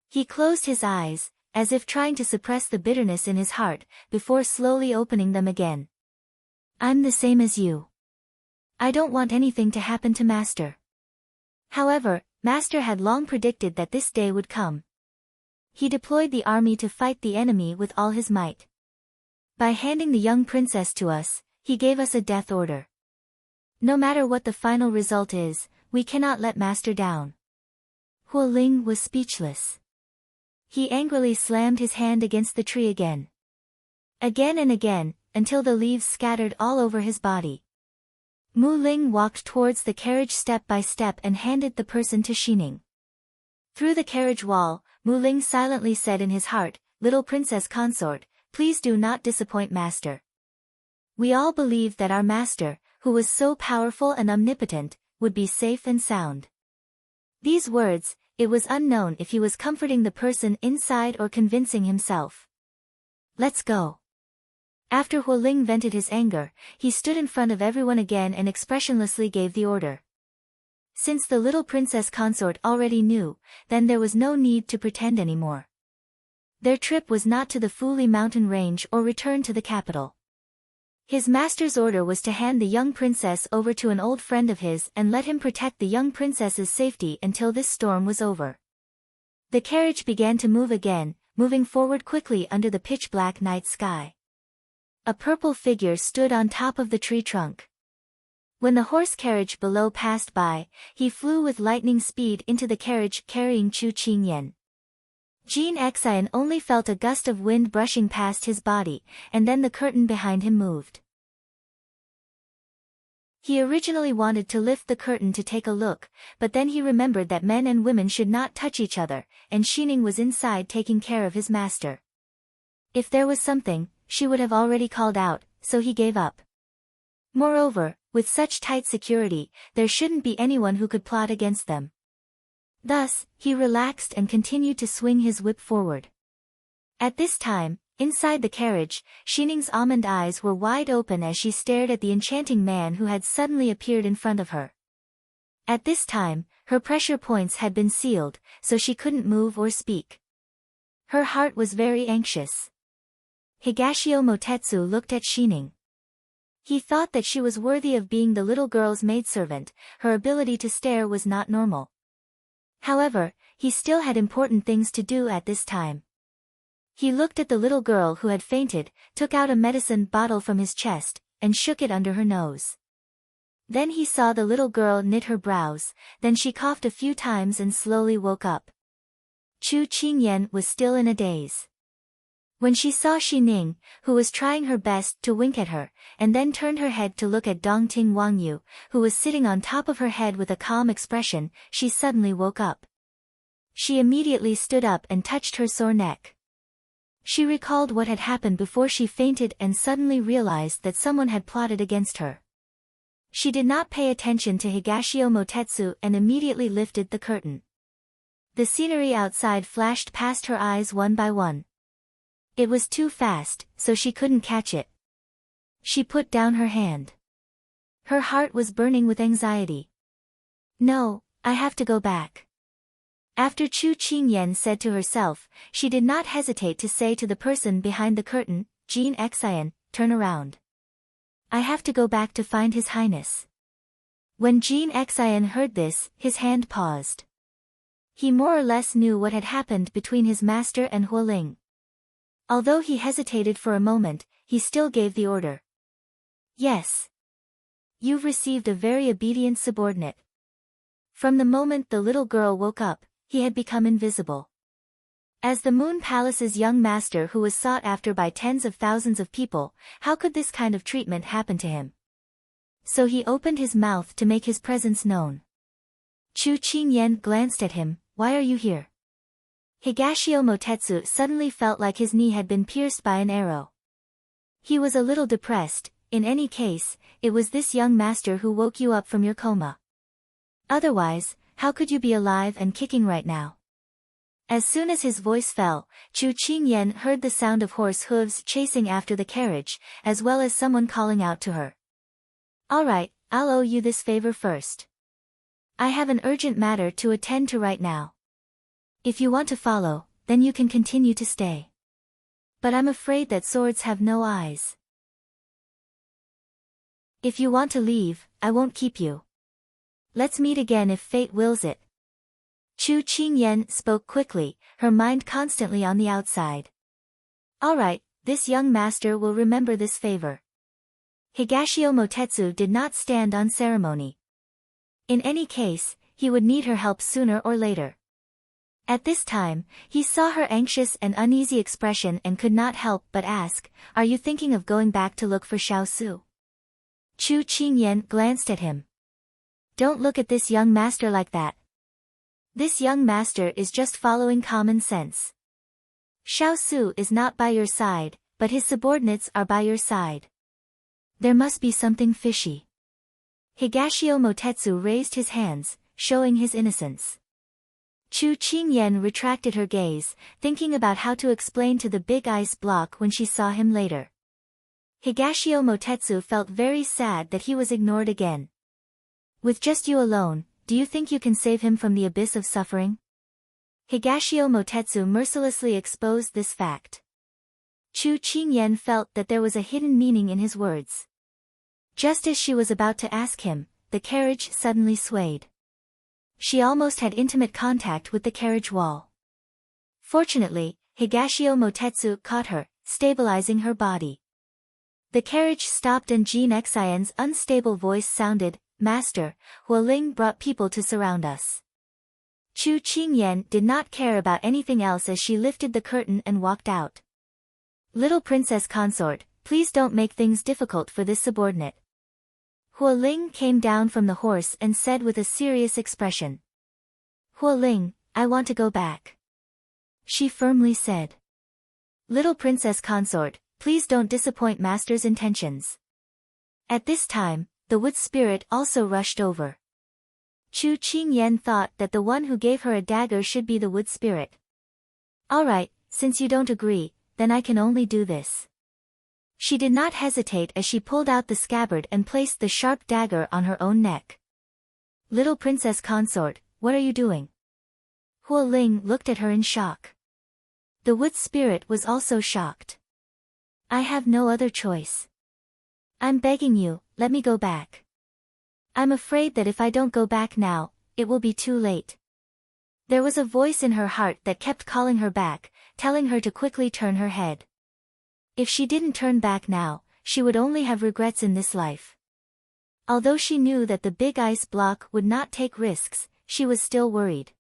He closed his eyes, as if trying to suppress the bitterness in his heart, before slowly opening them again. I'm the same as you. I don't want anything to happen to Master. However, Master had long predicted that this day would come. He deployed the army to fight the enemy with all his might. By handing the young princess to us, he gave us a death order. No matter what the final result is, we cannot let Master down. Hualing was speechless. He angrily slammed his hand against the tree again. Again and again, until the leaves scattered all over his body. Mu Ling walked towards the carriage step by step and handed the person to Xining. Through the carriage wall, Mu Ling silently said in his heart, Little Princess Consort, please do not disappoint Master. We all believed that our Master, who was so powerful and omnipotent, would be safe and sound. These words, it was unknown if he was comforting the person inside or convincing himself. Let's go. After Hualing vented his anger, he stood in front of everyone again and expressionlessly gave the order. Since the little princess Consort already knew, then there was no need to pretend anymore. Their trip was not to the Fuli mountain range or return to the capital. His master's order was to hand the young princess over to an old friend of his and let him protect the young princess's safety until this storm was over. The carriage began to move again, moving forward quickly under the pitch-black night sky. A purple figure stood on top of the tree trunk. When the horse carriage below passed by, he flew with lightning speed into the carriage carrying Chu Qingyan. Jin Xian only felt a gust of wind brushing past his body, and then the curtain behind him moved. He originally wanted to lift the curtain to take a look, but then he remembered that men and women should not touch each other, and Xining was inside taking care of his master. If there was something, she would have already called out, so he gave up. Moreover, with such tight security, there shouldn't be anyone who could plot against them. Thus, he relaxed and continued to swing his whip forward. At this time, inside the carriage, Xining's almond eyes were wide open as she stared at the enchanting man who had suddenly appeared in front of her. At this time, her pressure points had been sealed, so she couldn't move or speak. Her heart was very anxious. Higashio Motetsu looked at Xining. He thought that she was worthy of being the little girl's maidservant. Her ability to stare was not normal. However, he still had important things to do at this time. He looked at the little girl who had fainted, took out a medicine bottle from his chest, and shook it under her nose. Then he saw the little girl knit her brows, then she coughed a few times and slowly woke up. Chu Qingyan was still in a daze. When she saw Xining, who was trying her best to wink at her, and then turned her head to look at Dongting Wangyu, who was sitting on top of her head with a calm expression, she suddenly woke up. She immediately stood up and touched her sore neck. She recalled what had happened before she fainted and suddenly realized that someone had plotted against her. She did not pay attention to Higashio Motetsu and immediately lifted the curtain. The scenery outside flashed past her eyes one by one. It was too fast, so she couldn't catch it. She put down her hand. Her heart was burning with anxiety. No, I have to go back. After Chu Qingyan said to herself, she did not hesitate to say to the person behind the curtain, Jin Xian, turn around. I have to go back to find His Highness. When Jin Xian heard this, his hand paused. He more or less knew what had happened between his master and Hualing. Although he hesitated for a moment, he still gave the order. Yes. You've received a very obedient subordinate. From the moment the little girl woke up, he had become invisible. As the Moon Palace's young master who was sought after by tens of thousands of people, how could this kind of treatment happen to him? So he opened his mouth to make his presence known. Chu Qingyan glanced at him, why are you here? Higashio Motetsu suddenly felt like his knee had been pierced by an arrow. He was a little depressed. In any case, it was this young master who woke you up from your coma. Otherwise, how could you be alive and kicking right now? As soon as his voice fell, Chu Qingyan heard the sound of horse hooves chasing after the carriage, as well as someone calling out to her. All right, I'll owe you this favor first. I have an urgent matter to attend to right now. If you want to follow, then you can continue to stay. But I'm afraid that swords have no eyes. If you want to leave, I won't keep you. Let's meet again if fate wills it. Chu Qingyan spoke quickly, her mind constantly on the outside. All right, this young master will remember this favor. Higashio Motetsu did not stand on ceremony. In any case, he would need her help sooner or later. At this time, he saw her anxious and uneasy expression and could not help but ask, are you thinking of going back to look for Xiao Su? Chu Qingyan glanced at him. Don't look at this young master like that. This young master is just following common sense. Xiao Su is not by your side, but his subordinates are by your side. There must be something fishy. Higashio Motetsu raised his hands, showing his innocence. Chu Qingyan retracted her gaze, thinking about how to explain to the big ice block when she saw him later. Higashio Motetsu felt very sad that he was ignored again. With just you alone, do you think you can save him from the abyss of suffering? Higashio Motetsu mercilessly exposed this fact. Chu Qingyan felt that there was a hidden meaning in his words. Just as she was about to ask him, the carriage suddenly swayed. She almost had intimate contact with the carriage wall. Fortunately, Higashio Motetsu caught her, stabilizing her body. The carriage stopped and Jin Xian's unstable voice sounded, Master, Hualing brought people to surround us. Chu Qingyan did not care about anything else as she lifted the curtain and walked out. Little Princess Consort, please don't make things difficult for this subordinate. Huo Ling came down from the horse and said with a serious expression. Huo Ling, I want to go back. She firmly said. Little Princess Consort, please don't disappoint Master's intentions. At this time, the wood spirit also rushed over. Chu Qingyan thought that the one who gave her a dagger should be the wood spirit. Alright, since you don't agree, then I can only do this. She did not hesitate as she pulled out the scabbard and placed the sharp dagger on her own neck. Little Princess Consort, what are you doing? Huo Ling looked at her in shock. The wood spirit was also shocked. I have no other choice. I'm begging you, let me go back. I'm afraid that if I don't go back now, it will be too late. There was a voice in her heart that kept calling her back, telling her to quickly turn her head. If she didn't turn back now, she would only have regrets in this life. Although she knew that the big ice block would not take risks, she was still worried.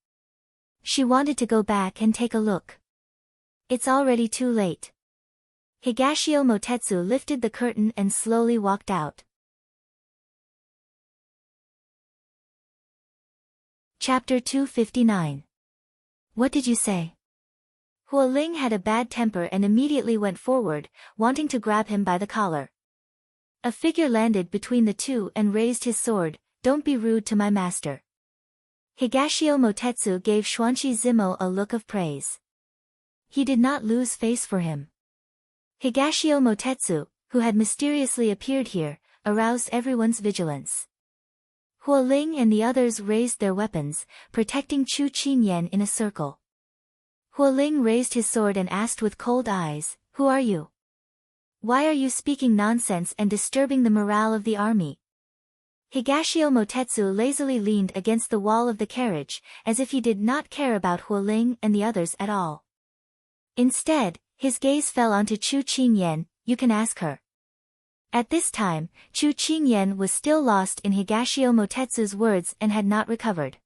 She wanted to go back and take a look. It's already too late. Higashio Motetsu lifted the curtain and slowly walked out. Chapter 259. What did you say? Huo Ling had a bad temper and immediately went forward, wanting to grab him by the collar. A figure landed between the two and raised his sword. Don't be rude to my master. Higashio Motetsu gave Xuanqi Zimo a look of praise. He did not lose face for him. Higashio Motetsu, who had mysteriously appeared here, aroused everyone's vigilance. Huo Ling and the others raised their weapons, protecting Chu Qingyan in a circle. Huo Ling raised his sword and asked with cold eyes, Who are you? Why are you speaking nonsense and disturbing the morale of the army? Higashio Motetsu lazily leaned against the wall of the carriage, as if he did not care about Huo Ling and the others at all. Instead, his gaze fell onto Chu Qingyan. You can ask her. At this time, Chu Qingyan was still lost in Higashio Motetsu's words and had not recovered.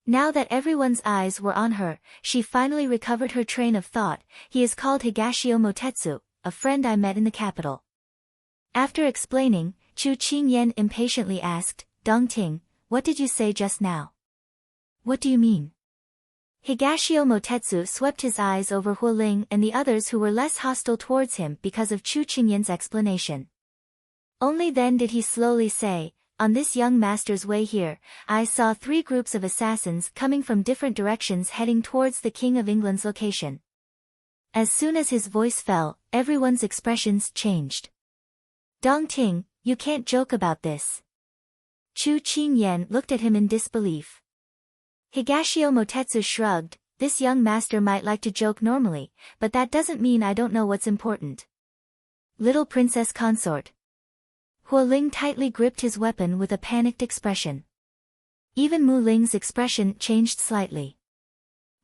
Now that everyone's eyes were on her, she finally recovered her train of thought. He is called Higashio Motetsu, a friend I met in the capital. After explaining, Chu Qingyan impatiently asked, Dongting, what did you say just now? What do you mean? Higashio Motetsu swept his eyes over Huo Ling and the others who were less hostile towards him because of Chu Qingyan's explanation. Only then did he slowly say, On this young master's way here, I saw 3 groups of assassins coming from different directions heading towards the King of England's location. As soon as his voice fell, everyone's expressions changed. Dongting, you can't joke about this. Chu Qingyan looked at him in disbelief. Higashio Motetsu shrugged, This young master might like to joke normally, but that doesn't mean I don't know what's important. Little Princess Consort. Huo Ling tightly gripped his weapon with a panicked expression. Even Mu Ling's expression changed slightly.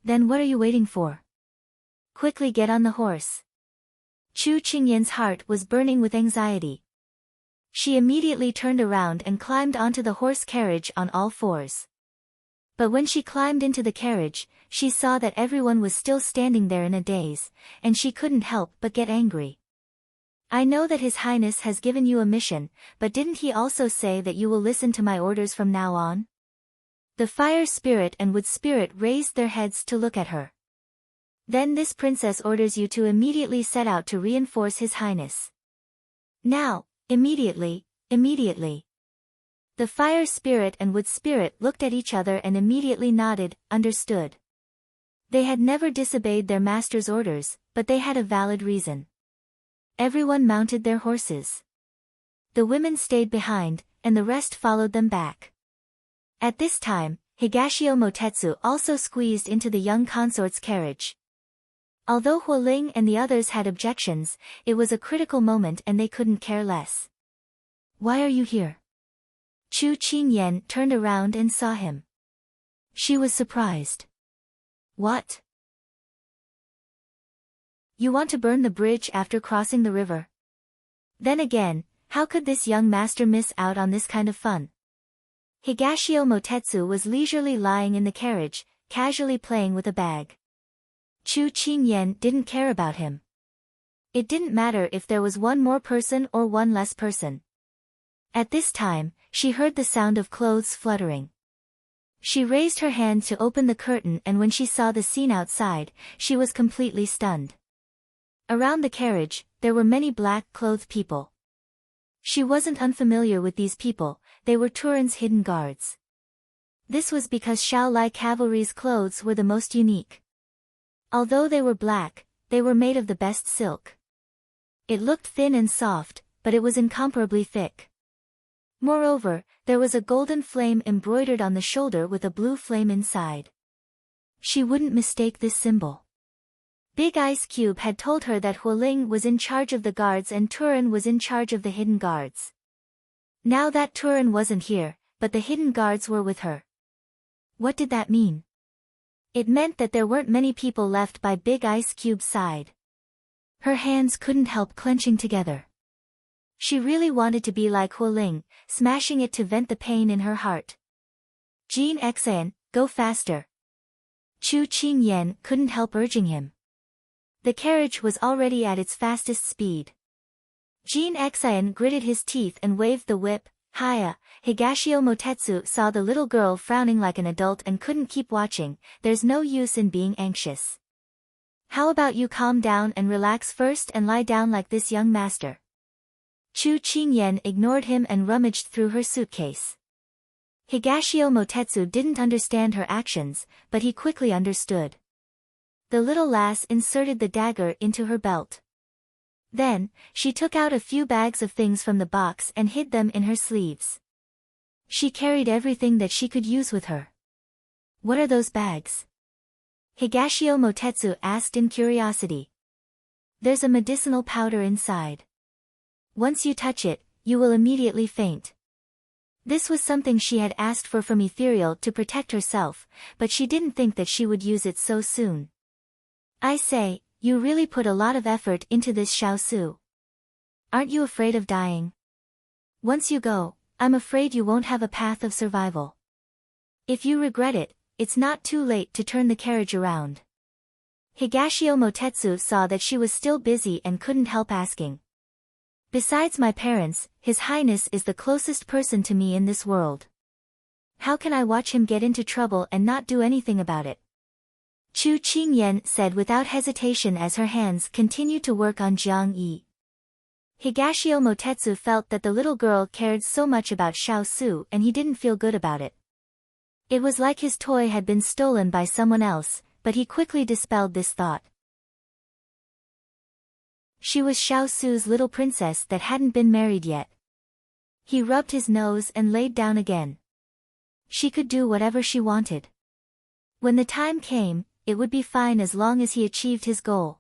Then what are you waiting for? Quickly get on the horse. Chu Qingyan's heart was burning with anxiety. She immediately turned around and climbed onto the horse carriage on all 4s. But when she climbed into the carriage, she saw that everyone was still standing there in a daze, and she couldn't help but get angry. I know that His Highness has given you a mission, but didn't he also say that you will listen to my orders from now on? The fire spirit and wood spirit raised their heads to look at her. Then this princess orders you to immediately set out to reinforce His Highness. Now, immediately. The fire spirit and wood spirit looked at each other and immediately nodded, understood. They had never disobeyed their master's orders, but they had a valid reason. Everyone mounted their horses. The women stayed behind, and the rest followed them back. At this time, Higashio Motetsu also squeezed into the young consort's carriage. Although Huo Ling and the others had objections, it was a critical moment and they couldn't care less. Why are you here? Chu Qingyan turned around and saw him. She was surprised. What? You want to burn the bridge after crossing the river? Then again, how could this young master miss out on this kind of fun? Higashio Motetsu was leisurely lying in the carriage, casually playing with a bag. Chu Qingyan didn't care about him. It didn't matter if there was one more person or one less person. At this time, she heard the sound of clothes fluttering. She raised her hand to open the curtain, and when she saw the scene outside, she was completely stunned. Around the carriage, there were many black-clothed people. She wasn't unfamiliar with these people, they were Turin's hidden guards. This was because Shaolai cavalry's clothes were the most unique. Although they were black, they were made of the best silk. It looked thin and soft, but it was incomparably thick. Moreover, there was a golden flame embroidered on the shoulder with a blue flame inside. She wouldn't mistake this symbol. Big Ice Cube had told her that Hualing was in charge of the guards and Turin was in charge of the hidden guards. Now that Turin wasn't here, but the hidden guards were with her. What did that mean? It meant that there weren't many people left by Big Ice Cube's side. Her hands couldn't help clenching together. She really wanted to be like Hualing, smashing it to vent the pain in her heart. Jin Xan, go faster. Chu Qingyan couldn't help urging him. The carriage was already at its fastest speed. Jin Xan gritted his teeth and waved the whip. Hiya, Higashio Motetsu saw the little girl frowning like an adult and couldn't keep watching. There's no use in being anxious. How about you calm down and relax first and lie down like this, young master? Chu Qingyan ignored him and rummaged through her suitcase. Higashio Motetsu didn't understand her actions, but he quickly understood. The little lass inserted the dagger into her belt. Then, she took out a few bags of things from the box and hid them in her sleeves. She carried everything that she could use with her. What are those bags? Higashio Motetsu asked in curiosity. There's a medicinal powder inside. Once you touch it, you will immediately faint. This was something she had asked for from Ethereal to protect herself, but she didn't think that she would use it so soon. I say, you really put a lot of effort into this, Xiaosu. Aren't you afraid of dying? Once you go, I'm afraid you won't have a path of survival. If you regret it, it's not too late to turn the carriage around. Higashio Motetsu saw that she was still busy and couldn't help asking. Besides my parents, His Highness is the closest person to me in this world. How can I watch him get into trouble and not do anything about it? Chu Qingyan said without hesitation as her hands continued to work on Jiang Yi. Higashio Motetsu felt that the little girl cared so much about Xiaosu and he didn't feel good about it. It was like his toy had been stolen by someone else, but he quickly dispelled this thought. She was Xiaosu's little princess that hadn't been married yet. He rubbed his nose and laid down again. She could do whatever she wanted. When the time came, it would be fine as long as he achieved his goal.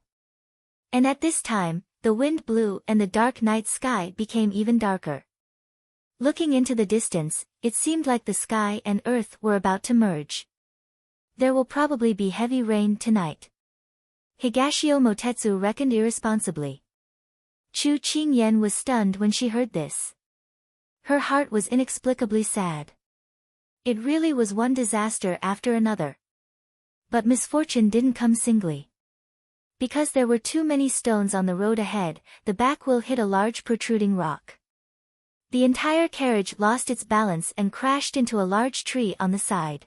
And at this time, the wind blew and the dark night sky became even darker. Looking into the distance, it seemed like the sky and earth were about to merge. There will probably be heavy rain tonight. Higashio Motetsu reckoned irresponsibly. Chu Qingyan was stunned when she heard this. Her heart was inexplicably sad. It really was one disaster after another. But misfortune didn't come singly. Because there were too many stones on the road ahead, the back wheel hit a large protruding rock. The entire carriage lost its balance and crashed into a large tree on the side.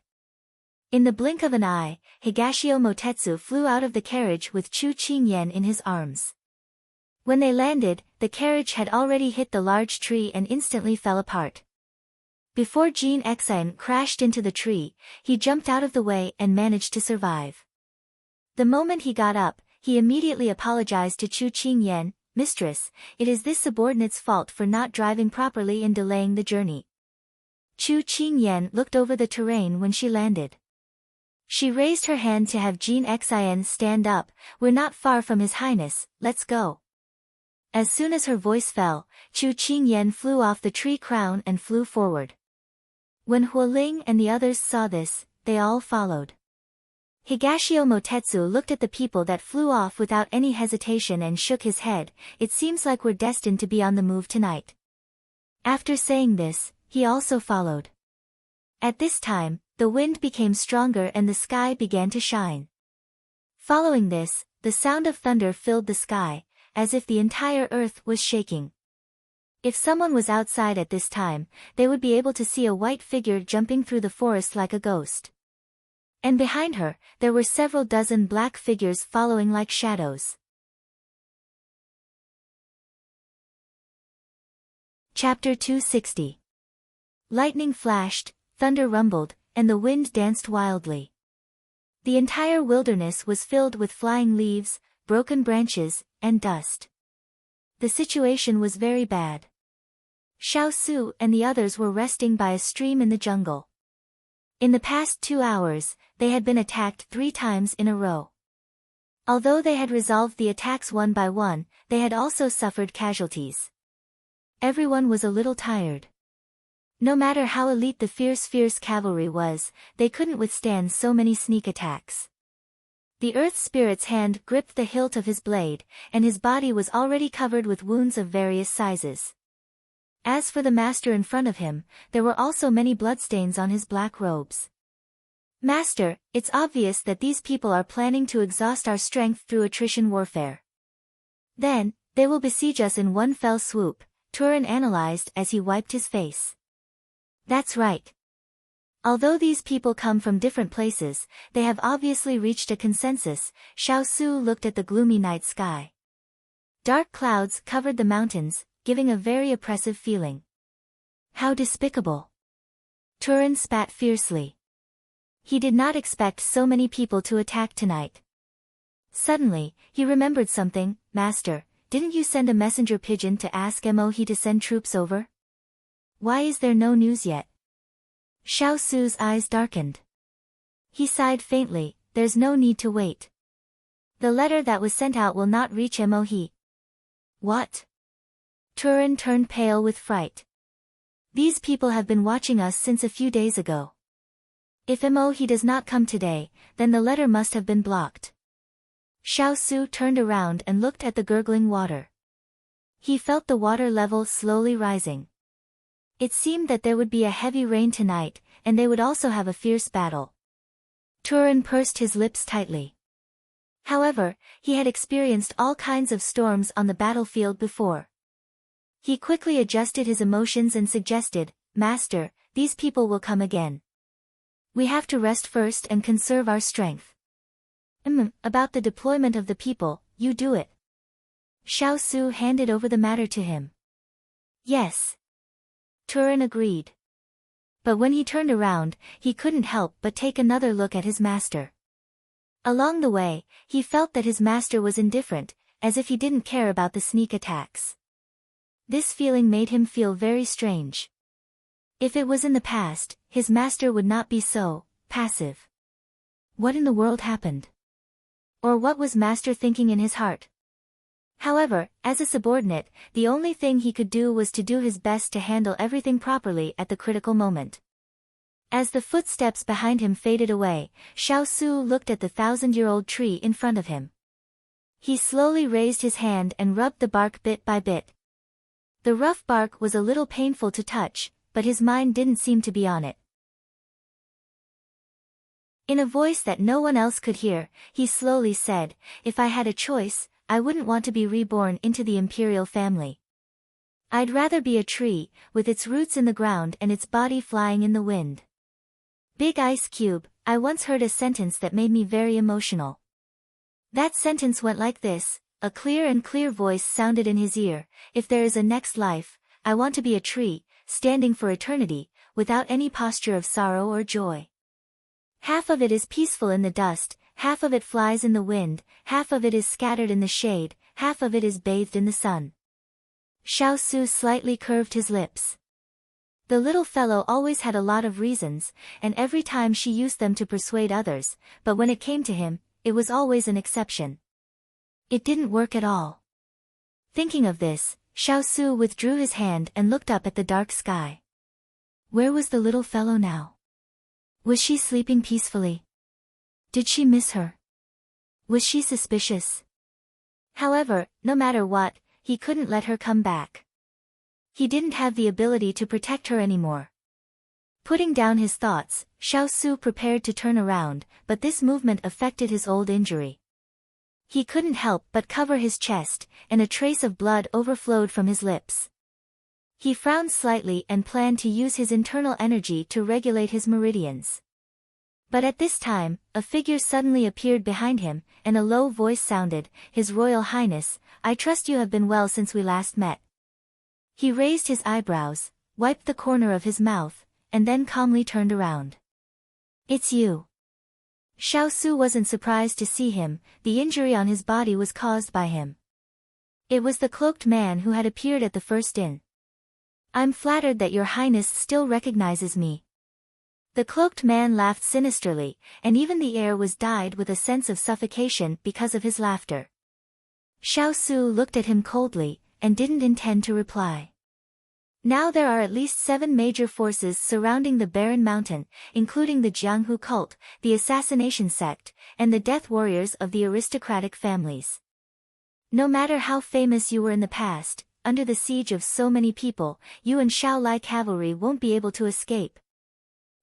In the blink of an eye, Higashio Motetsu flew out of the carriage with Chu Qingyan in his arms. When they landed, the carriage had already hit the large tree and instantly fell apart. Before Jin Xan crashed into the tree, he jumped out of the way and managed to survive. The moment he got up, he immediately apologized to Chu Qingyan. Mistress, it is this subordinate's fault for not driving properly and delaying the journey. Chu Qingyan looked over the terrain when she landed. She raised her hand to have Jin Xan stand up. We're not far from His Highness, let's go. As soon as her voice fell, Chu Qingyan flew off the tree crown and flew forward. When Hualing and the others saw this, they all followed. Higashio Motetsu looked at the people that flew off without any hesitation and shook his head. It seems like we're destined to be on the move tonight. After saying this, he also followed. At this time, the wind became stronger and the sky began to shine. Following this, the sound of thunder filled the sky, as if the entire earth was shaking. If someone was outside at this time, they would be able to see a white figure jumping through the forest like a ghost. And behind her, there were several dozen black figures following like shadows. Chapter 260. Lightning flashed, thunder rumbled, and the wind danced wildly. The entire wilderness was filled with flying leaves, broken branches, and dust. The situation was very bad. Xiao Su and the others were resting by a stream in the jungle. In the past 2 hours, they had been attacked 3 times in a row. Although they had resolved the attacks one by one, they had also suffered casualties. Everyone was a little tired. No matter how elite the fierce cavalry was, they couldn't withstand so many sneak attacks. The earth spirit's hand gripped the hilt of his blade, and his body was already covered with wounds of various sizes. As for the master in front of him, there were also many bloodstains on his black robes. "Master, it's obvious that these people are planning to exhaust our strength through attrition warfare. Then, they will besiege us in one fell swoop," Turin analyzed as he wiped his face. "That's right. Although these people come from different places, they have obviously reached a consensus." Xiao Su looked at the gloomy night sky. Dark clouds covered the mountains, giving a very oppressive feeling. "How despicable!" Turin spat fiercely. He did not expect so many people to attack tonight. Suddenly, he remembered something. "Master, didn't you send a messenger pigeon to ask Mohe to send troops over? Why is there no news yet?" Xiao Su's eyes darkened. He sighed faintly. "There's no need to wait. The letter that was sent out will not reach Mohe." "What?" Turin turned pale with fright. "These people have been watching us since a few days ago. If Mohe does not come today, then the letter must have been blocked." Xiao Su turned around and looked at the gurgling water. He felt the water level slowly rising. It seemed that there would be a heavy rain tonight, and they would also have a fierce battle. Turin pursed his lips tightly. However, he had experienced all kinds of storms on the battlefield before. He quickly adjusted his emotions and suggested, "Master, these people will come again. We have to rest first and conserve our strength." About the deployment of the people, you do it." Xiao Su handed over the matter to him. "Yes." Turin agreed. But when he turned around, he couldn't help but take another look at his master. Along the way, he felt that his master was indifferent, as if he didn't care about the sneak attacks. This feeling made him feel very strange. If it was in the past, his master would not be so passive. What in the world happened? Or what was master thinking in his heart? However, as a subordinate, the only thing he could do was to do his best to handle everything properly at the critical moment. As the footsteps behind him faded away, Xiao Su looked at the 1,000-year-old tree in front of him. He slowly raised his hand and rubbed the bark bit by bit. The rough bark was a little painful to touch, but his mind didn't seem to be on it. In a voice that no one else could hear, he slowly said, "If I had a choice, I wouldn't want to be reborn into the imperial family. I'd rather be a tree, with its roots in the ground and its body flying in the wind." Big Ice Cube, I once heard a sentence that made me very emotional. That sentence went like this. A clear voice sounded in his ear, "If there is a next life, I want to be a tree, standing for eternity, without any posture of sorrow or joy. Half of it is peaceful in the dust, half of it flies in the wind, half of it is scattered in the shade, half of it is bathed in the sun." Xiao Su slightly curved his lips. The little fellow always had a lot of reasons, and every time she used them to persuade others, but when it came to him, it was always an exception. It didn't work at all. Thinking of this, Xiao Su withdrew his hand and looked up at the dark sky. Where was the little fellow now? Was she sleeping peacefully? Did she miss her? Was she suspicious? However, no matter what, he couldn't let her come back. He didn't have the ability to protect her anymore. Putting down his thoughts, Xiao Su prepared to turn around, but this movement affected his old injury. He couldn't help but cover his chest, and a trace of blood overflowed from his lips. He frowned slightly and planned to use his internal energy to regulate his meridians. But at this time, a figure suddenly appeared behind him, and a low voice sounded, "His Royal Highness, I trust you have been well since we last met." He raised his eyebrows, wiped the corner of his mouth, and then calmly turned around. "It's you." Xiao Su wasn't surprised to see him, the injury on his body was caused by him. It was the cloaked man who had appeared at the first inn. "I'm flattered that your highness still recognizes me." The cloaked man laughed sinisterly, and even the air was dyed with a sense of suffocation because of his laughter. Xiao Su looked at him coldly, and didn't intend to reply. Now there are at least 7 major forces surrounding the barren mountain, including the Jianghu cult, the assassination sect, and the death warriors of the aristocratic families. No matter how famous you were in the past, under the siege of so many people, you and Shaolai cavalry won't be able to escape.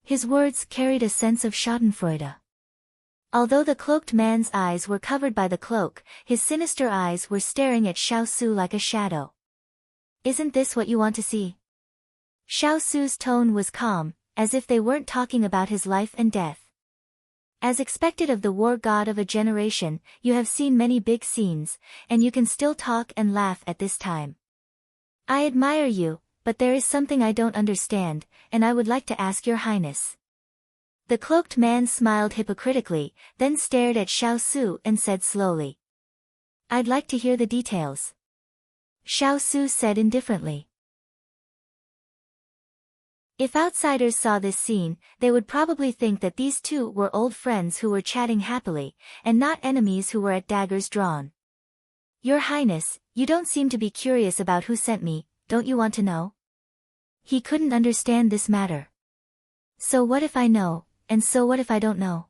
His words carried a sense of schadenfreude. Although the cloaked man's eyes were covered by the cloak, his sinister eyes were staring at Xiao Su like a shadow. "Isn't this what you want to see?" Xiao Su's tone was calm, as if they weren't talking about his life and death. "As expected of the war god of a generation, you have seen many big scenes, and you can still talk and laugh at this time. I admire you, but there is something I don't understand, and I would like to ask your highness." The cloaked man smiled hypocritically, then stared at Xiao Su and said slowly, "I'd like to hear the details." Xiao Su said indifferently. If outsiders saw this scene, they would probably think that these two were old friends who were chatting happily, and not enemies who were at daggers drawn. "Your Highness, you don't seem to be curious about who sent me, don't you want to know?" He couldn't understand this matter. "So what if I know, and so what if I don't know?"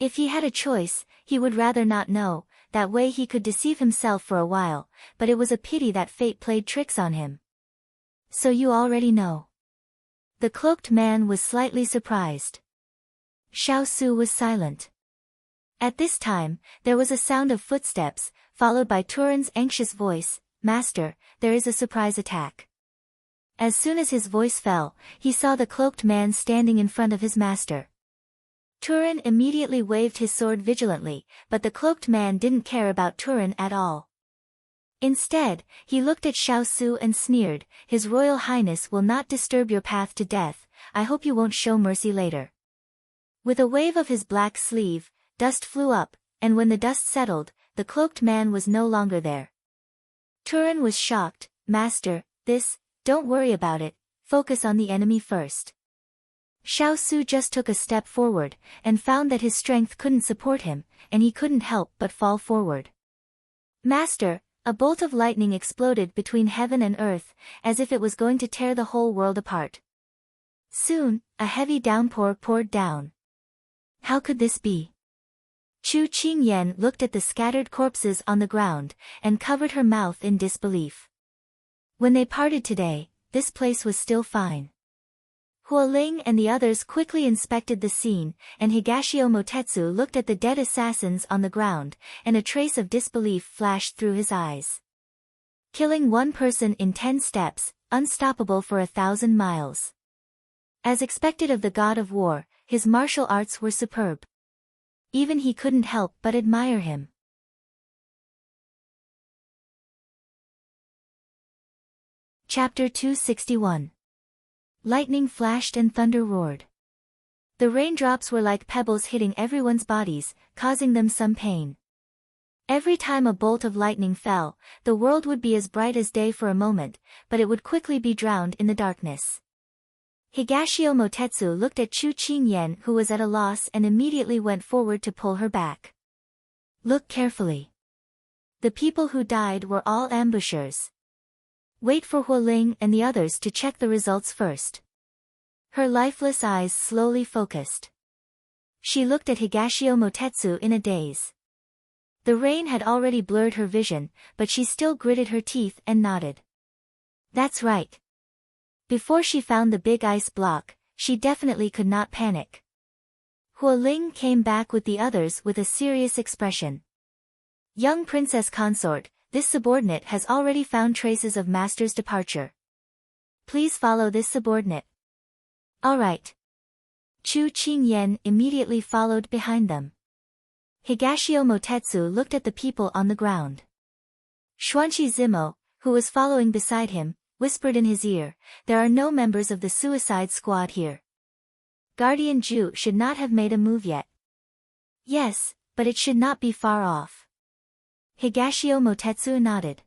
If he had a choice, he would rather not know, that way he could deceive himself for a while, but it was a pity that fate played tricks on him. "So you already know?" The cloaked man was slightly surprised. Xiao Su was silent. At this time, there was a sound of footsteps, followed by Turin's anxious voice, "Master, there is a surprise attack." As soon as his voice fell, he saw the cloaked man standing in front of his master. Turin immediately waved his sword vigilantly, but the cloaked man didn't care about Turin at all. Instead, he looked at Xiao Su and sneered, "His Royal Highness will not disturb your path to death, I hope you won't show mercy later." With a wave of his black sleeve, dust flew up, and when the dust settled, the cloaked man was no longer there. Turin was shocked, "Master, don't worry about it, focus on the enemy first." Xiao Su just took a step forward, and found that his strength couldn't support him, and he couldn't help but fall forward. "Master," a bolt of lightning exploded between heaven and earth, as if it was going to tear the whole world apart. Soon, a heavy downpour poured down. How could this be? Chu Qingyan looked at the scattered corpses on the ground, and covered her mouth in disbelief. When they parted today, this place was still fine. Hualing and the others quickly inspected the scene, and Higashio Motetsu looked at the dead assassins on the ground, and a trace of disbelief flashed through his eyes. Killing one person in 10 steps, unstoppable for 1,000 miles. As expected of the god of war, his martial arts were superb. Even he couldn't help but admire him. Chapter 261. Lightning flashed and thunder roared. The raindrops were like pebbles hitting everyone's bodies, causing them some pain. Every time a bolt of lightning fell, the world would be as bright as day for a moment, but it would quickly be drowned in the darkness. Higashio Motetsu looked at Chu Qingyan, who was at a loss, and immediately went forward to pull her back. "Look carefully. The people who died were all ambushers. Wait for Hualing and the others to check the results first." Her lifeless eyes slowly focused. She looked at Higashio Motetsu in a daze. The rain had already blurred her vision, but she still gritted her teeth and nodded. "That's right." Before she found the big ice block, she definitely could not panic. Hualing came back with the others with a serious expression. Young Princess Consort, this subordinate has already found traces of Master's departure. Please follow this subordinate. All right. Chu Qingyan immediately followed behind them. Higashio Motetsu looked at the people on the ground. Xuanqi Zimo, who was following beside him, whispered in his ear, "There are no members of the suicide squad here. Guardian Ju should not have made a move yet." "Yes, but it should not be far off." Higashio Motetsu nodded.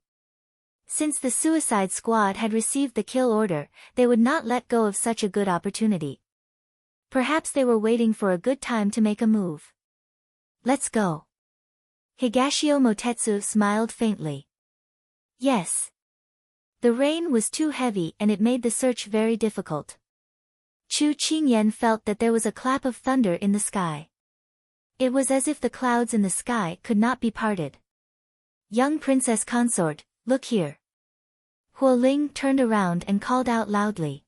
Since the suicide squad had received the kill order, they would not let go of such a good opportunity. Perhaps they were waiting for a good time to make a move. "Let's go." Higashio Motetsu smiled faintly. Yes. The rain was too heavy and it made the search very difficult. Chu Qingyan felt that there was a clap of thunder in the sky. It was as if the clouds in the sky could not be parted. "Young Princess Consort, look here." Hualing turned around and called out loudly.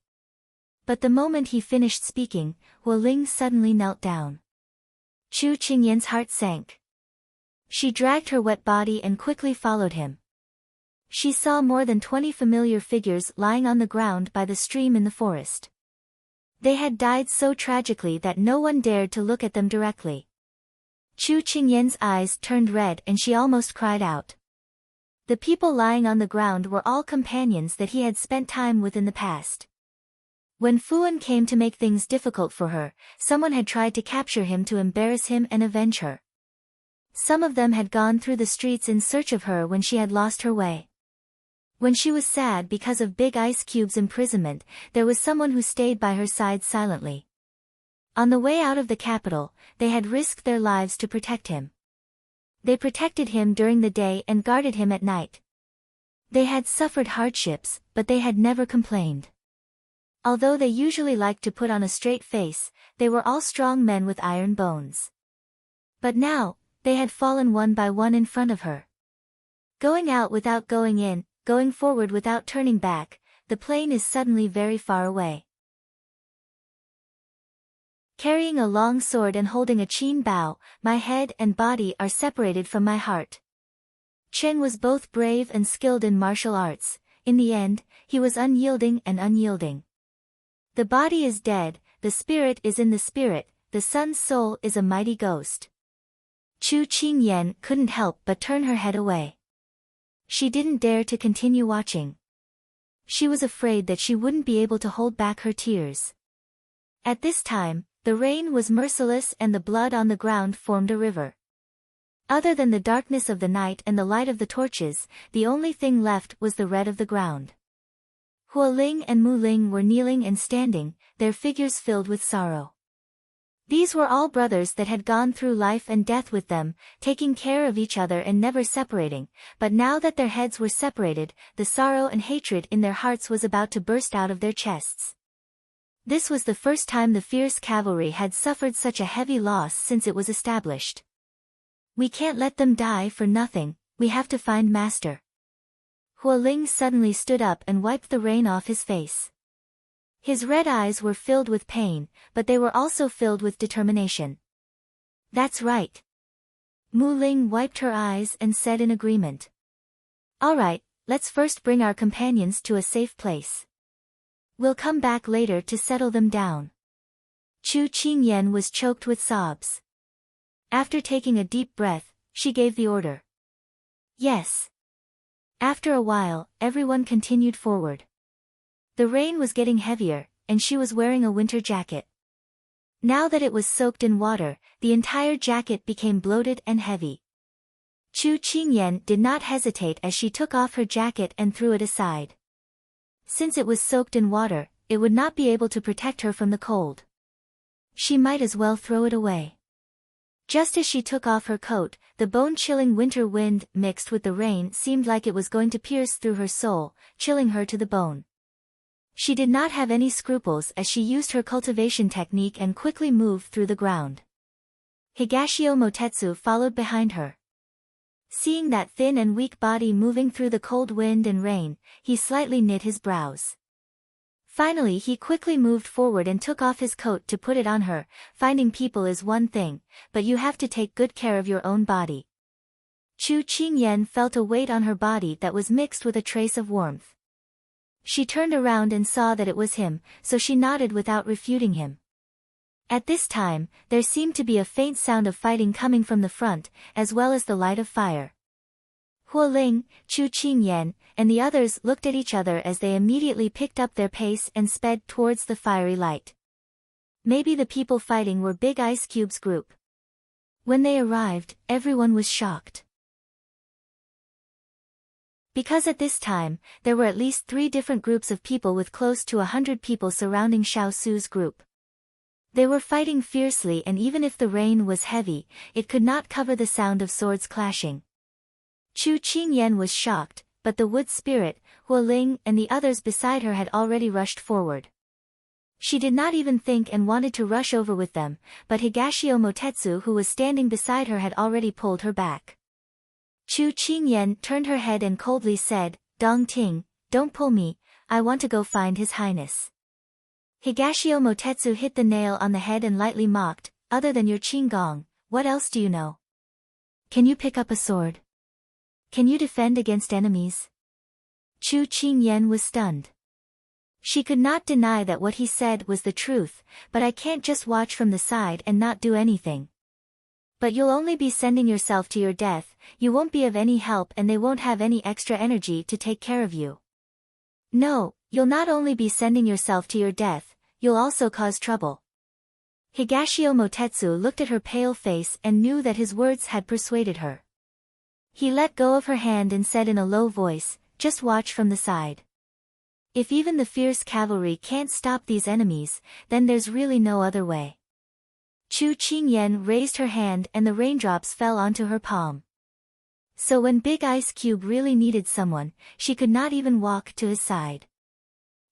But the moment he finished speaking, Hualing suddenly knelt down. Chu Qingyan's heart sank. She dragged her wet body and quickly followed him. She saw more than 20 familiar figures lying on the ground by the stream in the forest. They had died so tragically that no one dared to look at them directly. Chu Qingyan's eyes turned red and she almost cried out. The people lying on the ground were all companions that he had spent time with in the past. When Fuan came to make things difficult for her, someone had tried to capture him to embarrass him and avenge her. Some of them had gone through the streets in search of her when she had lost her way. When she was sad because of Big Ice Cube's imprisonment, there was someone who stayed by her side silently. On the way out of the capital, they had risked their lives to protect him. They protected him during the day and guarded him at night. They had suffered hardships, but they had never complained. Although they usually liked to put on a straight face, they were all strong men with iron bones. But now, they had fallen one by one in front of her. Going out without going in, going forward without turning back, the plane is suddenly very far away. Carrying a long sword and holding a qin bao, my head and body are separated from my heart. Chen was both brave and skilled in martial arts. In the end, he was unyielding and unyielding. The body is dead, the spirit is in the spirit, the sun's soul is a mighty ghost. Chu Qingyan couldn't help but turn her head away. She didn't dare to continue watching. She was afraid that she wouldn't be able to hold back her tears. At this time, the rain was merciless and the blood on the ground formed a river. Other than the darkness of the night and the light of the torches, the only thing left was the red of the ground. Hualing and Muling were kneeling and standing, their figures filled with sorrow. These were all brothers that had gone through life and death with them, taking care of each other and never separating, but now that their heads were separated, the sorrow and hatred in their hearts was about to burst out of their chests. This was the first time the fierce cavalry had suffered such a heavy loss since it was established. "We can't let them die for nothing, we have to find Master." Hualing suddenly stood up and wiped the rain off his face. His red eyes were filled with pain, but they were also filled with determination. "That's right." Muling wiped her eyes and said in agreement. "All right, let's first bring our companions to a safe place. We'll come back later to settle them down." Chu Qingyan was choked with sobs. After taking a deep breath, she gave the order. "Yes." After a while, everyone continued forward. The rain was getting heavier, and she was wearing a winter jacket. Now that it was soaked in water, the entire jacket became bloated and heavy. Chu Qingyan did not hesitate as she took off her jacket and threw it aside. Since it was soaked in water, it would not be able to protect her from the cold. She might as well throw it away. Just as she took off her coat, the bone-chilling winter wind mixed with the rain seemed like it was going to pierce through her soul, chilling her to the bone. She did not have any scruples as she used her cultivation technique and quickly moved through the ground. Higashio Motetsu followed behind her. Seeing that thin and weak body moving through the cold wind and rain, he slightly knit his brows. Finally he quickly moved forward and took off his coat to put it on her. Finding people is one thing, but you have to take good care of your own body. Chu Qingyan felt a weight on her body that was mixed with a trace of warmth. She turned around and saw that it was him, so she nodded without refuting him. At this time, there seemed to be a faint sound of fighting coming from the front, as well as the light of fire. Hualing, Chu Qingyan, and the others looked at each other as they immediately picked up their pace and sped towards the fiery light. Maybe the people fighting were Big Ice Cube's group. When they arrived, everyone was shocked. Because at this time, there were at least 3 different groups of people with close to 100 people surrounding Xiao Su's group. They were fighting fiercely, and even if the rain was heavy, it could not cover the sound of swords clashing. Chu Qingyan was shocked, but the wood spirit, Hualing, and the others beside her had already rushed forward. She did not even think and wanted to rush over with them, but Higashio Motetsu, who was standing beside her, had already pulled her back. Chu Qingyan turned her head and coldly said, "Dong Ting, don't pull me, I want to go find His Highness." Higashio Motetsu hit the nail on the head and lightly mocked, "Other than your qinggong, what else do you know? Can you pick up a sword? Can you defend against enemies?" Chu Qingyan was stunned. She could not deny that what he said was the truth, "But I can't just watch from the side and not do anything." "But you'll only be sending yourself to your death, you won't be of any help, and they won't have any extra energy to take care of you." "No, you'll not only be sending yourself to your death, you'll also cause trouble." Higashio Motetsu looked at her pale face and knew that his words had persuaded her. He let go of her hand and said in a low voice, "Just watch from the side. If even the fierce cavalry can't stop these enemies, then there's really no other way." Chu Qingyan raised her hand and the raindrops fell onto her palm. So when Big Ice Cube really needed someone, she could not even walk to his side.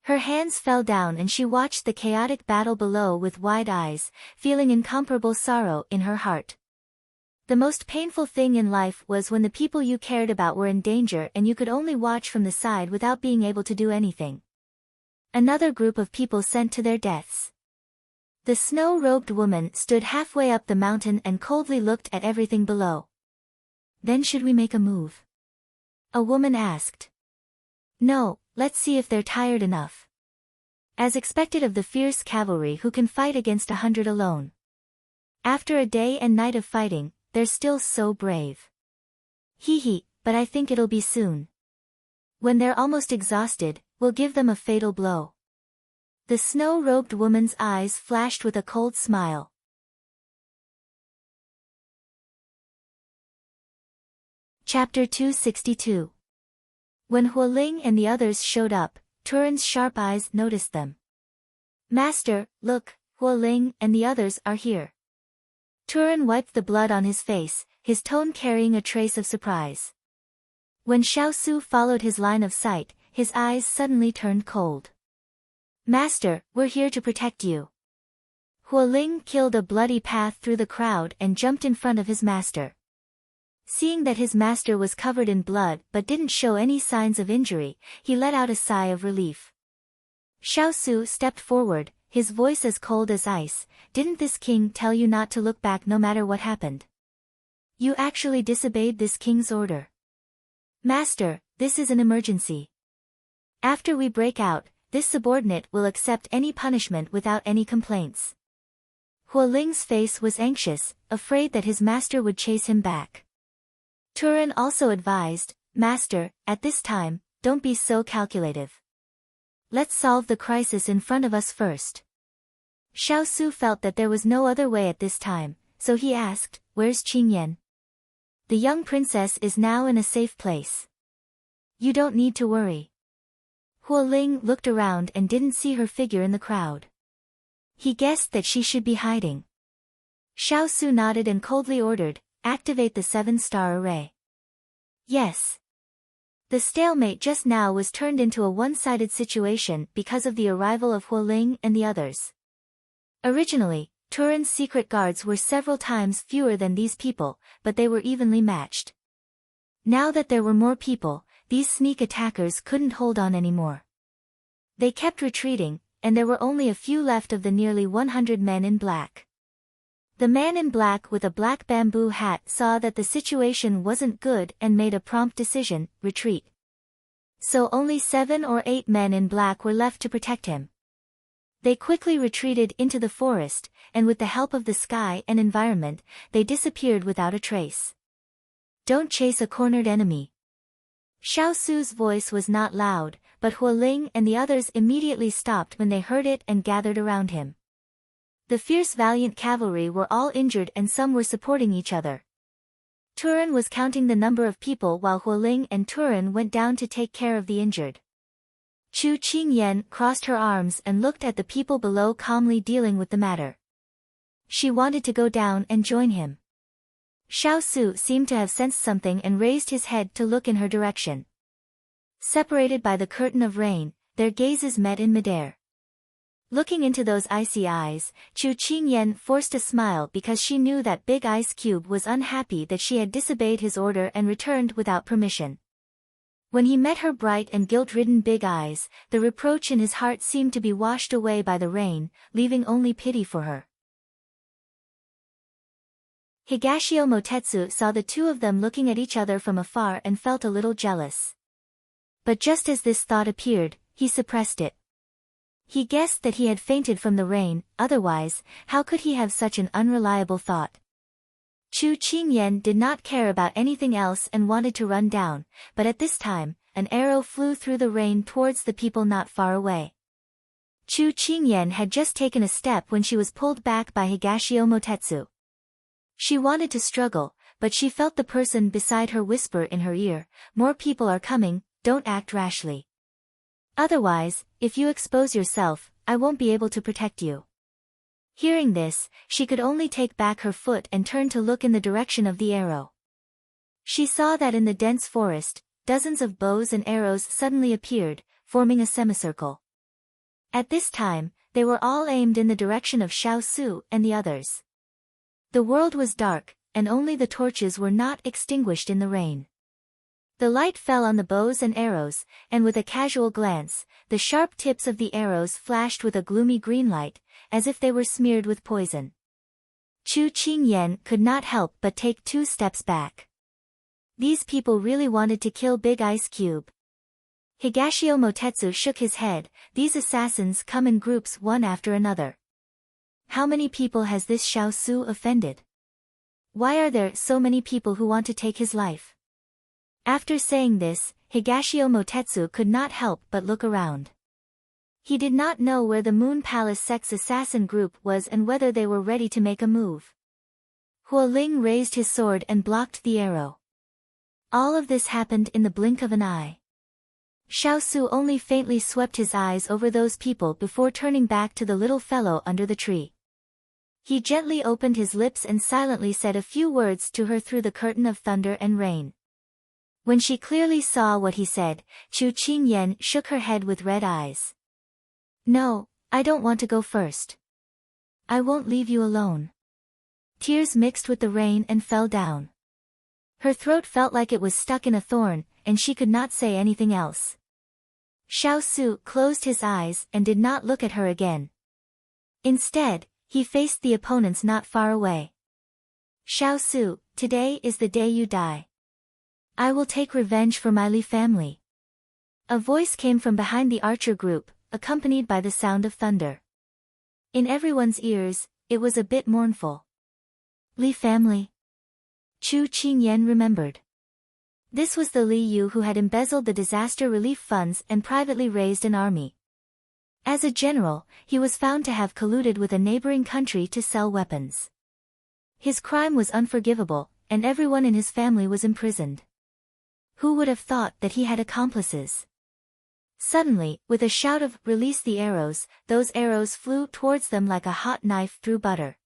Her hands fell down and she watched the chaotic battle below with wide eyes, feeling incomparable sorrow in her heart. The most painful thing in life was when the people you cared about were in danger and you could only watch from the side without being able to do anything. Another group of people sent to their deaths. The snow-robed woman stood halfway up the mountain and coldly looked at everything below. "Then should we make a move?" a woman asked. "No, let's see if they're tired enough." As expected of the fierce cavalry who can fight against 100 alone. After a day and night of fighting, they're still so brave. Hee, but I think it'll be soon. When they're almost exhausted, we'll give them a fatal blow. The snow-robed woman's eyes flashed with a cold smile. Chapter 262. When Hualing and the others showed up, Turin's sharp eyes noticed them. "Master, look, Hualing and the others are here." Turin wiped the blood on his face, his tone carrying a trace of surprise. When Xiao Su followed his line of sight, his eyes suddenly turned cold. "Master, we're here to protect you." Hualing killed a bloody path through the crowd and jumped in front of his master. Seeing that his master was covered in blood but didn't show any signs of injury, he let out a sigh of relief. Xiao Su stepped forward, his voice as cold as ice. "Didn't this king tell you not to look back no matter what happened? You actually disobeyed this king's order." "Master, this is an emergency. After we break out, this subordinate will accept any punishment without any complaints." Hualing's face was anxious, afraid that his master would chase him back. Turin also advised, "Master, at this time, don't be so calculative. Let's solve the crisis in front of us first." Xiao Su felt that there was no other way at this time, so he asked, "Where's Qingyan?" "The young princess is now in a safe place. You don't need to worry." Hualing looked around and didn't see her figure in the crowd. He guessed that she should be hiding. Xiao Su nodded and coldly ordered, "Activate the 7-star array." Yes. The stalemate just now was turned into a one-sided situation because of the arrival of Hualing and the others. Originally, Turin's secret guards were several times fewer than these people, but they were evenly matched. Now that there were more people, these sneak attackers couldn't hold on anymore. They kept retreating, and there were only a few left of the nearly 100 men in black. The man in black with a black bamboo hat saw that the situation wasn't good and made a prompt decision: retreat. So only 7 or 8 men in black were left to protect him. They quickly retreated into the forest, and with the help of the sky and environment, they disappeared without a trace. Don't chase a cornered enemy. Xiao Su's voice was not loud, but Hualing and the others immediately stopped when they heard it and gathered around him. The fierce valiant cavalry were all injured and some were supporting each other. Turan was counting the number of people while Hualing and Turan went down to take care of the injured. Chu Qingyan crossed her arms and looked at the people below, calmly dealing with the matter. She wanted to go down and join him. Xiao Su seemed to have sensed something and raised his head to look in her direction. Separated by the curtain of rain, their gazes met in midair. Looking into those icy eyes, Chu Qingyan forced a smile because she knew that Big Ice Cube was unhappy that she had disobeyed his order and returned without permission. When he met her bright and guilt-ridden big eyes, the reproach in his heart seemed to be washed away by the rain, leaving only pity for her. Higashio Motetsu saw the two of them looking at each other from afar and felt a little jealous. But just as this thought appeared, he suppressed it. He guessed that he had fainted from the rain, otherwise, how could he have such an unreliable thought? Chu Qingyan did not care about anything else and wanted to run down, but at this time, an arrow flew through the rain towards the people not far away. Chu Qingyan had just taken a step when she was pulled back by Higashio Motetsu. She wanted to struggle, but she felt the person beside her whisper in her ear, "More people are coming, don't act rashly. Otherwise, if you expose yourself, I won't be able to protect you." Hearing this, she could only take back her foot and turn to look in the direction of the arrow. She saw that in the dense forest, dozens of bows and arrows suddenly appeared, forming a semicircle. At this time, they were all aimed in the direction of Xiao Su and the others. The world was dark, and only the torches were not extinguished in the rain. The light fell on the bows and arrows, and with a casual glance, the sharp tips of the arrows flashed with a gloomy green light, as if they were smeared with poison. Chu Qingyan could not help but take 2 steps back. These people really wanted to kill Big Ice Cube. Higashio Motetsu shook his head. These assassins come in groups one after another. How many people has this Xiao Su offended? Why are there so many people who want to take his life? After saying this, Higashio Motetsu could not help but look around. He did not know where the Moon Palace Sex Assassin group was and whether they were ready to make a move. Hualing raised his sword and blocked the arrow. All of this happened in the blink of an eye. Xiao Su only faintly swept his eyes over those people before turning back to the little fellow under the tree. He gently opened his lips and silently said a few words to her through the curtain of thunder and rain. When she clearly saw what he said, Chu Qingyan shook her head with red eyes. "No, I don't want to go first. I won't leave you alone." Tears mixed with the rain and fell down. Her throat felt like it was stuck in a thorn, and she could not say anything else. Xiao Su closed his eyes and did not look at her again. Instead, he faced the opponents not far away. "Xiao Su, today is the day you die. I will take revenge for my Li family." A voice came from behind the archer group, accompanied by the sound of thunder. In everyone's ears, it was a bit mournful. Li family? Chu Qingyan remembered. This was the Li Yu who had embezzled the disaster relief funds and privately raised an army. As a general, he was found to have colluded with a neighboring country to sell weapons. His crime was unforgivable, and everyone in his family was imprisoned. Who would have thought that he had accomplices? Suddenly, with a shout of "Release the arrows," those arrows flew towards them like a hot knife through butter.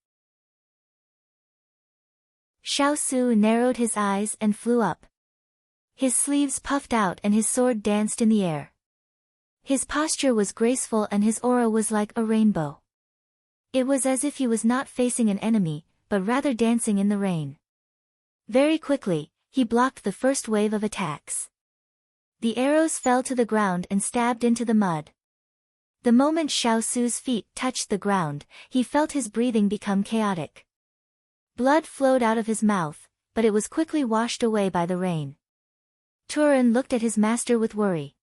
Xiao Su narrowed his eyes and flew up. His sleeves puffed out and his sword danced in the air. His posture was graceful and his aura was like a rainbow. It was as if he was not facing an enemy, but rather dancing in the rain. Very quickly, he blocked the first wave of attacks. The arrows fell to the ground and stabbed into the mud. The moment Xiao Su's feet touched the ground, he felt his breathing become chaotic. Blood flowed out of his mouth, but it was quickly washed away by the rain. Turan looked at his master with worry.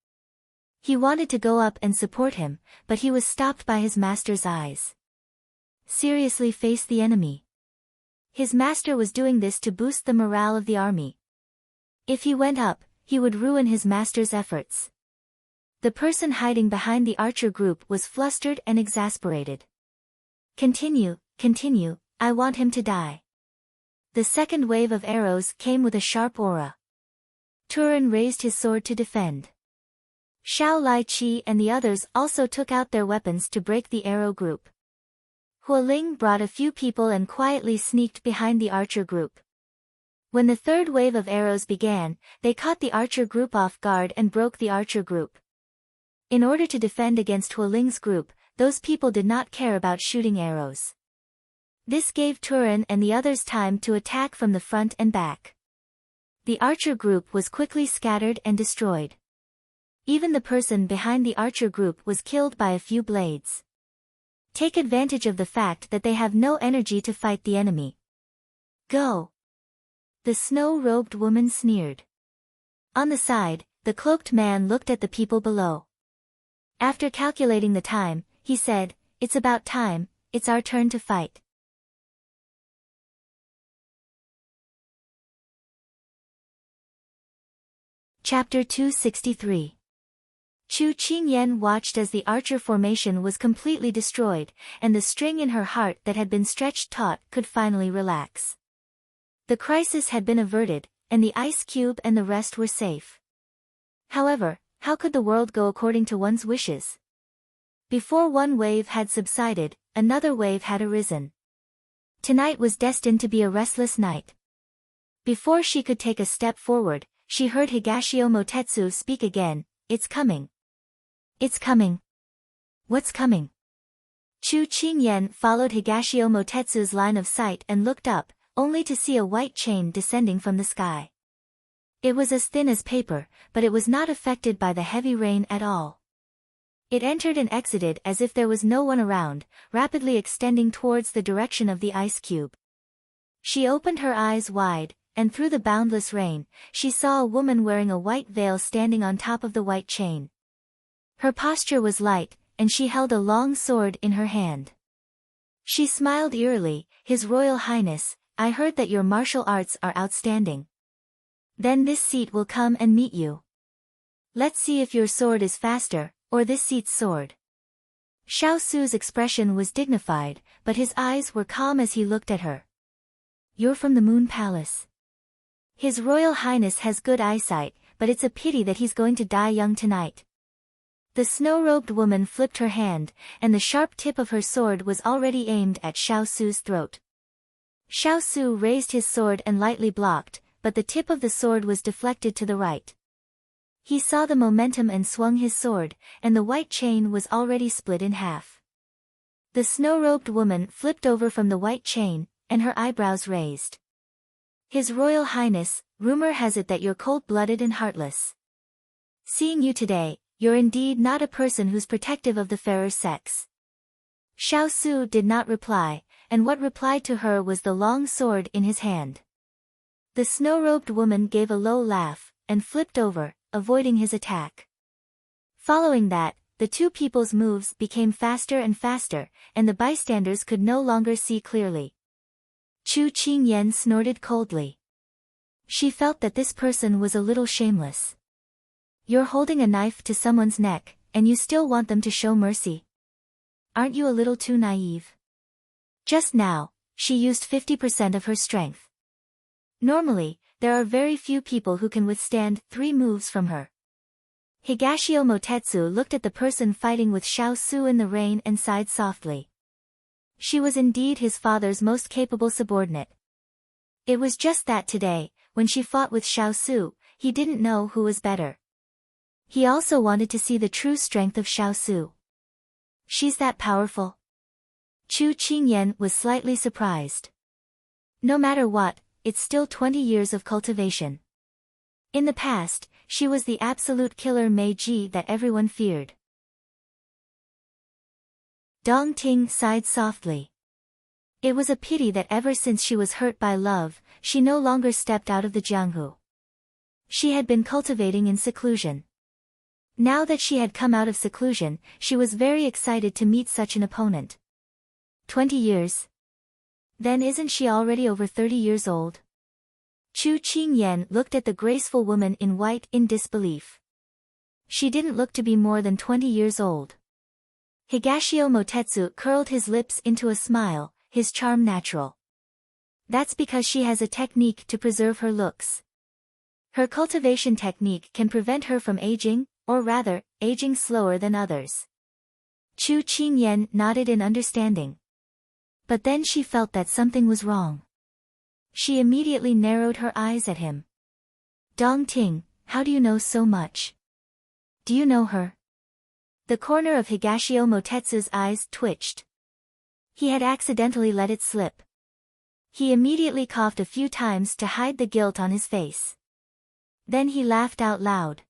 He wanted to go up and support him, but he was stopped by his master's eyes. Seriously face the enemy. His master was doing this to boost the morale of the army. If he went up, he would ruin his master's efforts. The person hiding behind the archer group was flustered and exasperated. Continue, I want him to die. The second wave of arrows came with a sharp aura. Turan raised his sword to defend. Xiao Lai Chi and the others also took out their weapons to break the arrow group. Hualing brought a few people and quietly sneaked behind the archer group. When the third wave of arrows began, they caught the archer group off guard and broke the archer group. In order to defend against Hualing's group, those people did not care about shooting arrows. This gave Turan and the others time to attack from the front and back. The archer group was quickly scattered and destroyed. Even the person behind the archer group was killed by a few blades. Take advantage of the fact that they have no energy to fight the enemy. Go! The snow-robed woman sneered. On the side, the cloaked man looked at the people below. After calculating the time, he said, "It's about time, it's our turn to fight." Chapter 263. Chu Qingyan watched as the archer formation was completely destroyed, and the string in her heart that had been stretched taut could finally relax. The crisis had been averted, and the ice cube and the rest were safe. However, how could the world go according to one's wishes? Before one wave had subsided, another wave had arisen. Tonight was destined to be a restless night. Before she could take a step forward, she heard Higashio Motetsu speak again, "It's coming. It's coming. What's coming?" Chu Qingyan followed Higashio Motetsu's line of sight and looked up, only to see a white chain descending from the sky. It was as thin as paper, but it was not affected by the heavy rain at all. It entered and exited as if there was no one around, rapidly extending towards the direction of the ice cube. She opened her eyes wide, and through the boundless rain, she saw a woman wearing a white veil standing on top of the white chain. Her posture was light, and she held a long sword in her hand. She smiled eerily, "His Royal Highness, I heard that your martial arts are outstanding. Then this seat will come and meet you. Let's see if your sword is faster, or this seat's sword." Xiao Su's expression was dignified, but his eyes were calm as he looked at her. "You're from the Moon Palace. His Royal Highness has good eyesight, but it's a pity that he's going to die young tonight." The snow-robed woman flipped her hand, and the sharp tip of her sword was already aimed at Xiao Su's throat. Xiao Su raised his sword and lightly blocked, but the tip of the sword was deflected to the right. He saw the momentum and swung his sword, and the white chain was already split in half. The snow-robed woman flipped over from the white chain, and her eyebrows raised. "His Royal Highness, rumor has it that you're cold-blooded and heartless. Seeing you today, you're indeed not a person who's protective of the fairer sex." Xiao Su did not reply, and what replied to her was the long sword in his hand. The snow-robed woman gave a low laugh, and flipped over, avoiding his attack. Following that, the two people's moves became faster and faster, and the bystanders could no longer see clearly. Chu Qingyan snorted coldly. She felt that this person was a little shameless. You're holding a knife to someone's neck, and you still want them to show mercy. Aren't you a little too naive? Just now, she used 50% of her strength. Normally, there are very few people who can withstand 3 moves from her. Higashio Motetsu looked at the person fighting with Xiao Su in the rain and sighed softly. She was indeed his father's most capable subordinate. It was just that today, when she fought with Xiao Su, he didn't know who was better. He also wanted to see the true strength of Xiao Su. She's that powerful? Chu Qingyan was slightly surprised. No matter what, it's still 20 years of cultivation. In the past, she was the absolute killer Meiji that everyone feared. Dong Ting sighed softly. It was a pity that ever since she was hurt by love, she no longer stepped out of the Jianghu she had been cultivating in seclusion. Now that she had come out of seclusion, she was very excited to meet such an opponent. 20 years? Then isn't she already over 30 years old? Chu Qingyan looked at the graceful woman in white in disbelief. She didn't look to be more than 20 years old. Higashio Motetsu curled his lips into a smile, his charm natural. That's because she has a technique to preserve her looks. Her cultivation technique can prevent her from aging, or rather, aging slower than others. Chu Qingyan nodded in understanding. But then she felt that something was wrong. She immediately narrowed her eyes at him. Dong Ting, how do you know so much? Do you know her? The corner of Higashio Motetsu's eyes twitched. He had accidentally let it slip. He immediately coughed a few times to hide the guilt on his face. Then he laughed out loud.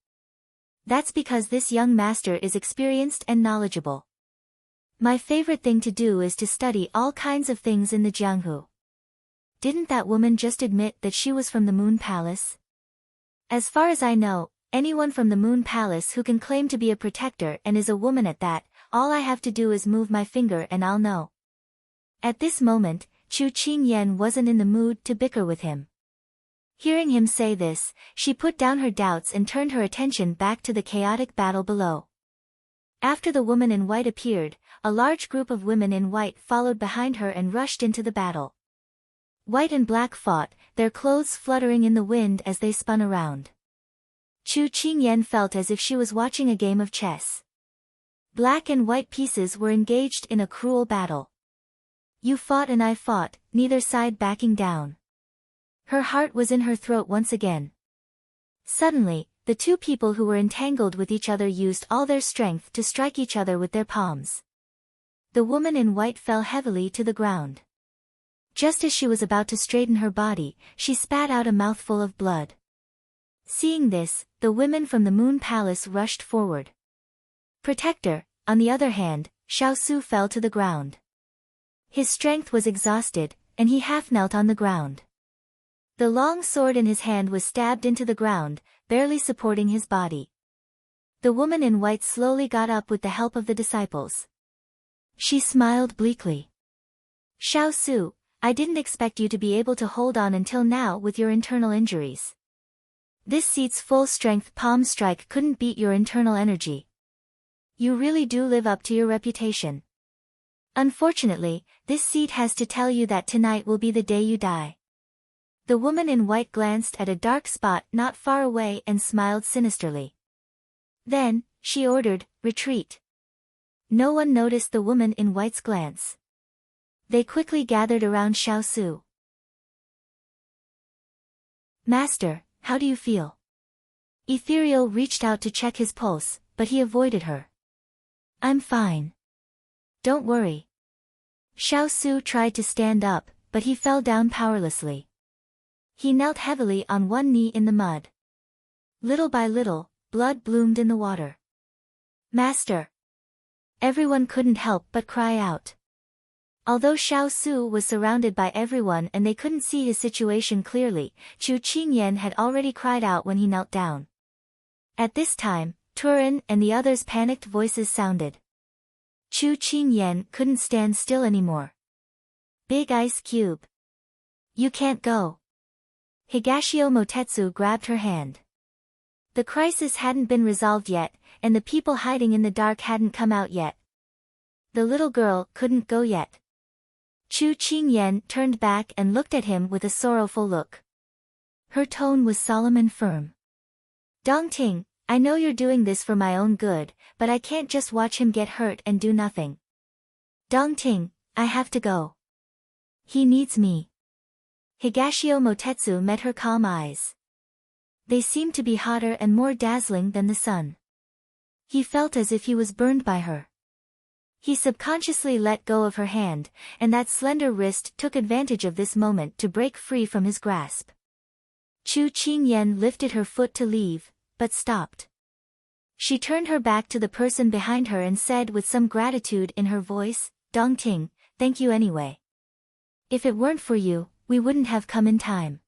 That's because this young master is experienced and knowledgeable. My favorite thing to do is to study all kinds of things in the Jianghu. Didn't that woman just admit that she was from the Moon Palace? As far as I know, anyone from the Moon Palace who can claim to be a protector and is a woman at that, all I have to do is move my finger and I'll know. At this moment, Chu Qingyan wasn't in the mood to bicker with him. Hearing him say this, she put down her doubts and turned her attention back to the chaotic battle below. After the woman in white appeared, a large group of women in white followed behind her and rushed into the battle. White and black fought, their clothes fluttering in the wind as they spun around. Chu Qingyan felt as if she was watching a game of chess. Black and white pieces were engaged in a cruel battle. You fought and I fought, neither side backing down. Her heart was in her throat once again. Suddenly, the two people who were entangled with each other used all their strength to strike each other with their palms. The woman in white fell heavily to the ground. Just as she was about to straighten her body, she spat out a mouthful of blood. Seeing this, the women from the Moon Palace rushed forward. Protector, on the other hand, Xiao Su fell to the ground. His strength was exhausted, and he half knelt on the ground. The long sword in his hand was stabbed into the ground, barely supporting his body. The woman in white slowly got up with the help of the disciples. She smiled bleakly. Xiao Su, I didn't expect you to be able to hold on until now with your internal injuries. This seat's full-strength palm strike couldn't beat your internal energy. You really do live up to your reputation. Unfortunately, this seat has to tell you that tonight will be the day you die. The woman in white glanced at a dark spot not far away and smiled sinisterly. Then, she ordered, retreat. No one noticed the woman in white's glance. They quickly gathered around Xiao Su. Master, how do you feel? Ethereal reached out to check his pulse, but he avoided her. I'm fine. Don't worry. Xiao Su tried to stand up, but he fell down powerlessly. He knelt heavily on one knee in the mud. Little by little, blood bloomed in the water. Master! Everyone couldn't help but cry out. Although Xiao Su was surrounded by everyone and they couldn't see his situation clearly, Chu Qingyan had already cried out when he knelt down. At this time, Turin and the others' panicked voices sounded. Chu Qingyan couldn't stand still anymore. Big ice cube. You can't go. Higashio Motetsu grabbed her hand. The crisis hadn't been resolved yet, and the people hiding in the dark hadn't come out yet. The little girl couldn't go yet. Chu Qingyan turned back and looked at him with a sorrowful look. Her tone was solemn and firm. Dong Ting, I know you're doing this for my own good, but I can't just watch him get hurt and do nothing. Dong Ting, I have to go. He needs me. Higashio Motetsu met her calm eyes. They seemed to be hotter and more dazzling than the sun. He felt as if he was burned by her. He subconsciously let go of her hand, and that slender wrist took advantage of this moment to break free from his grasp. Chu Qingyan lifted her foot to leave, but stopped. She turned her back to the person behind her and said with some gratitude in her voice, "Dongting, thank you anyway. If it weren't for you, we wouldn't have come in time.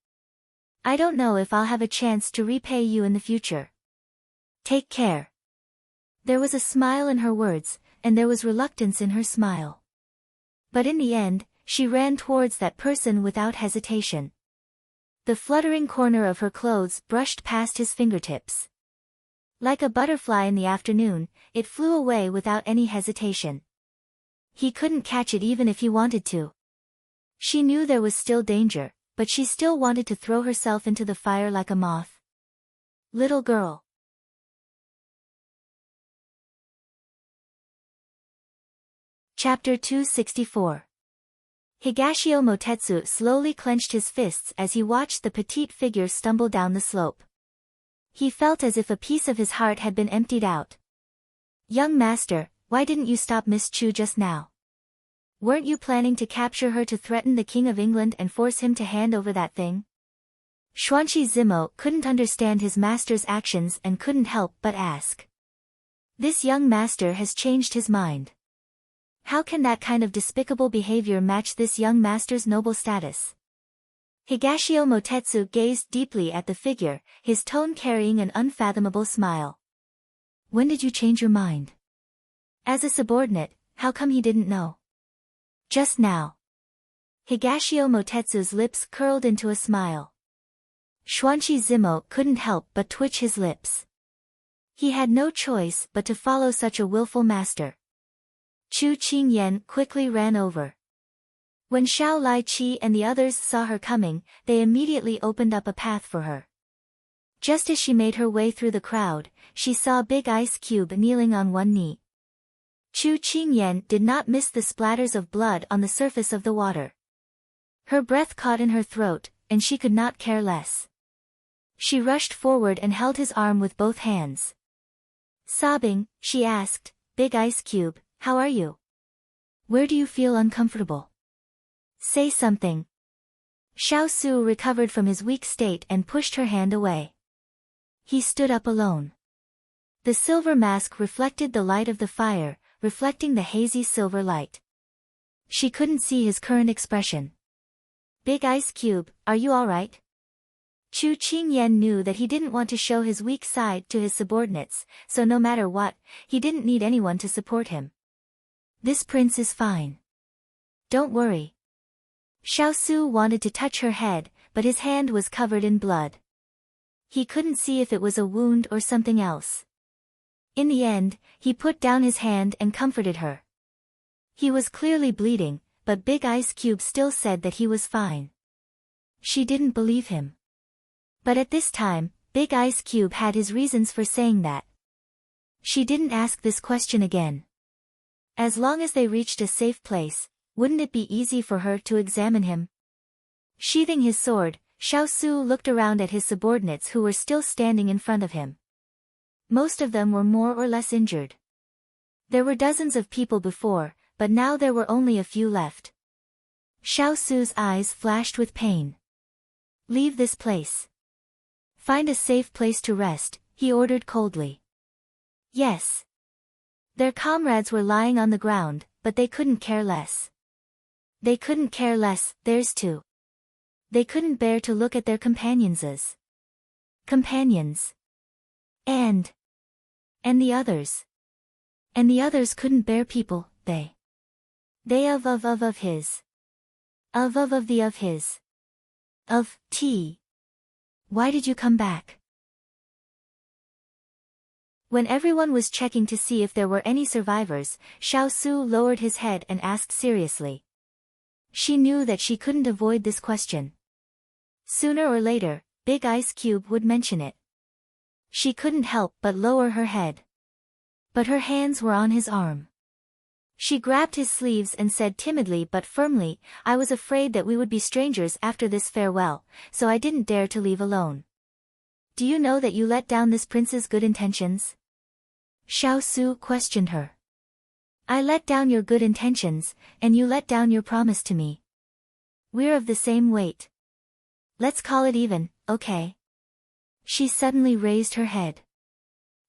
I don't know if I'll have a chance to repay you in the future. Take care." There was a smile in her words, and there was reluctance in her smile. But in the end, she ran towards that person without hesitation. The fluttering corner of her clothes brushed past his fingertips. Like a butterfly in the afternoon, it flew away without any hesitation. He couldn't catch it even if he wanted to. She knew there was still danger, but she still wanted to throw herself into the fire like a moth. Little girl. Chapter 264. Higashio Motetsu slowly clenched his fists as he watched the petite figure stumble down the slope. He felt as if a piece of his heart had been emptied out. "Young master, why didn't you stop Miss Chu just now? Weren't you planning to capture her to threaten the King of England and force him to hand over that thing?" Xuanqi Zimo couldn't understand his master's actions and couldn't help but ask. This young master has changed his mind. How can that kind of despicable behavior match this young master's noble status? Higashio Motetsu gazed deeply at the figure, his tone carrying an unfathomable smile. "When did you change your mind? As a subordinate, how come he didn't know?" "Just now." Higashio Motetsu's lips curled into a smile. Xuanqi Zimo couldn't help but twitch his lips. He had no choice but to follow such a willful master. Chu Qingyan quickly ran over. When Xiao Lai Qi and the others saw her coming, they immediately opened up a path for her. Just as she made her way through the crowd, she saw Big Ice Cube kneeling on one knee. Chu Qingyan did not miss the splatters of blood on the surface of the water. Her breath caught in her throat, and she could not care less. She rushed forward and held his arm with both hands. Sobbing, she asked, "Big Ice Cube, how are you? Where do you feel uncomfortable? Say something." Xiao Su recovered from his weak state and pushed her hand away. He stood up alone. The silver mask reflected the light of the fire, reflecting the hazy silver light. She couldn't see his current expression. "Big Ice Cube, are you all right?" Chu Qingyan knew that he didn't want to show his weak side to his subordinates, so no matter what, he didn't need anyone to support him. "This prince is fine. Don't worry." Xiao Su wanted to touch her head, but his hand was covered in blood. He couldn't see if it was a wound or something else. In the end, he put down his hand and comforted her. He was clearly bleeding, but Big Ice Cube still said that he was fine. She didn't believe him. But at this time, Big Ice Cube had his reasons for saying that. She didn't ask this question again. As long as they reached a safe place, wouldn't it be easy for her to examine him? Sheathing his sword, Xiao Su looked around at his subordinates who were still standing in front of him. Most of them were more or less injured. There were dozens of people before, but now there were only a few left. Xiao Su's eyes flashed with pain. "Leave this place. Find a safe place to rest," he ordered coldly. "Yes." Their comrades were lying on the ground, but they couldn't care less. They couldn't care less, theirs too. They couldn't bear to look at their companions as companions. And the others. And the others couldn't bear people, they of his. Of his. Of T. Why did you come back? When everyone was checking to see if there were any survivors, Xiao Su lowered his head and asked seriously. She knew that she couldn't avoid this question. Sooner or later, Big Ice Cube would mention it. She couldn't help but lower her head. But her hands were on his arm. She grabbed his sleeves and said timidly but firmly, "I was afraid that we would be strangers after this farewell, so I didn't dare to leave alone. Do you know that you let down this prince's good intentions?" Xiao Su questioned her. "I let down your good intentions, and you let down your promise to me. We're of the same weight. Let's call it even, okay?" She suddenly raised her head.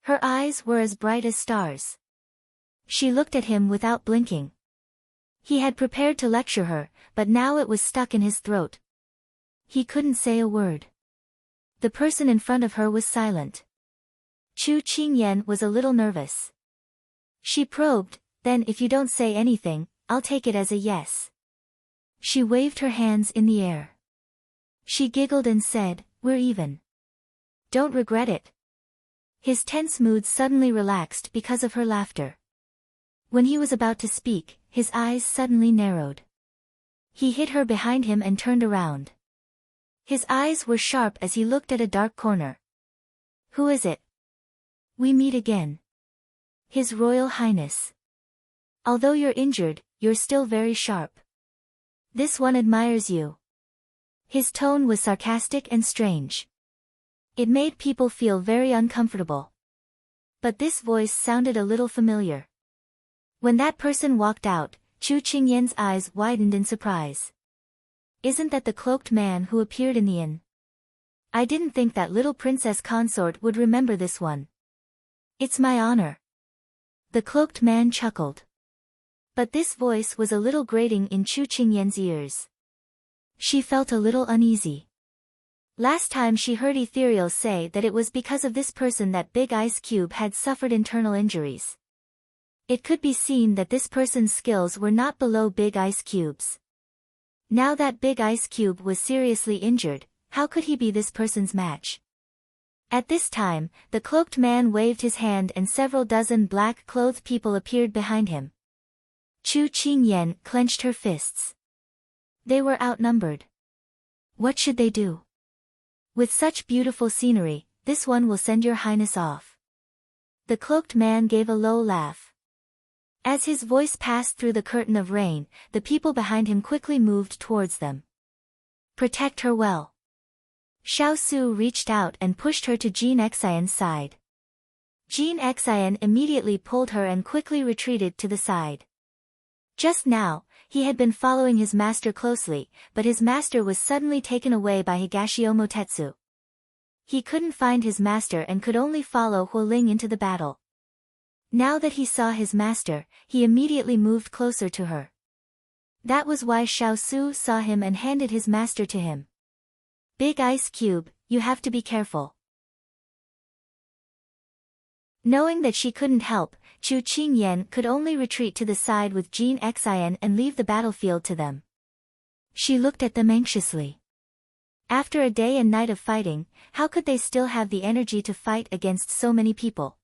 Her eyes were as bright as stars. She looked at him without blinking. He had prepared to lecture her, but now it was stuck in his throat. He couldn't say a word. The person in front of her was silent. Chu Qingyan was a little nervous. She probed, "Then if you don't say anything, I'll take it as a yes." She waved her hands in the air. She giggled and said, "We're even. Don't regret it." His tense mood suddenly relaxed because of her laughter. When he was about to speak, his eyes suddenly narrowed. He hit her behind him and turned around. His eyes were sharp as he looked at a dark corner. "Who is it?" "We meet again. His Royal Highness. Although you're injured, you're still very sharp. This one admires you." His tone was sarcastic and strange. It made people feel very uncomfortable. But this voice sounded a little familiar. When that person walked out, Chu Qingyan's eyes widened in surprise. "Isn't that the cloaked man who appeared in the inn? I didn't think that little Princess Consort would remember this one. It's my honor." The cloaked man chuckled. But this voice was a little grating in Chu Qingyan's ears. She felt a little uneasy. Last time she heard Ethereal say that it was because of this person that Big Ice Cube had suffered internal injuries. It could be seen that this person's skills were not below Big Ice Cube's. Now that Big Ice Cube was seriously injured, how could he be this person's match? At this time, the cloaked man waved his hand and several dozen black-clothed people appeared behind him. Chu Qingyan clenched her fists. They were outnumbered. What should they do? With such beautiful scenery, this one will send your highness off. The cloaked man gave a low laugh. As his voice passed through the curtain of rain, the people behind him quickly moved towards them. "Protect her well." Xiao Su reached out and pushed her to Jean Xian's side. Jean Xian immediately pulled her and quickly retreated to the side. Just now, he had been following his master closely, but his master was suddenly taken away by Higashiomo Tetsu. He couldn't find his master and could only follow Huoling into the battle. Now that he saw his master, he immediately moved closer to her. That was why Xiao Su saw him and handed his master to him. "Big Ice Cube, you have to be careful." Knowing that she couldn't help, Chu Qingyan could only retreat to the side with Jean Xian and leave the battlefield to them. She looked at them anxiously. After a day and night of fighting, how could they still have the energy to fight against so many people?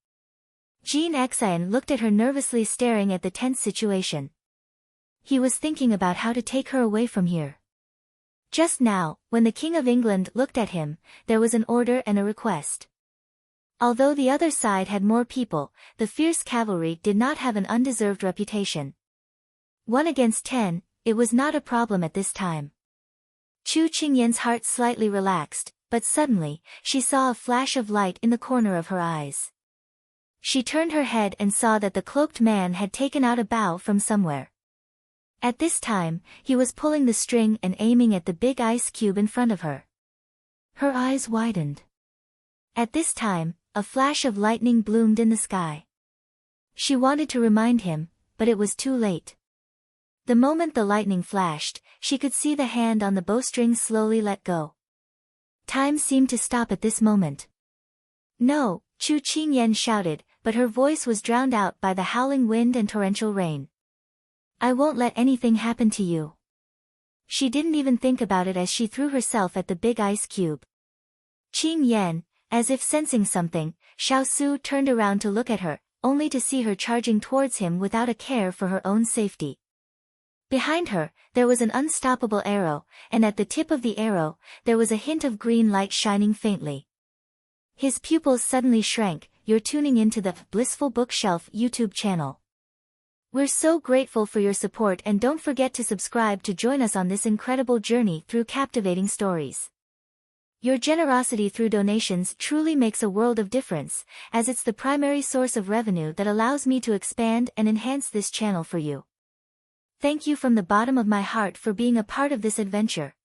Jean Xian looked at her nervously, staring at the tense situation. He was thinking about how to take her away from here. Just now, when the King of England looked at him, there was an order and a request. Although the other side had more people, the fierce cavalry did not have an undeserved reputation. 1 against 10, it was not a problem at this time. Chu Qingyan's heart slightly relaxed, but suddenly, she saw a flash of light in the corner of her eyes. She turned her head and saw that the cloaked man had taken out a bow from somewhere. At this time, he was pulling the string and aiming at the big ice cube in front of her. Her eyes widened. At this time, a flash of lightning bloomed in the sky. She wanted to remind him, but it was too late. The moment the lightning flashed, she could see the hand on the bowstring slowly let go. Time seemed to stop at this moment. "No," Chu Qingyan shouted, but her voice was drowned out by the howling wind and torrential rain. "I won't let anything happen to you." She didn't even think about it as she threw herself at the big ice cube. Qingyan, as if sensing something, Xiao Su turned around to look at her, only to see her charging towards him without a care for her own safety. Behind her, there was an unstoppable arrow, and at the tip of the arrow, there was a hint of green light shining faintly. His pupils suddenly shrank. "You're tuning into the Blissful Bookshelf YouTube channel. We're so grateful for your support, and don't forget to subscribe to join us on this incredible journey through captivating stories. Your generosity through donations truly makes a world of difference, as it's the primary source of revenue that allows me to expand and enhance this channel for you. Thank you from the bottom of my heart for being a part of this adventure.